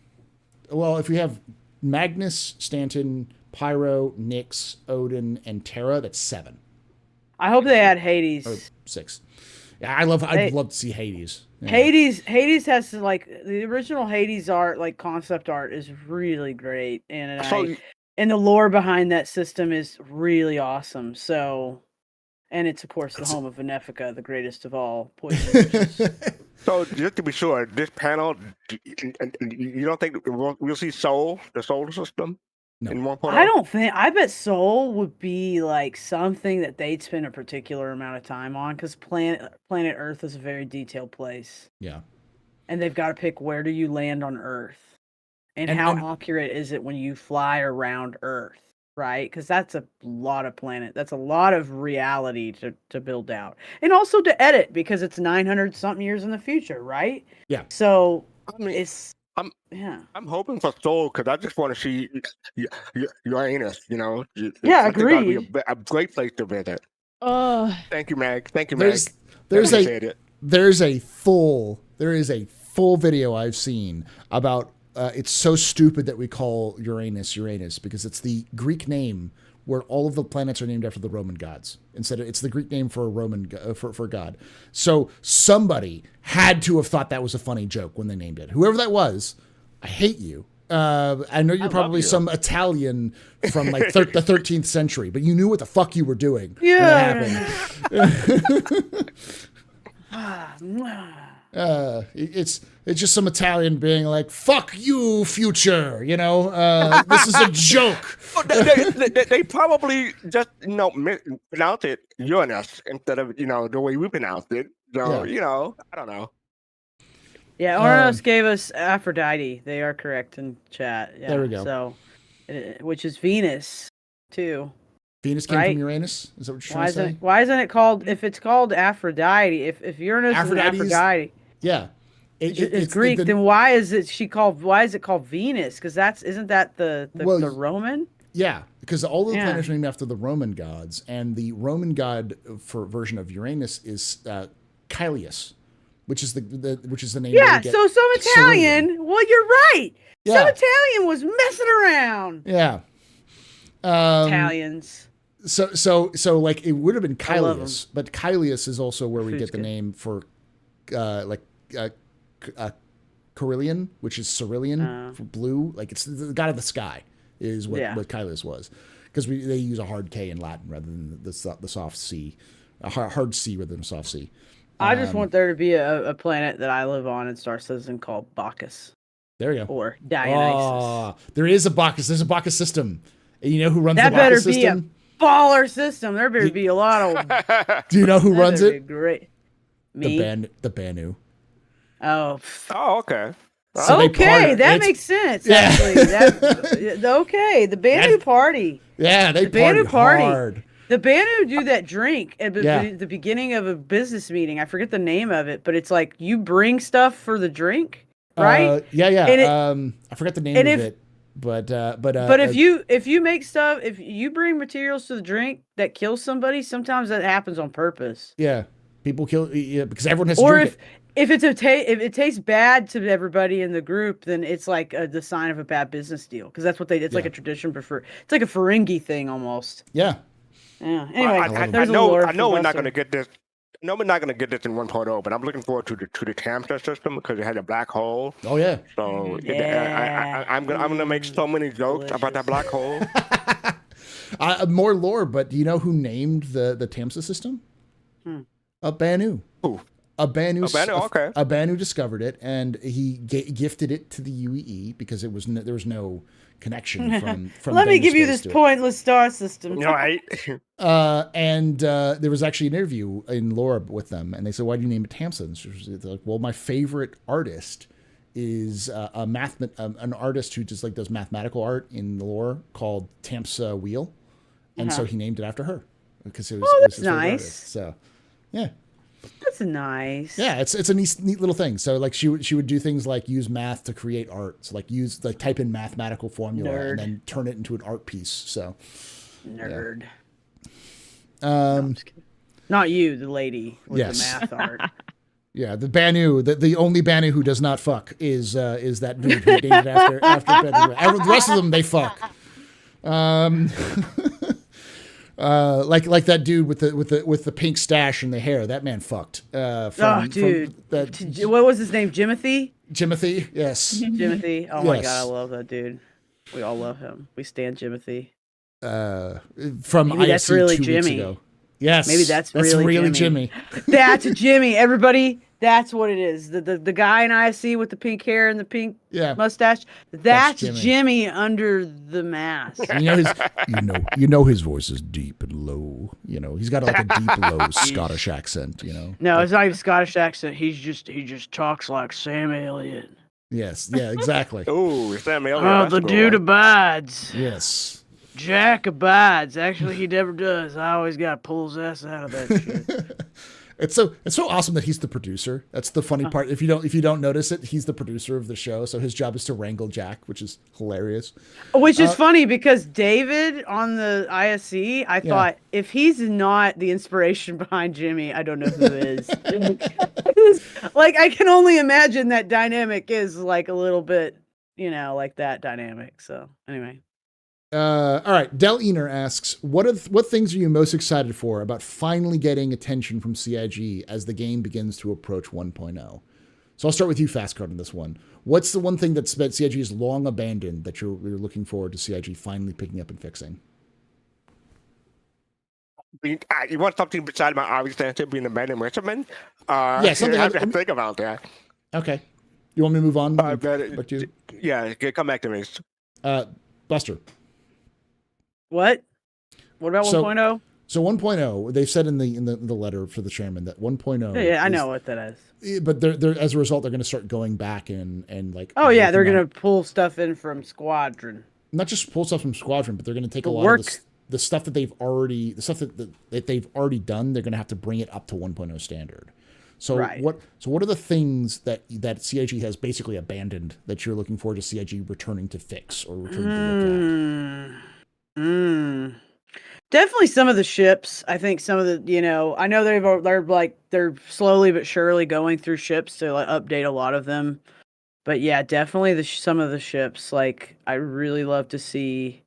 Well, if we have Magnus, Stanton, Pyro, Nyx, Odin, and Terra, that's 7. I hope they add Hades. Or 6. Yeah, I'd love to see Hades. Yeah. Hades has the original Hades art, concept art is really great, and and the lore behind that system is really awesome. So, and it's of course the home of Venefica, the greatest of all poison witches. So just to be sure, this panel, you don't think we'll see Sol, the solar system? No. In 1.0? I don't think. I bet Sol would be something that they'd spend a particular amount of time on because planet Earth is a very detailed place. Yeah. And they've got to pick where do you land on Earth, and how accurate is it when you fly around Earth, right? Because that's a lot of planet. That's a lot of reality to build out, and also to edit because it's 900 something years in the future, right? Yeah. So I'm hoping for Sol because I just want to see Uranus. Yeah, agreed. Be a great place to visit. Thank you, Mag. Thank you, Mag. There is a full video I've seen about. It's so stupid that we call Uranus because it's the Greek name where all of the planets are named after the Roman gods. Instead, it's the Greek name for a Roman for God. So somebody had to have thought that was a funny joke when they named it. Whoever that was, I hate you. I know you're probably some Italian from the 13th century, but you knew what the fuck you were doing when that happened. It's just some Italian being like, "Fuck you, future." This is a joke. They probably just pronounce it Uranus instead of the way we pronounce it. So I don't know. Yeah, Ornos gave us Aphrodite. They are correct in chat. Yeah, there we go. So, which is Venus too. Venus came from Uranus. Is that what you're trying to say? Why isn't it called? If it's called Aphrodite, if Uranus is Aphrodite, yeah, it's Greek. Then why is it called Venus? Because isn't that the Roman? Yeah, because all the planets are named after the Roman gods, and the Roman god for version of Uranus is Caelius, which is the name. Yeah, so some Italian. Cerulean. Well, you're right. Yeah. Some Italian was messing around. Yeah. Italians. So it would have been Caelius, but Caelius is also where we get the name for Carillion, which is Cerulean for blue. It's the god of the sky is what Caelius was, because they use a hard K in Latin rather than the soft C, a hard C rather than a soft C. I just want there to be a planet that I live on in Star Citizen called Bacchus. There you go. Or Dionysus. There is a Bacchus. There's a Bacchus system. And you know who runs the Bacchus system? That better be a baller system. There better be a lot of... Do you know who runs it? Great. Me? The Banu. Oh, okay. So that makes sense, actually. Okay, the Banu party. Yeah, they party hard. The Banu do that drink at the beginning of a business meeting. I forget the name of it, but it's like you bring stuff for the drink, right? I forgot the name of it, but if you make stuff, if you bring materials to the drink that kills somebody, sometimes that happens on purpose. Yeah, people kill because everyone has to drink it. If if it tastes bad to everybody in the group, then it's like the sign of a bad business deal, because that's what it's like a tradition. It's like a Ferengi thing almost. Yeah. Yeah. Anyway, I know we're not going to get this. No, we're not going to get this in 1.0, but I'm looking forward to the Camster system because it has a black hole. Oh yeah. So I'm gonna make so many jokes about that black hole. More lore, but do you know who named the Tamsa system? Hmm. Banu. Who? A Banu, okay. a Banu discovered it, and he gifted it to the UEE because there was no connection from. Let me Banu give you space this to it. pointless star system. Right. And there was actually an interview in Lore with them, and they said, "Why do you name it Tamsa?" And they're like, "Well, my favorite artist is an artist who just like does mathematical art in Lore called Tamsa Wheel, and so he named it after her because it was. Oh, it was that's his favorite nice. artist. So, yeah." That's nice. Yeah, it's a neat little thing. So like she would do things like use math to create art. So like type in mathematical formula and then turn it into an art piece. So nerd. Yeah. No, not you, the lady with the math art. Yeah, the Banu, the only Banu who does not fuck is that dude who dated after the rest of them they fuck. Like that dude with the pink stash and the hair. That man fucked. Dude. What was his name? Jimothy? Jimothy, yes. Jimothy. Oh my Yes. god, I love that dude. We all love him. We stand Jimothy. From Maybe that's ISC really 2 Jimmy. weeks ago. Yes. Maybe that's really Jimmy. That's Jimmy. Everybody, that's what it is. The guy in ISC with the pink hair and the pink mustache. That's Jimmy under the mask. You know his voice is deep and low. You know, he's got like a deep low Scottish accent, you know. No, it's not even Scottish accent. He just talks like Sam Elliott. Yes, yeah, exactly. Oh, Sam Elliott. Oh, the dude abides. Yes. Jack abides. Actually, he never does. I always got to pull his ass out of that shit. It's so awesome that he's the producer. That's the funny part. If you don't notice it, he's the producer of the show. So his job is to wrangle Jack, which is hilarious. Which is funny because David on the ISC, I thought if he's not the inspiration behind Jimmy, I don't know who is. Like I can only imagine that dynamic is like a little bit, like that dynamic. So anyway. All right. Del Ener asks, what things are you most excited for about finally getting attention from CIG as the game begins to approach 1.0? So I'll start with you, Fastcard, on this one. What's the one thing that CIG has long abandoned that you're looking forward to CIG finally picking up and fixing? You want something besides my obvious answer being a man and measurement? Yeah, something. I have to think about that. Okay. You want me to move on? Yeah, come back to me. Buster. What about 1.0? So 1.0, they've said in the letter for the chairman that 1.0. Yeah, I know what that is. But they're as a result, they're going to start going back and like. Oh yeah, they're going to pull stuff in from Squadron. Not just pull stuff from Squadron, but they're going to take a lot of the stuff that they've already done. They're going to have to bring it up to 1.0 standard. So what are the things that CIG has basically abandoned that you're looking forward to CIG returning to fix or returning to look at? Definitely some of the ships. I think some of the, I know they're slowly but surely going through ships to like update a lot of them. But yeah, definitely some of the ships. Like I really love to see.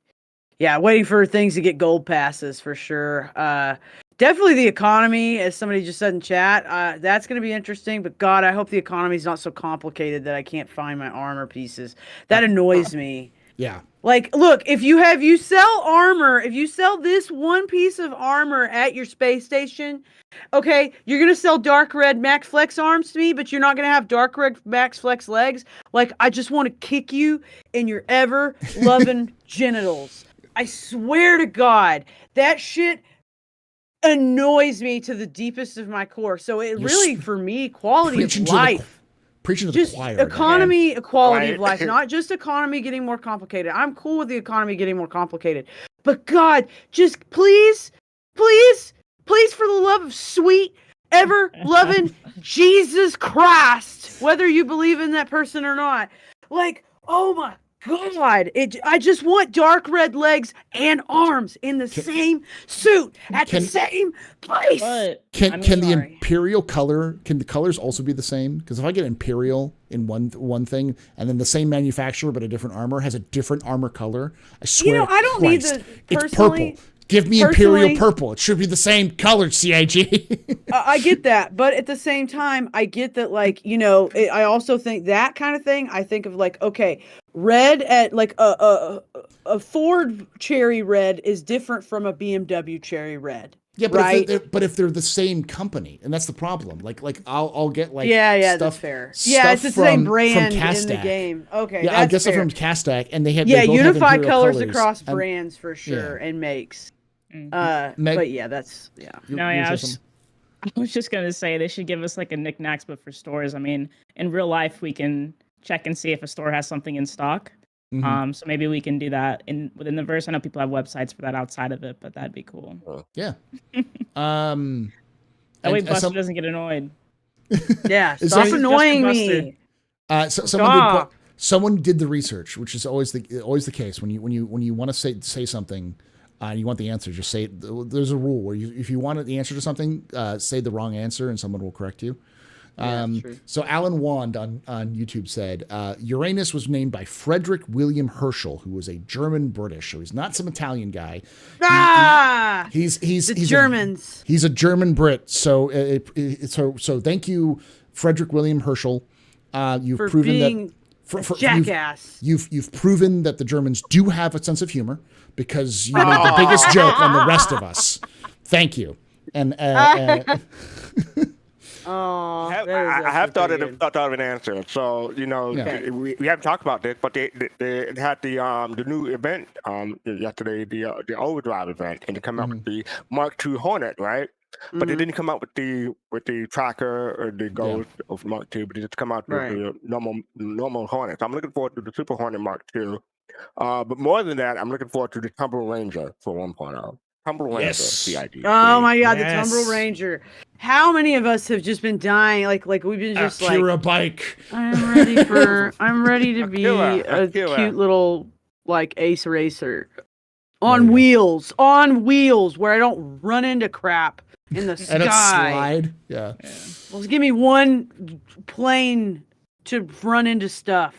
Yeah, waiting for things to get gold passes for sure. Definitely the economy, as somebody just said in chat. That's going to be interesting. But God, I hope the economy is not so complicated that I can't find my armor pieces. That annoys me. Yeah. Like, look, if you sell armor, if you sell this one piece of armor at your space station, okay, you're going to sell dark red Max Flex arms to me, but you're not going to have dark red Max Flex legs. Like, I just want to kick you in your ever-loving genitals. I swear to God, that shit annoys me to the deepest of my core. So it really, for me, quality of life. Preaching to just the choir. Economy, equality of life, not just economy getting more complicated. I'm cool with the economy getting more complicated. But God, just please, for the love of sweet, ever-loving Jesus Christ, whether you believe in that person or not, like, oh my God, I just want dark red legs and arms in the same suit at the same place. Can the Imperial color, can the colors also be the same? Because if I get Imperial in one thing and then the same manufacturer but a different armor has a different armor color, I swear I don't need the it's purple. Give me Imperial purple. It should be the same color, CIG. I get that, but at the same time, I get that, like, I also think that kind of thing. I think of like, okay, red at like a Ford cherry red is different from a BMW cherry red. Yeah, but right? if they're the same company, and that's the problem. Like I'll get like yeah, stuff, that's fair. Yeah, it's the same brand in the game. Okay, yeah, that's I guess fair. they're from Castac, and they Yeah, both have unify Imperial colors across brands for sure and makes. Meg, But yeah, that's you No, yeah, say something? I was just gonna say they should give us like a knickknacks, but for stores. I mean, in real life, we can check and see if a store has something in stock. So maybe we can do that within the verse. I know people have websites for that outside of it, but that'd be cool. Yeah. That way Buster doesn't get annoyed. Yeah, Is stop there- annoying Buster. me. Someone did the research, which is always the case when you want to say something. You want the answer, just say it. There's a rule where if you want the answer to something, say the wrong answer and someone will correct you. So Alan Wand on YouTube said Uranus was named by Frederick William Herschel, who was a German British. So he's not some Italian guy. He's The Germans. He's a German Brit. So so thank you, Frederick William Herschel. You've For proven being that jackass. You've proven that the Germans do have a sense of humor because you made the biggest joke on the rest of us. Thank you. And I have thought of an answer. So we haven't talked about this, but they had the new event yesterday, the Overdrive event, and they come out with the Mark II Hornet, right? But they didn't come out with the tracker or the Ghost of Mark II, but they just come out with the normal Hornet. So I'm looking forward to the Super Hornet Mark II. But more than that, I'm looking forward to the Tumble Ranger for 1.0. Tumble Ranger, CID. Oh my God, the Tumble Ranger! How many of us have just been dying? Like we've been just Akira bike. I'm ready to be a cute little like ace racer on wheels, where I don't run into crap in the sky. And it slide. Yeah. Well, give me one plane to run into stuff.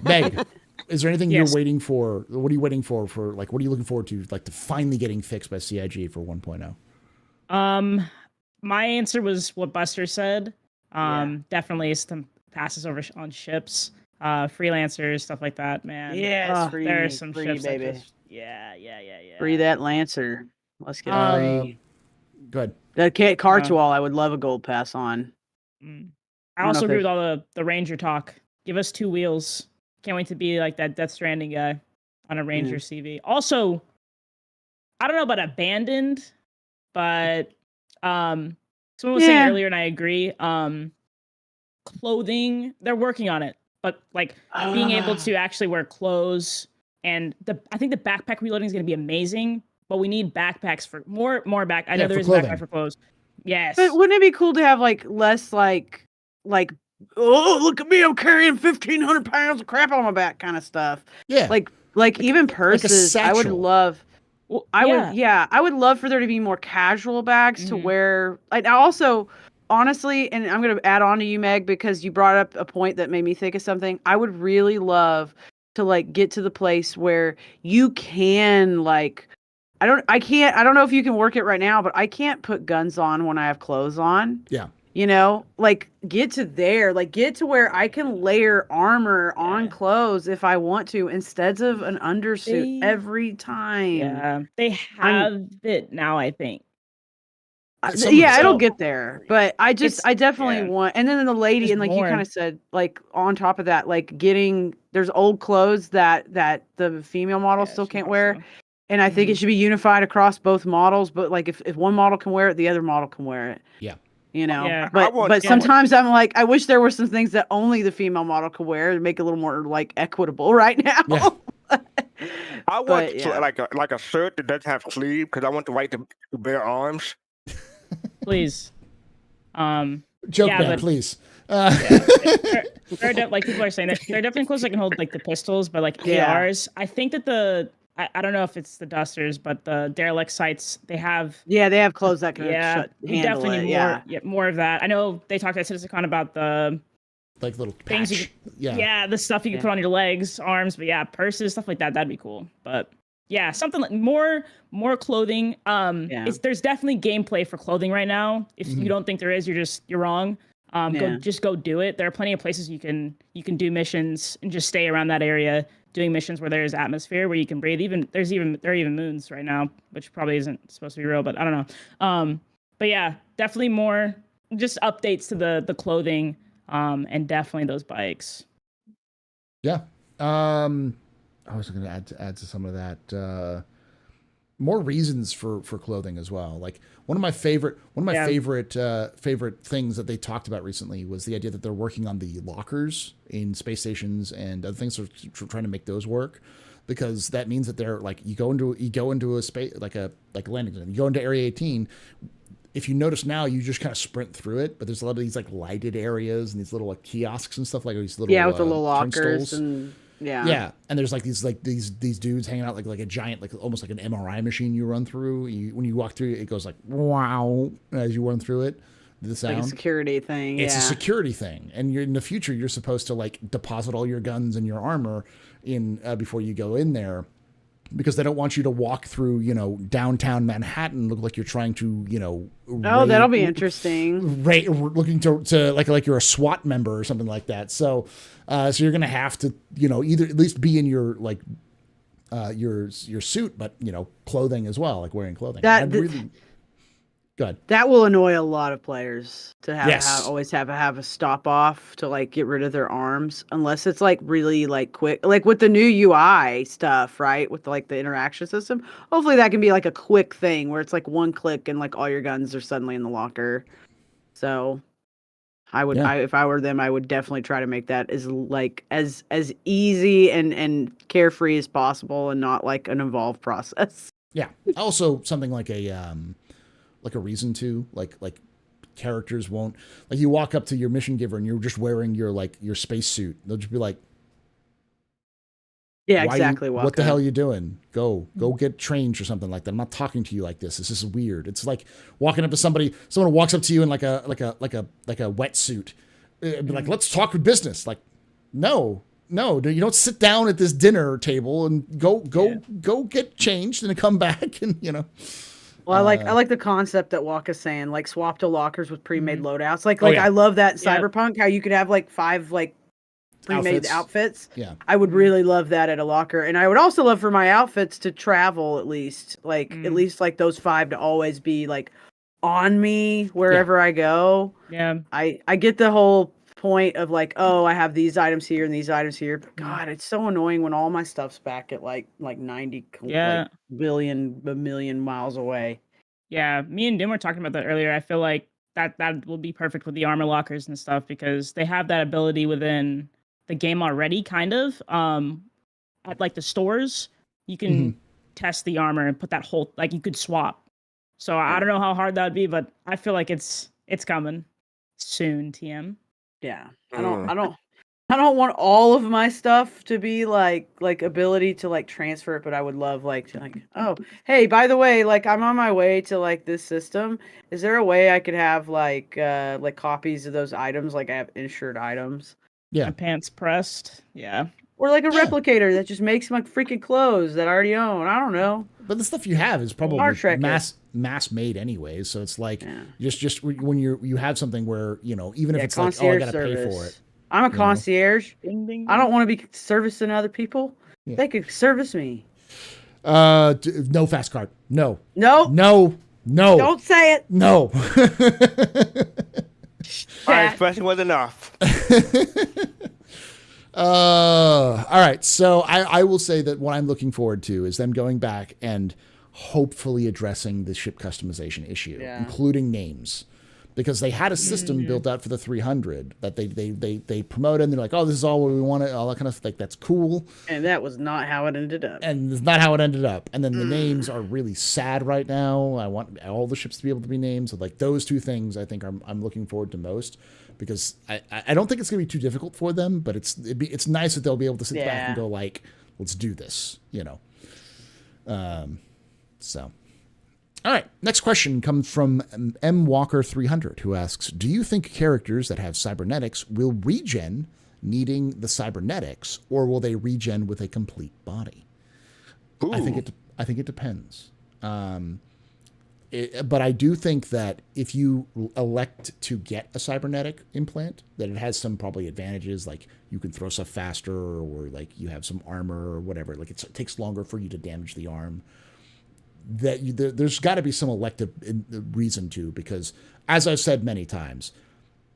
Meg, is there anything you're waiting for? What are you waiting for? What are you looking forward to? Like to finally getting fixed by CIG for 1.0? My answer was what Buster said. Definitely some passes over on ships, freelancers, stuff like that. Man, there are some ships, baby. Free that Lancer. Let's get free. Good. That Cartwall, I would love a gold pass on. I also agree with all the Ranger talk. Give us 2 wheels. Can't wait to be like that Death Stranding guy on a Ranger CV. Also, I don't know about abandoned, but someone was saying earlier, and I agree. Clothing, they're working on it, but like being able to actually wear clothes, and I think the backpack reloading is going to be amazing. But we need backpacks for more back. I know there is a backpack for clothes. Yes, but wouldn't it be cool to have like less like oh, look at me, I'm carrying 1,500 pounds of crap on my back kind of stuff. Yeah. Like even purses, like I would love. Well, I would love for there to be more casual bags to wear. Like also, honestly, and I'm going to add on to you, Meg, because you brought up a point that made me think of something. I would really love to like get to the place where you can like, I don't know if you can work it right now, but I can't put guns on when I have clothes on. Yeah. Like get to where I can layer armor on clothes if I want to, instead of an undersuit every time. Yeah, they have it now, I think. It'll get there, but I definitely want. And then the lady, and like you kind of said, like on top of that, like there's old clothes that the female model still can't wear. So. And I think it should be unified across both models, but like if one model can wear it, the other model can wear it. Yeah. But sometimes I'm like, I wish there were some things that only the female model could wear to make it a little more like equitable right now. Yeah. I want like a shirt that doesn't have sleeve because I want the right to bear arms. Please. Joke man, please. Like people are saying that there are definitely clothes that can hold like the pistols, but like ARs. I think that I don't know if it's the Dusters, but the Derelict sites, they have clothes that can we definitely need more of that. I know they talked at CitizenCon about the like little things patch. The stuff you can put on your legs, arms, but purses, stuff like that, that'd be cool. But something like more clothing. There's definitely gameplay for clothing right now. If you don't think there is, you're wrong. Go do it. There are plenty of places you can do missions and just stay around that area. doing missions where there's atmosphere where you can breathe. There are even moons right now, which probably isn't supposed to be real, but I don't know. But yeah, definitely more just updates to the clothing, and definitely those bikes. Yeah. I was going to add to some of that. More reasons for clothing as well. Like one of my favorite favorite things that they talked about recently was the idea that they're working on the lockers in space stations and other things, trying to make those work, because that means that they're like you go into a space like a landing zone, you go into Area 18. If you notice now, you just kind of sprint through it, but there's a lot of these like lighted areas and these little like kiosks and stuff, like these little with the little lockers turnstiles. and yeah, and there's like these dudes hanging out like a giant, like almost like an MRI machine you run through. When you walk through, it goes like wow as you run through it. The sound, like a security thing. It's a security thing, and in the future you're supposed to like deposit all your guns and your armor in before you go in there, because they don't want you to walk through, downtown Manhattan, look like you're trying to, that'll be interesting. Looking to like you're a SWAT member or something like that. So you're gonna have to, either at least be in your like your suit, but clothing as well, like wearing clothing. Good. That will annoy a lot of players to always have a stop off to like get rid of their arms, unless it's like really like quick, like with the new UI stuff, right? With like the interaction system. Hopefully that can be like a quick thing where it's like one click and like all your guns are suddenly in the locker. So if I were them, I would definitely try to make that as easy and carefree as possible, and not like an involved process. Yeah. Also something like a reason to like characters won't, like, you walk up to your mission giver and you're just wearing your space suit. They'll just be like, yeah, exactly. What the hell are you doing? Go get changed or something like that. I'm not talking to you like this. This is weird. It's like walking up to someone walks up to you in like a wetsuit. Be like, let's talk business. Like, no, you don't sit down at this dinner table and go get changed and then come back and Well, I like the concept that Waka's saying, like swap to lockers with pre-made loadouts. I love that Cyberpunk, how you could have like 5 like pre-made outfits. Yeah. I would really love that at a locker. And I would also love for my outfits to travel at least like those 5 to always be like on me wherever I go. Yeah. I get the whole point of like, oh, I have these items here and these items here. But God, it's so annoying when all my stuff's back at like 90 million miles away. Yeah, me and Dim were talking about that earlier. I feel like that will be perfect with the armor lockers and stuff, because they have that ability within the game already, kind of. At like the stores, you can test the armor and put that whole, like, you could swap. So I don't know how hard that would be, but I feel like it's coming soon, TM. Yeah. I don't want all of my stuff to be like ability to like transfer it, but I would love oh, hey, by the way, like I'm on my way to like this system. Is there a way I could have like copies of those items? Like I have insured items. Yeah. My pants pressed. Yeah. Or like a replicator that just makes my freaking clothes that I already own. I don't know. But the stuff you have is probably mass made anyways. So it's like just when you have something where, even if it's like, oh, I gotta pay for it. I'm a concierge. Ding, ding, ding. I don't want to be servicing other people. Yeah. They could service me. No fast card. No. Don't say it. No. My expression was enough. All right. So I will say that what I'm looking forward to is them going back and hopefully addressing the ship customization issue, including names. Because they had a system built out for the 300 that they promoted, and they're like, oh, this is all what we wanted, all that kind of like, that's cool. And that was not how it ended up. And it's not how it ended up. And then the names are really sad right now. I want all the ships to be able to be named. So like those two things, I think I'm looking forward to most, because I don't think it's gonna be too difficult for them, but it's nice that they'll be able to sit back and go like, let's do this, So. All right, next question comes from M Walker 300, who asks, do you think characters that have cybernetics will regen needing the cybernetics, or will they regen with a complete body? I think it depends. But I do think that if you elect to get a cybernetic implant, that it has some probably advantages, like you can throw stuff faster, or like you have some armor or whatever. Like it takes longer for you to damage the arm. There's got to be some elective reason to, because as I've said many times,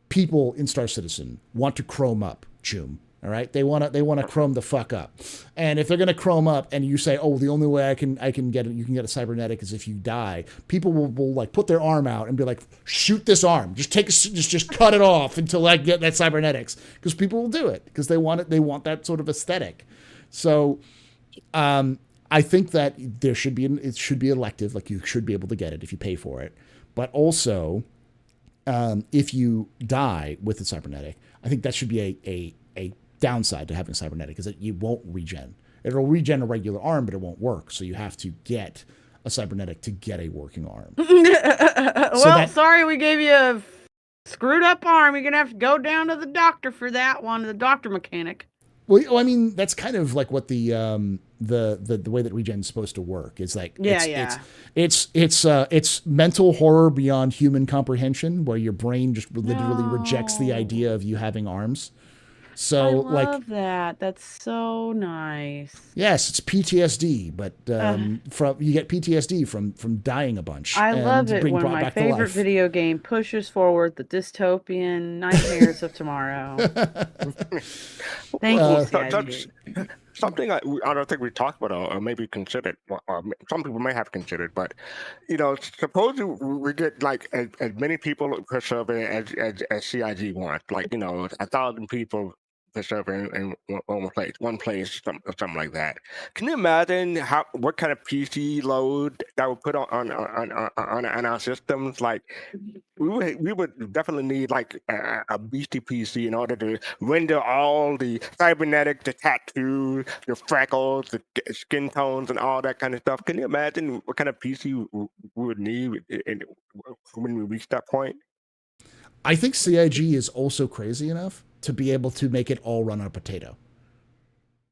people in Star Citizen want to chrome up Choom. All right, they want to chrome the fuck up, and if they're gonna chrome up, and you say, "Oh, the only way I can get it, you can get a cybernetic is if you die," people will like put their arm out and be like, "Shoot this arm, just cut it off until I get that cybernetics," because people will do it because they want it. They want that sort of aesthetic. So, I think that it should be elective, like you should be able to get it if you pay for it, but also, if you die with the cybernetic, I think that should be a downside to having a cybernetic, is that you won't regen. It'll regen a regular arm, but it won't work. So you have to get a cybernetic to get a working arm. Sorry, we gave you a screwed up arm. You're gonna have to go down to the doctor for that one, the doctor mechanic. Well, I mean, that's kind of like what the way that regen is supposed to work. It's like it's mental horror beyond human comprehension, where your brain just literally rejects the idea of you having arms. So I love that. That's so nice. Yes, it's PTSD, but you get PTSD from dying a bunch. I love it when my favorite video game pushes forward the dystopian nightmares of tomorrow. Thank you, something I don't think we talked about, or maybe considered, or some people may have considered, but suppose we get like as many people per survey as CIG wants, like 1,000 people per survey in one place, something like that. Can you imagine what kind of PC load that would put on our systems? Like we would definitely need like a beastie PC in order to render all the cybernetic, the tattoos, the freckles, the skin tones, and all that kind of stuff. Can you imagine what kind of PC we would need when we reach that point? I think CIG is also crazy enough to be able to make it all run on a potato.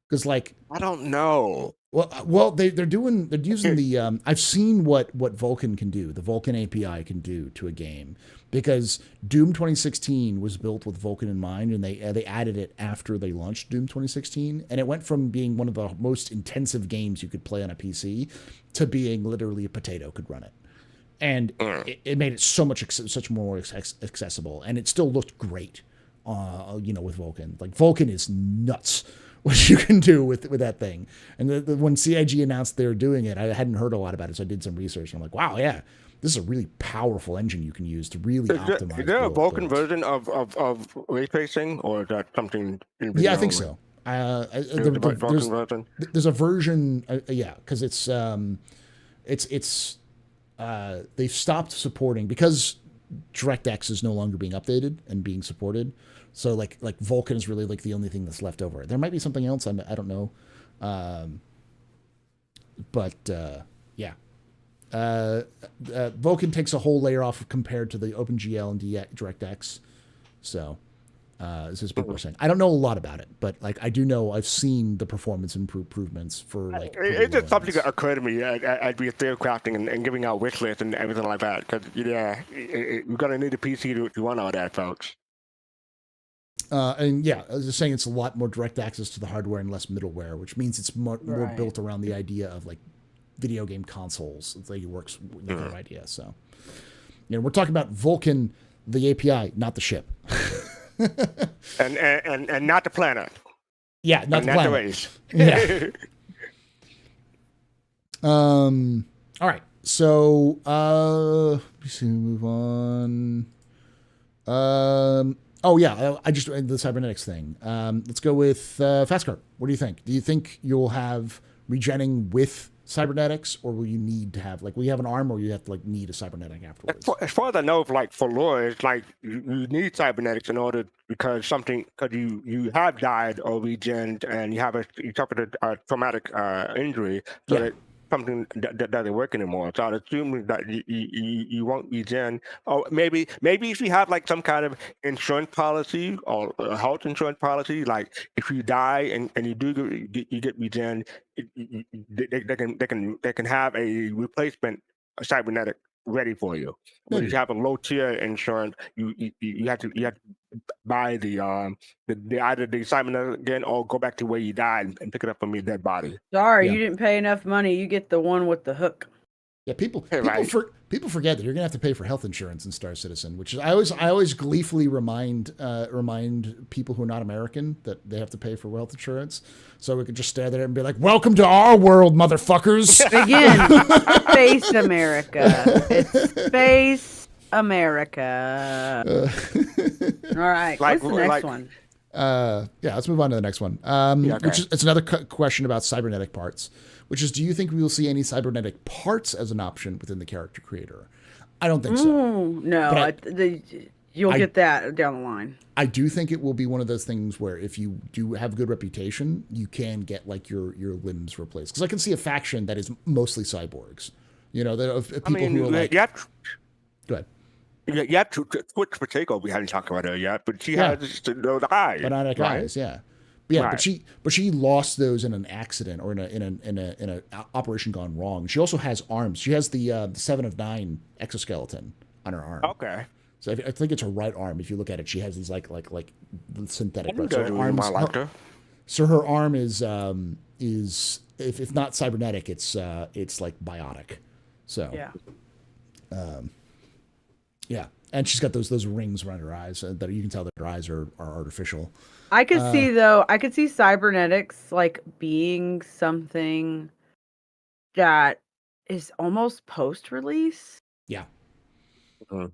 Because I don't know. Well, they're using the I've seen what Vulkan can do, the Vulkan API can do to a game, because Doom 2016 was built with Vulkan in mind, and they added it after they launched Doom 2016, and it went from being one of the most intensive games you could play on a PC to being literally a potato could run it. And it made it such more accessible, and it still looked great, with Vulkan. Like Vulkan is nuts what you can do with that thing. And when CIG announced they were doing it, I hadn't heard a lot about it, so I did some research, and I'm like, wow, yeah, this is a really powerful engine you can use to really optimize. Is there a Vulkan version of ray tracing, or is that something? Yeah, I think so. There's a version, because they've stopped supporting, because DirectX is no longer being updated and being supported. So like Vulkan is really like the only thing that's left over. There might be something else, I don't know. Vulkan takes a whole layer off compared to the OpenGL and DirectX. So this is people are saying. I don't know a lot about it, but I do know I've seen the performance improvements for It's just something that occurred to me. I'd be theory crafting and giving out wish lists and everything like that. Because we're gonna need a PC to run all that, folks. I was just saying it's a lot more direct access to the hardware and less middleware, which means it's more built around the idea of video game consoles. It's it works with their idea. So, we're talking about Vulkan, the API, not the ship. and not the planet. Yeah, not the planet. The race. Yeah. All right. So let's move on. I just the cybernetics thing. Let's go with Fastcart. What do you think? Do you think you'll have regenning with cybernetics, or will you need to have will you have an arm, or you have to need a cybernetic afterwards? As far as I know, for lore, it's you need cybernetics in order, because you have died or regened, and you suffered a traumatic injury, so that something that doesn't work anymore. So I'd assume that you won't regen, or maybe if you have some kind of insurance policy or a health insurance policy, if you die and you get regen, they can have a replacement cybernetic ready for you. When Maybe. you have a low tier insurance, you have to buy the either the assignment again or go back to where you died and pick it up from your dead body. Sorry, Yeah. you didn't pay enough money. You get the one with the hook. Yeah, people Right. people forget that you're gonna have to pay for health insurance in Star Citizen, which is I always gleefully remind people who are not American that they have to pay for health insurance. So we could just stare there and be like, "Welcome to our world, motherfuckers." Again, Space America. It's Space America. All right, Like- what's the next like- one? Yeah, let's move on to the next one. okay. Which is it's another question about cybernetic parts, which is, do you think we will see any cybernetic parts as an option within the character creator? I don't think so. Ooh, no, But you'll I- get that down the line. I do think it will be one of those things where if you do have a good reputation, you can get like your limbs replaced. Because I can see a faction that is mostly cyborgs. You know, there are people who are like. yeah, Go ahead. yeah, Twitch Pacheco, we hadn't talked about her yet, but she Yeah. has those eyes. Bionic right? eyes, yeah. But yeah, Right. but she lost those in an accident or in a operation gone wrong. She also has arms. She has the 7 of 9 exoskeleton on her arm. Okay. So I think it's her right arm. If you look at it, she has these like synthetic. I Right? think So her arms. like her. So her arm is if not cybernetic, it's like biotic. So Yeah. yeah, and she's got those rings around her eyes that you can tell that her eyes are artificial. I could see cybernetics like being something that is almost post-release. Yeah. Mhm.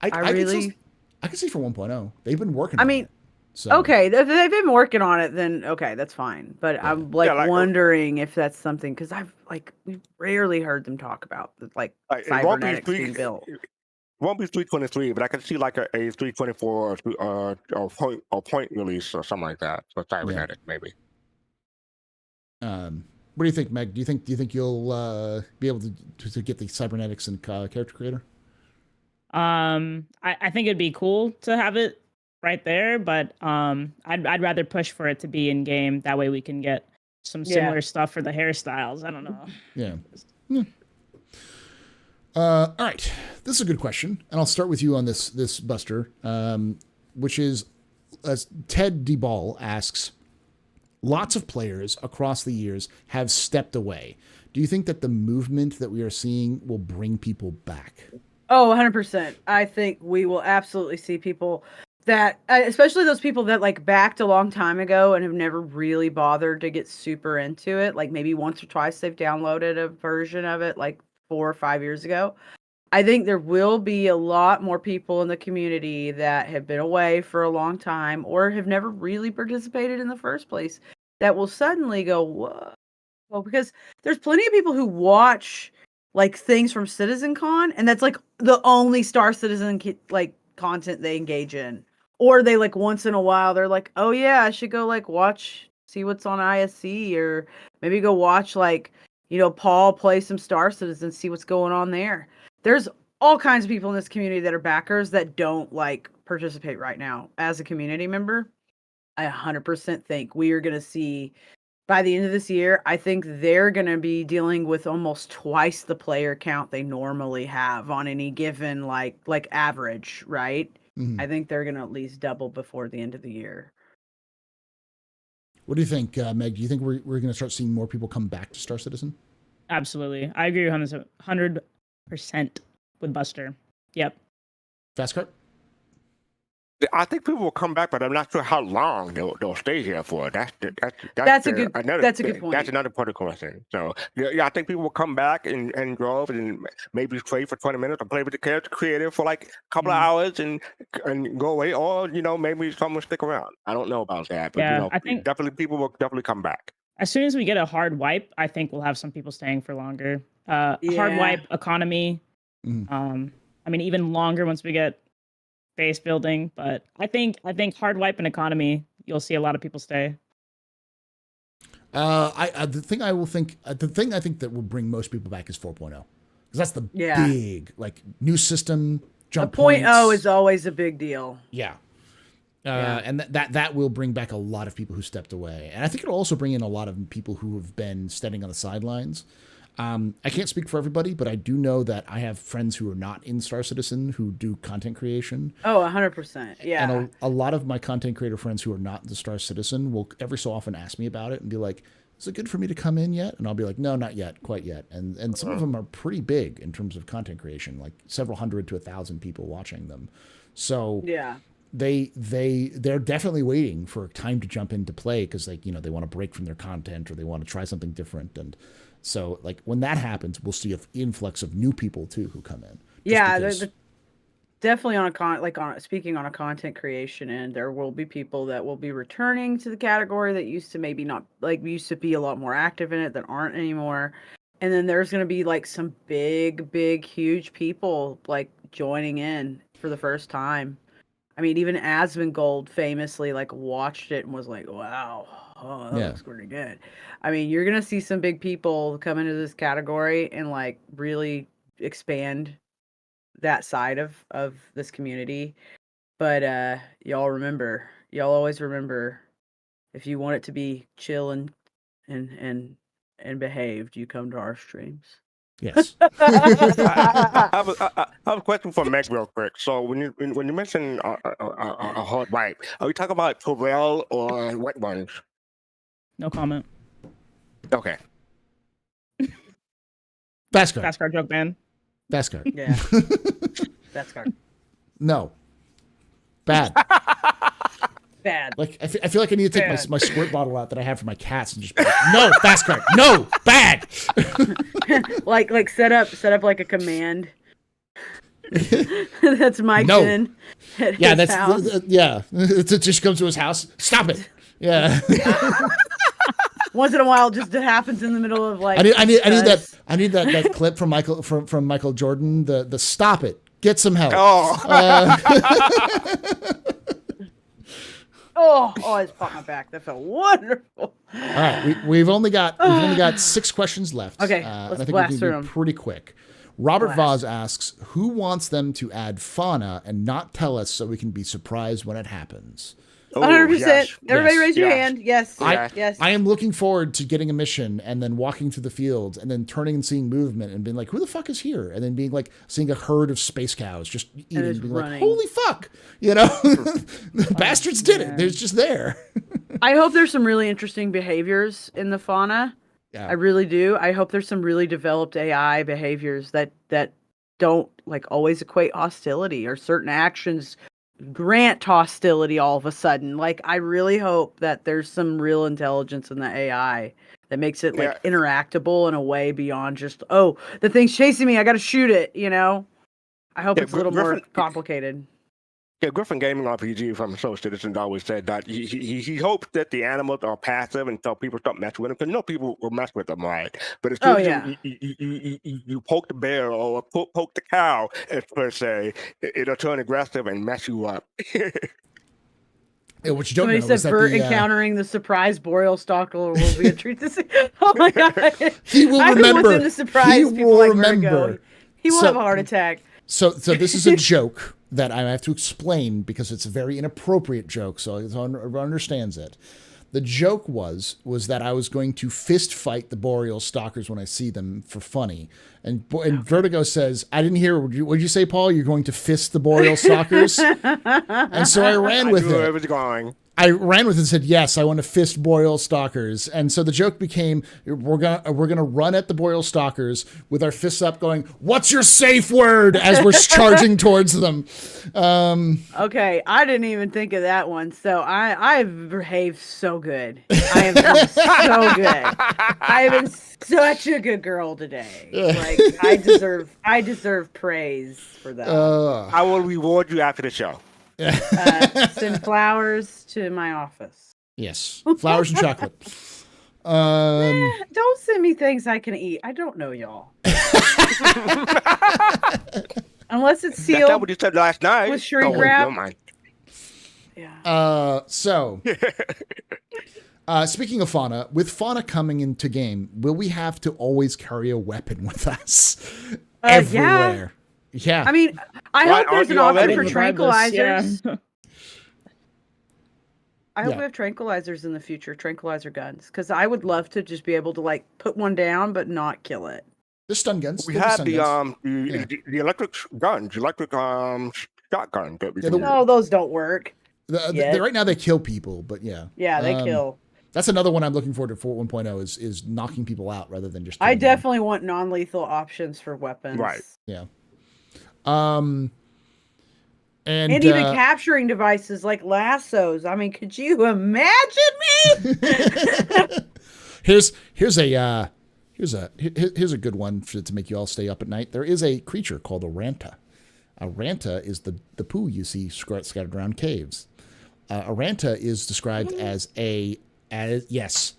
I really- can see for 1.0. They've been working. I on mean, it, so Okay, if they've been working on it, then okay, that's fine. But I'm like, Yeah, like- wondering if that's something because we've rarely heard them talk about Like, cybernetics being built. It won't be 323, but I can see like a 324 or point release or something like that for cybernetic, maybe. What do you think, Meg? Do you think you'll be able to get the cybernetics and character creator? I think it'd be cool to have it right there, but I'd rather push for it to be in game. That way we can get some similar stuff for the hairstyles. I don't know. Yeah. All right. This is a good question, and I'll start with you on this Buster, which is as Ted DeBall asks. Lots of players across the years have stepped away. Do you think that the movement that we are seeing will bring people back? Oh, 100%. I think we will absolutely see people that, especially those people that like backed a long time ago and have never really bothered to get super into it. Like maybe once or twice they've downloaded a version of it like 4 or 5 years ago. I think there will be a lot more people in the community that have been away for a long time or have never really participated in the first place that will suddenly go, whoa. Well, because there's plenty of people who watch like things from CitizenCon and that's like the only Star Citizen like content they engage in. Or they like once in a while, they're like, oh yeah, I should go like see what's on ISC or maybe go watch like, Paul play some Star Citizen, see what's going on there. There's all kinds of people in this community that are backers that don't like participate right now. As a community member, I 100% think we are going to see by the end of this year, I think they're going to be dealing with almost twice the player count they normally have on any given like average, right? Mhm. I think they're going to at least double before the end of the year. What do you think, Meg? Do you think we're going to start seeing more people come back to Star Citizen? Absolutely, I agree 100% with Buster. Yep. Fast Cart? I think people will come back, but I'm not sure how long they'll stay here for. That's a good good thing. point. That's another part of the question. So yeah, I think people will come back and drove and maybe play for 20 minutes or play with the character creator for like a couple of hours and go away, or maybe some will stick around. I don't know about that, but Yeah, I think definitely people will definitely come back. as soon as we get a hard wipe, I think we'll have some people staying for longer. Hard wipe economy. Mhm. I mean, even longer once we get base building, but I think hard wipe and economy, you'll see a lot of people stay. The thing I think that will bring most people back is 4.0, because that's the big like new system jump. 0.0 is always a big deal. Yeah. And that will bring back a lot of people who stepped away, and I think it'll also bring in a lot of people who have been standing on the sidelines. I can't speak for everybody, but I do know that I have friends who are not in Star Citizen who do content creation. Oh, 100%. Yeah. And a lot of my content creator friends who are not the Star Citizen will every so often ask me about it and be like, is it good for me to come in yet? And I'll be like, no, not yet, quite yet. And some of them are pretty big in terms of content creation, like several hundred to 1,000 people watching them. So Yeah. they're definitely waiting for time to jump into play because they want to break from their content or they want to try something different. And so like when that happens, we'll see an influx of new people too who come in. Yeah, definitely speaking on a content creation end, there will be people that will be returning to the category that used to maybe not used to be a lot more active in it that aren't anymore. And then there's going to be like some big, huge people like joining in for the first time. I mean, even Asmongold famously like watched it and was like, wow, that looks pretty good. I mean, you're going to see some big people come into this category and like really expand that side of this community. But y'all always remember, if you want it to be chill and behaved, you come to our streams. Yes. I have a question for Meg real quick. So when you mention a hot wipe, are we talking about Terrell or wet ones? No comment. Okay. Fast card. Fast card joke, man. Fast card. Yeah. That's card. No. Bad. Bad. Like I feel like I need to take my squirt bottle out that I have for my cats and just be like, no, fast card. No, bad. like set up like a command. That's Mike's in. Yeah, that's yeah. It just comes to his house. Stop it. Yeah. Once in a while, just it happens in the middle of like. I need that clip from Michael Jordan. The stop it. Get some help. Oh, I just popped my back. That felt wonderful. All right, we've only got 6 questions left. Okay, and let's I think blast we through can be them. pretty quick. Robert Vaz asks, who wants them to add fauna and not tell us so we can be surprised when it happens? 100%. Yes. Everybody raise your Yes. hand. Yes. Yes. I am looking forward to getting a mission and then walking through the fields and then turning and seeing movement and being like, who the fuck is here? And then being like, seeing a herd of space cows just eating and being running. like, holy fuck. The bastards did it. They're just there. I hope there's some really interesting behaviors in the fauna. Yeah. I really do. I hope there's some really developed AI behaviors that don't like always equate hostility or certain actions grant hostility all of a sudden. Like, I really hope that there's some real intelligence in the AI that makes it like interactable in a way beyond just, oh, the thing's chasing me, I gotta shoot it, I hope it's a little more complicated. Yeah, Griffin Gaming RPG from Star Citizen always said that he hopes that the animals are passive until people start messing with them, because people will mess with them, right? But as soon as you poke the bear or poke the cow, per se, it'll turn aggressive and mess you up. Yeah, what you don't Somebody know is said that encountering the surprise boreal stalker will be a treat to see. Oh my god! He will I remember. want him to surprise He people will like remember. Virgo. He will have a heart attack. So this is a joke that I have to explain because it's a very inappropriate joke, so everyone understands it. The joke was that I was going to fist fight the boreal stalkers when I see them for funny. And Vertigo says, I didn't hear, what did you say, Paul? You're going to fist the boreal stalkers? And so I ran with it. Where it was going. I ran with it and said, yes, I want to fist boreal stalkers. And so the joke became, we're gonna run at the boreal stalkers with our fists up going, what's your safe word? As we're charging towards them. Okay, I didn't even think of that one. So I've behaved so good. I have been so good. I have been such a good girl today. Like, I deserve praise for that. I will reward you after the show. Send flowers to my office. Yes, flowers and chocolate. Don't send me things I can eat. I don't know y'all. Unless it's sealed. That's what you said last night. With shrink wrap. Never mind. Yeah. Speaking of fauna, with fauna coming into game, will we have to always carry a weapon with us everywhere? Yeah. I mean, I hope there's an option for tranquilizers. Yeah. I hope we have tranquilizers in the future, tranquilizer guns, because I would love to just be able to like put one down but not kill it. The stun guns. We have the electric guns, electric shotgun that we can No, those don't work. Right now they kill people, but yeah. Yeah, they kill. That's another one I'm looking forward to for 1.0 is knocking people out rather than just. I definitely want non-lethal options for weapons. Right. Yeah. And even capturing devices like lassos. I mean, could you imagine me? Here's a good one to make you all stay up at night. There is a creature called a ranta. A ranta is the poo you see scattered around caves. A ranta is described as yes,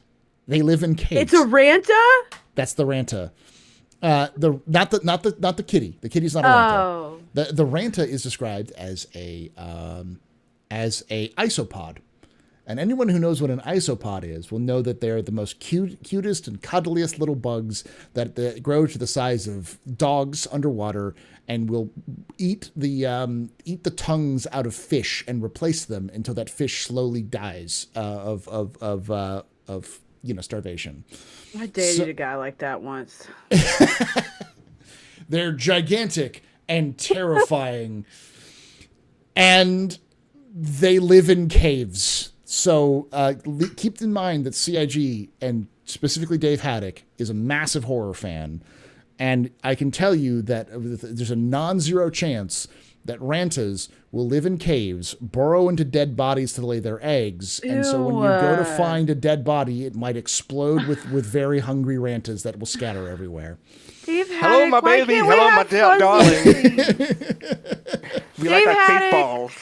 they live in caves. It's a ranta? That's the ranta. Not the kitty. The kitty's not a ranta. The ranta is described as a isopod. And anyone who knows what an isopod is will know that they're the most cutest and cuddliest little bugs that grow to the size of dogs underwater and will eat the tongues out of fish and replace them until that fish slowly dies of starvation. I dated a guy like that once. They're gigantic and terrifying, and they live in caves. So keep in mind that CIG, and specifically Dave Haddock, is a massive horror fan. And I can tell you that there's a non-zero chance that rantas will live in caves, burrow into dead bodies to lay their eggs. And so when you go to find a dead body, it might explode with very hungry rantas that will scatter everywhere. Hello, my baby. Hello, my dear darling. We like our cake balls.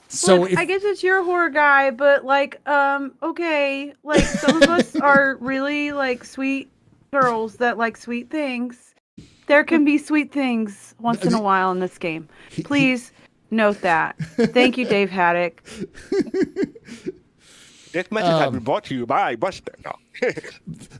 So look, I guess it's your horror guy, but like, okay, like some of us are really like sweet girls that like sweet things. There can be sweet things once in a while in this game. Please note that. Thank you, Dave Haddock. This message has been brought to you by Buster. No.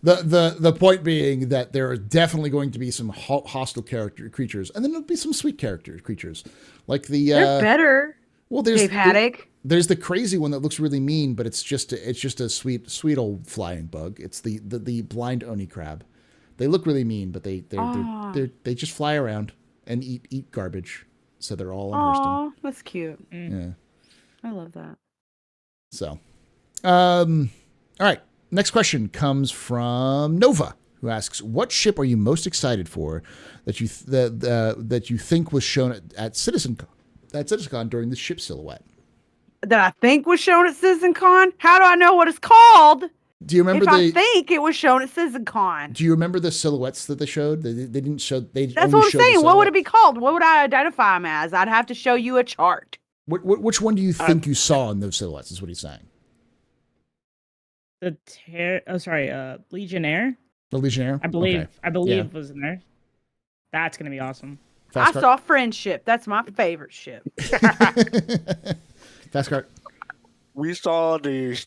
The point being that there are definitely going to be some hostile creatures, and then there'll be some sweet creatures, like the. They're better. Well, there's Dave Haddock. There's the crazy one that looks really mean, but it's just a sweet old flying bug. It's the blind oni crab. They look really mean, but they just fly around and eat garbage. So they're all unhurst. Oh, that's cute. Yeah, I love that. So, all right. Next question comes from Nova, who asks, "What ship are you most excited for that you think was shown at CitizenCon during the ship silhouette?" That I think was shown at CitizenCon? How do I know what it's called? Do you remember? I think it was shown at CitizenCon. Do you remember the silhouettes that they showed? They didn't show. That's what I'm saying. What would it be called? What would I identify them as? I'd have to show you a chart. Which one do you think you saw in those silhouettes? Is what he's saying. Legionnaire. The Legionnaire. I believe was in there. That's gonna be awesome. I saw Friendship. That's my favorite ship. Fast cart. We saw it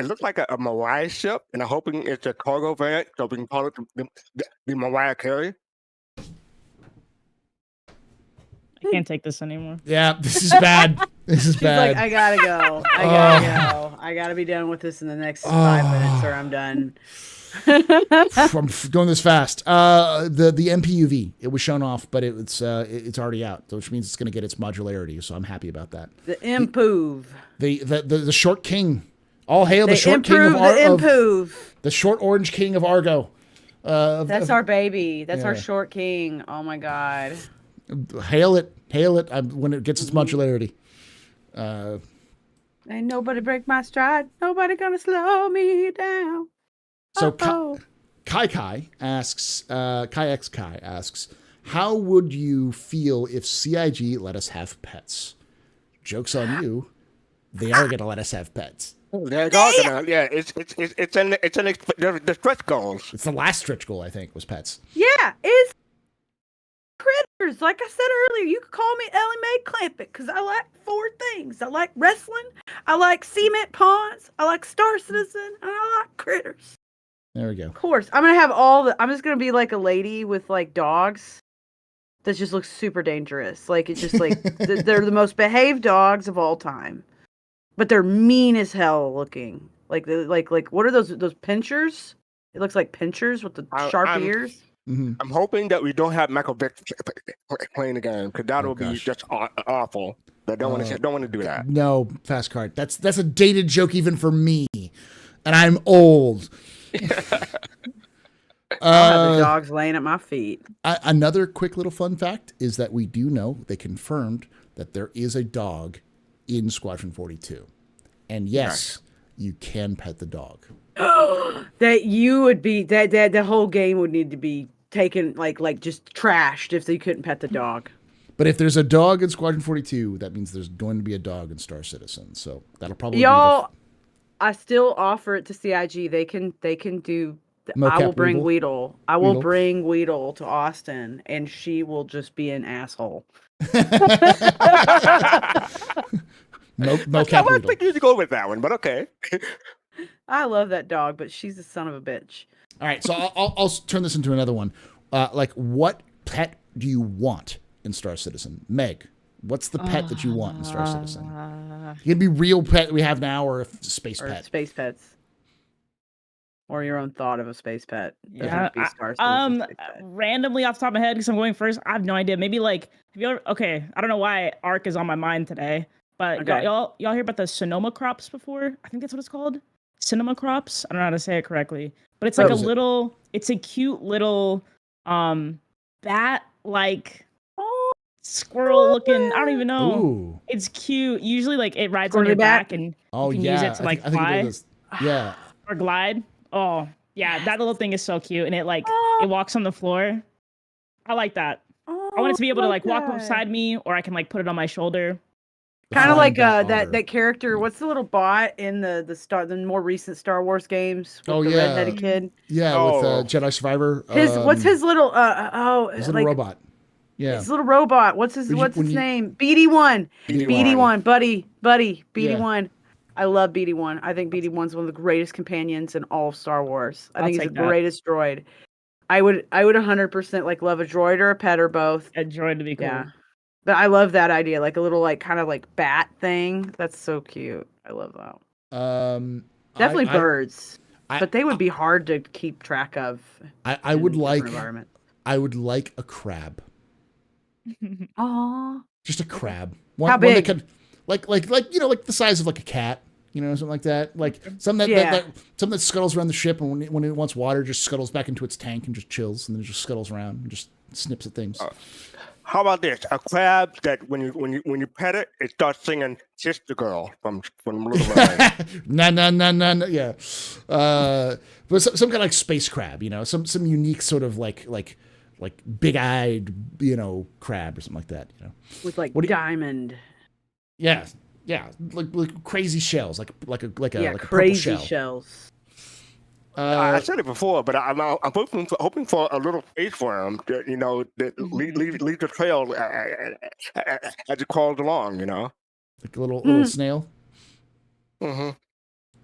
looked like a Mariah ship, and I'm hoping it's a cargo variant, so we can call it the Mariah Carey. I can't take this anymore. Yeah, this is bad. This is bad. Like, I gotta go. I gotta be done with this in the next 5 minutes, or I'm done. I'm going this fast. The MPUV, it was shown off, but it's already out, which means it's going to get its modularity. So I'm happy about that. The improve. The short king. All hail the short king of Argo. The short orange king of Argo. That's our baby. That's our short king. Oh my god. Hail it when it gets its modularity. Ain't nobody break my stride. Nobody gonna slow me down. So Kai asks, Kai asks, how would you feel if CIG let us have pets? Joke's on you. They are going to let us have pets. They're gonna, yeah. It's the stretch goals. It's the last stretch goal, I think, was pets. Yeah, it's critters. Like I said earlier, you could call me Ellie Mae Clampett because I like 4 things. I like wrestling, I like cement ponds, I like Star Citizen, and I like critters. There we go. Of course. I'm going to have I'm just going to be like a lady with like dogs that just looks super dangerous. Like it's just like, they're the most behaved dogs of all time. but they're mean as hell looking. Like what are those pinchers? It looks like pinchers with the sharp ears. Mm-hmm. I'm hoping that we don't have Michael Vick playing the game, because that will be gosh. just awful. I don't want to do that. No, Fast Card. That's a dated joke even for me, and I'm old. I'll have the dogs laying at my feet. Another quick little fun fact is that we do know, they confirmed that there is a dog in Squadron 42. And yes, you can pet the dog. That you would be, that the whole game would need to be taken, like just trashed if they couldn't pet the dog. But if there's a dog in Squadron 42, that means there's going to be a dog in Star Citizen. So that'll probably Y'all, I still offer it to CIG. They can do... Mocap I will bring Weedle. I will bring Weedle to Austin, and she will just be an asshole. Mocap I Weedle. think you should go with that one, but okay. I love that dog, but she's a son of a bitch. All right, so I'll turn this into another one. Like, what pet do you want in Star Citizen? Meg, what's the pet that you want in Star Citizen? It can be real pet we have now, or a space pet. Space pets. Or your own thought of a space pet. Yeah. Randomly off the top of my head, because I'm going first, I have no idea. Maybe like, have you ever, okay, I don't know why ARC is on my mind today, but y'all hear about the Sonoma crops before? I think that's what it's called. Cinema crops. I don't know how to say it correctly, but it's like it's a cute little bat like squirrel looking. I don't even know. Ooh. It's cute. Usually like it rides on your back and you can use it to like fly. Yeah. Or glide. Oh, yeah, that little thing is so cute, and it walks on the floor. I like that. I want it to be able to like walk beside me, or I can like put it on my shoulder. Kind of like that character. What's the little bot in the more recent Star Wars games? With the redheaded kid. Yeah, with Jedi Survivor. What's his little his little robot. Yeah, his little robot. What's his name? BD1. BD1, buddy. BD1. I love BD1. I think BD1's one of the greatest companions in all of Star Wars. I think he's the greatest droid. I would 100% like love a droid or a pet or both. A droid to be cool. Yeah. But I love that idea, like a little like kind of like bat thing. That's so cute. I love that. Definitely birds. But they would be hard to keep track of. I would like environment. I would like a crab. Aww. Just a crab. How big? One that could, like like the size of like a cat, something like that. Like something that scuttles around the ship, and when it wants water, just scuttles back into its tank and just chills, and then it just scuttles around and just snips at things. How about this? A crab that when you pet it, it starts singing "Sister Girl" from Little Mermaid. No. Yeah. But some kind of like space crab, some unique sort of like big-eyed, crab or something like that, With like diamond. Yeah, like crazy shells, like a crazy purple shell. Shells. I said it before, but I'm hoping for a little space worm, that lead the trail as it crawls along, like a little snail. Mm-hmm.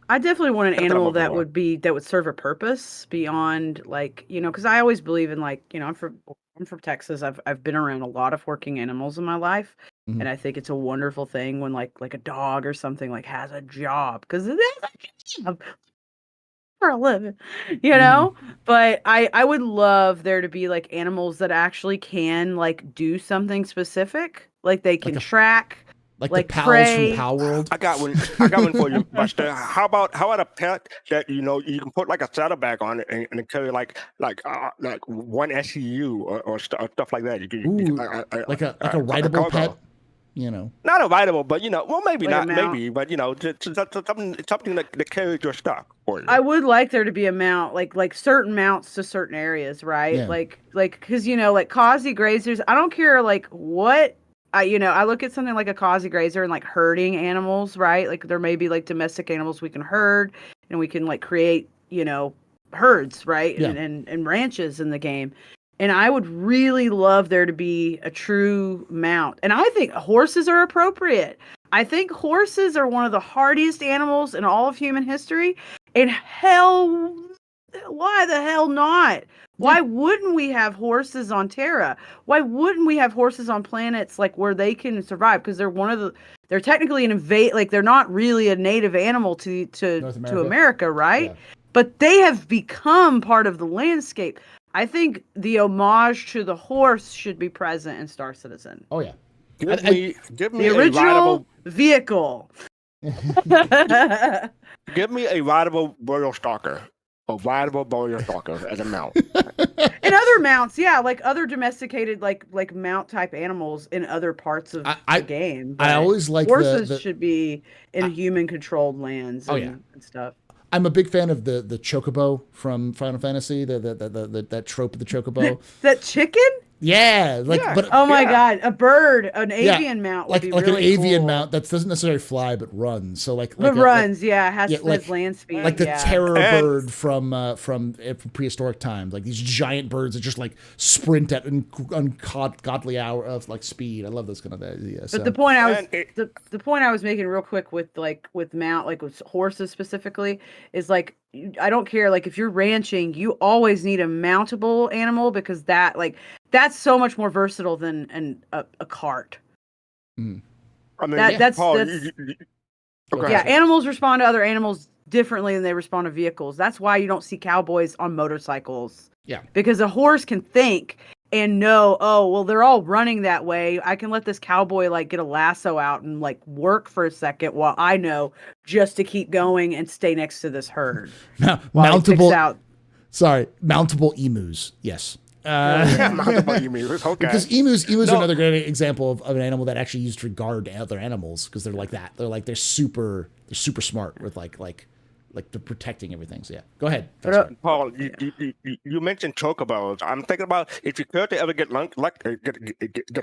I definitely want an animal that would serve a purpose beyond because I always believe in I'm from Texas. I've been around a lot of working animals in my life, and I think it's a wonderful thing when like a dog or something has a job, because it is a job for a living, But I would love there to be like animals that actually can do something specific, like they can track. Like the pals from Pal World. I got one for you, Buster. How about a pet that you can put like a saddlebag on it and carry like one SCU or stuff like that. Like a rideable pet. Not a rideable, but well, maybe like not, maybe, but something that carries your stuff for you. I would like there to be a mount, like certain mounts to certain areas, right? Yeah. Like because like causey grazers. I don't care what. I look at something like a causey grazer and herding animals, right? Like there may be domestic animals we can herd, and we can create, herds, right? Yeah. And ranches in the game. And I would really love there to be a true mount. And I think horses are appropriate. I think horses are one of the hardiest animals in all of human history. And hell Why the hell not? Why wouldn't we have horses on Terra? Why wouldn't we have horses on planets like where they can survive? Because they're technically an like they're not really a native animal to America, right? Yeah. But they have become part of the landscape. I think the homage to the horse should be present in Star Citizen. Oh yeah. Give me The a original rideable, vehicle. give me a rideable royal stalker. A rideable royal stalker as a mount. And other mounts, yeah, like other domesticated like mount type animals in other parts of the game. I always like horses should be in human controlled lands and stuff. I'm a big fan of the chocobo from Final Fantasy, that trope of the chocobo. That chicken? Yeah, but oh my god, a bird, an avian mount, would be like really an avian cool. mount that doesn't necessarily fly but runs. So It runs, has land speed, like the terror bird from prehistoric times, like these giant birds that just like sprint at ungodly hour of like speed. I love those kind of ideas. But the point I was making real quick with mount, like with horses specifically, is like I don't care, like if you're ranching, you always need a mountable animal because that's so much more versatile than a cart. Mm. I mean, animals respond to other animals differently than they respond to vehicles. That's why you don't see cowboys on motorcycles. Yeah. Because a horse can think and know, oh, well, they're all running that way. I can let this cowboy like get a lasso out and like work for a second while I know just to keep going and stay next to this herd. Mountable emus. Yes. Okay. Because emus are another great example of an animal that actually used regard to other animals because they're like that. They're super smart with like they're protecting everything. So yeah, go ahead. Paul, you mentioned chocobos. I'm thinking about if your character ever get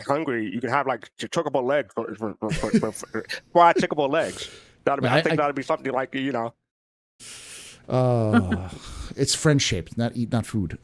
hungry, you can have like chocobo legs for fried chocobo legs. I think that'd be something like it's friend shaped, not food.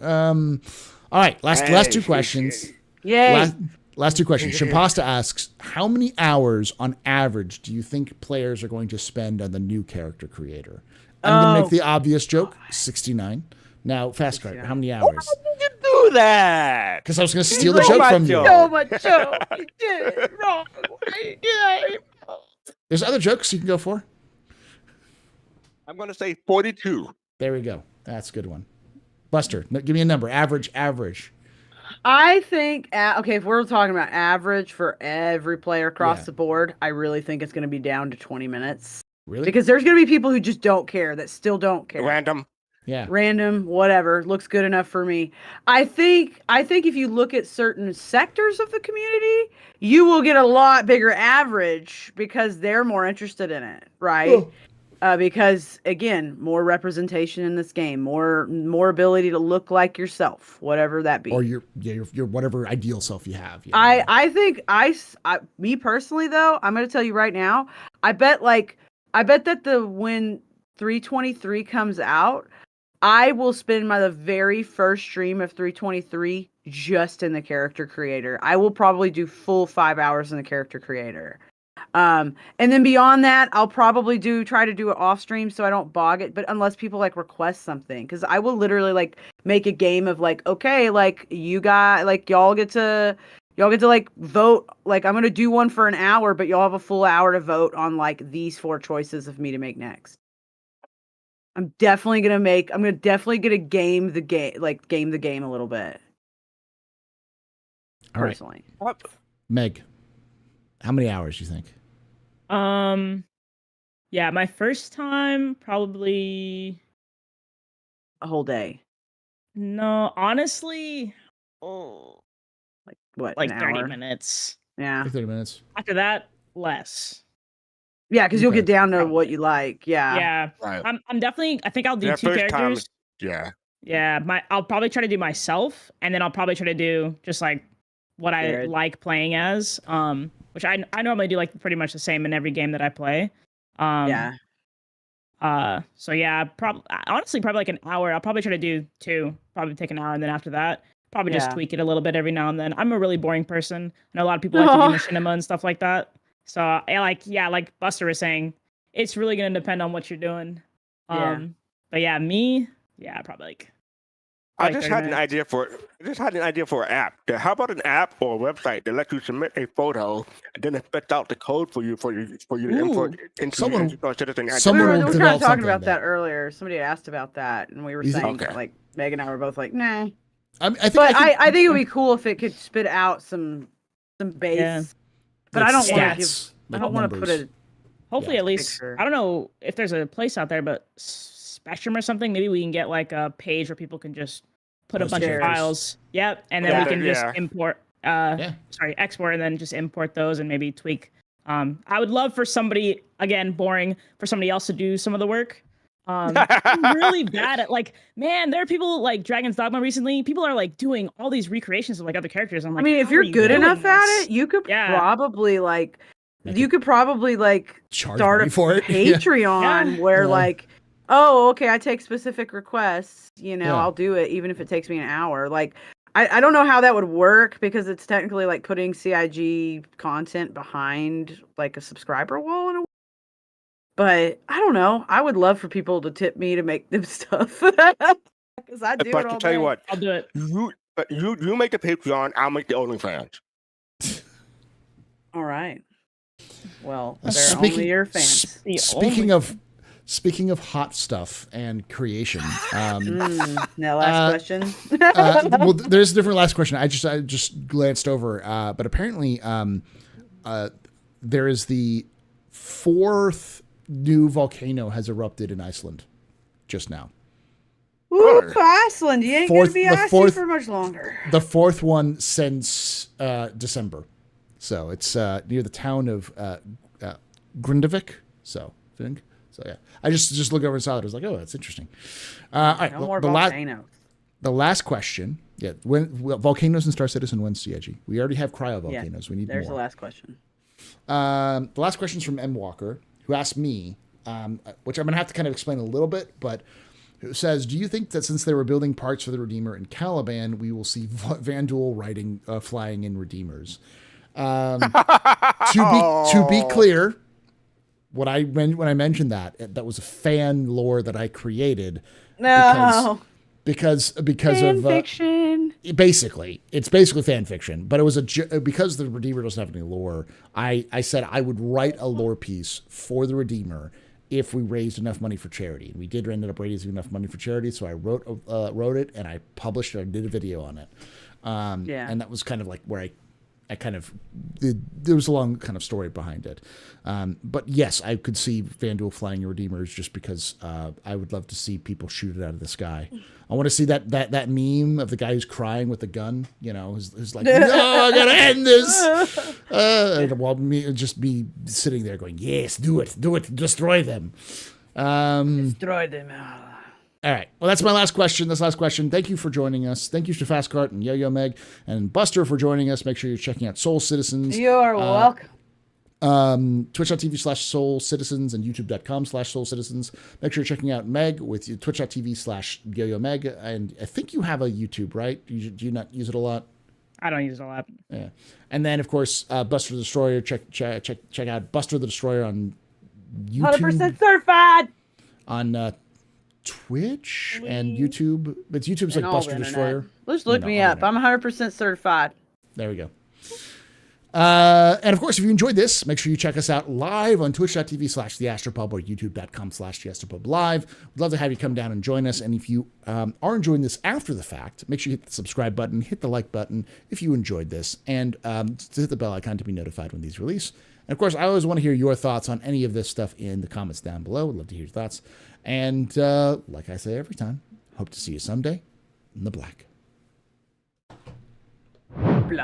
All right, last two questions. Yay. Last two questions. Shimpasta asks, how many hours on average do you think players are going to spend on the new character creator? I'm going to make the obvious joke, 69. Now, Fastcard, how many hours? Why did you do that? Because I was going to steal the joke from you. So much joke. You did it wrong. There's other jokes you can go for. I'm going to say 42. There we go. That's a good one. Buster, give me a number. Average. I think, if we're talking about average for every player across the board, I really think it's going to be down to 20 minutes. Really? Because there's going to be people who just don't care, that still don't care. Random. Yeah. Random, whatever. Looks good enough for me. I think if you look at certain sectors of the community, you will get a lot bigger average because they're more interested in it, right? Oh. Because again, more representation in this game, more ability to look like yourself, whatever that be, or your whatever ideal self you have. Yeah. I think me personally though, I'm going to tell you right now, I bet that when 323 comes out, I will spend the very first stream of 323 just in the character creator. I will probably do full 5 hours in the character creator. And then beyond that, I'll probably try to do it off stream so I don't bog it. But unless people like request something, because I will literally like make a game of like, okay, like y'all get to like vote. Like I'm gonna do one for an hour, but y'all have a full hour to vote on like these 4 choices of me to make next. I'm definitely gonna game the game a little bit. All personally. Right. Meg, how many hours do you think? Yeah, my first time probably a whole day. No, honestly, like what? Like 30 minutes. Yeah, like 30 minutes. After that, less. Yeah, because you'll get down to what you like. Yeah. Yeah. Right. I'm definitely. I think I'll do 2 characters. Yeah. Yeah. I'll probably try to do myself, and then I'll probably try to do just like what I like playing as. Which I normally do like pretty much the same in every game that I play. Yeah. So yeah, honestly, probably like an hour. I'll probably try to do 2. Probably take an hour, and then after that, probably just tweak it a little bit every now and then. I'm a really boring person. I know a lot of people like to do machinima and stuff like that. So like Buster was saying, it's really gonna depend on what you're doing. But yeah, me, yeah, probably like. I like just 30 had an minutes. idea for an app. How about an app or a website that lets you submit a photo and then it spits out the code for you to input into Someone- Star Citizen? someone we will were kind develop of talking something about that- that earlier. Somebody asked about that, and we were You think- saying Okay. like Meg and I were both like, nah. I think But I I think it would be cool if it could spit out some base. Yeah. But like I don't want to stats, give. like I don't want to put numbers. a. Hopefully, Yeah. at least Picture. I don't know if there's a place out there, but Spectrum or something. Maybe we can get like a page where people can just put a Post bunch shares. of files. Yep, and then Yeah. we can just Yeah. import. Yeah. Sorry, export, and then just import those and maybe tweak. I would love for somebody, again, boring, for somebody else to do some of the work. I'm really bad at like, man, there are people like Dragon's Dogma recently. People are like doing all these recreations of like other characters. I'm like, I mean, if how you're are you good doing enough at this? it, you could Yeah. probably like. Make You it- could probably like charge start money a for it. Patreon Yeah. where Yeah. like, oh, okay, I take specific requests. You know, Yeah. I'll do it even if it takes me an hour. Like, I don't know how that would work because it's technically like putting CIG content behind like a subscriber wall in a way. But I don't know. I would love for people to tip me to make them stuff because I do But it all to tell you day. what, I'll do it. you make the Patreon, I'll make the OnlyFans. All right. Well, Uh, they're only your fans. The Speaking of hot stuff and creation, Now, last question. well, there's a different last question. I just glanced over, but apparently, there is the 4th new volcano has erupted in Iceland just now. Ooh, Iceland, you ain't Fourth- gonna be the icy fourth- for much longer. The 4th one since December, so it's near the town of Grindavik. So I think so. Yeah, I just looked over and saw it. I was like, oh, that's interesting. All right, No more the volcanoes. last question. Yeah, volcanoes in Star Citizen, when's CIG? We already have cryovolcanoes. We need There's more. the last question. The last question is from M. Walker, who asked me, which I'm going to have to kind of explain a little bit, but who says, do you think that since they were building parts for the Redeemer in Caliban, we will see Vanduul flying in Redeemers? To be clear, when I mentioned that was a fan lore that I created. No. Because Fan of fiction. it's basically fan fiction, but it was because the Redeemer doesn't have any lore. I said I would write a lore piece for the Redeemer if we raised enough money for charity, and we did end up raising enough money for charity. So I wrote it and I published it. I did a video on it, and that was kind of like where I kind of there was a long kind of story behind it. But yes, I could see Vanduul flying Redeemers just because I would love to see people shoot it out of the sky. I want to see that meme of the guy who's crying with the gun, who's like, no, I gotta end this. And while me just be sitting there going, yes, do it, destroy them. Destroy them. All right. Well, that's my last question. That's the last question. Thank you for joining us. Thank you to Fastcart and Yo-Yo Meg and Buster for joining us. Make sure you're checking out Soul Citizens. You're welcome. Twitch.tv/Soul Citizens and YouTube.com/Soul Citizens. Make sure you're checking out Meg with Twitch.tv/Yo-Yo Meg. And I think you have a YouTube, right? Do you not use it a lot? I don't use it a lot. Yeah. And then, of course, Buster the Destroyer. Check out Buster the Destroyer on YouTube. 100% certified. On Twitch and YouTube. But YouTube's And like all Buster the Destroyer. internet. Just look me up. I'm 100% certified. There we go. And of course, if you enjoyed this, make sure you check us out live on twitch.tv/TheAstroPub or youtube.com/TheAstroPubLive. We'd love to have you come down and join us. And if you are enjoying this after the fact, make sure you hit the subscribe button, hit the like button if you enjoyed this, and hit the bell icon to be notified when these release. And of course, I always want to hear your thoughts on any of this stuff in the comments down below. I'd love to hear your thoughts. And like I say every time, hope to see you someday in the black. Blah.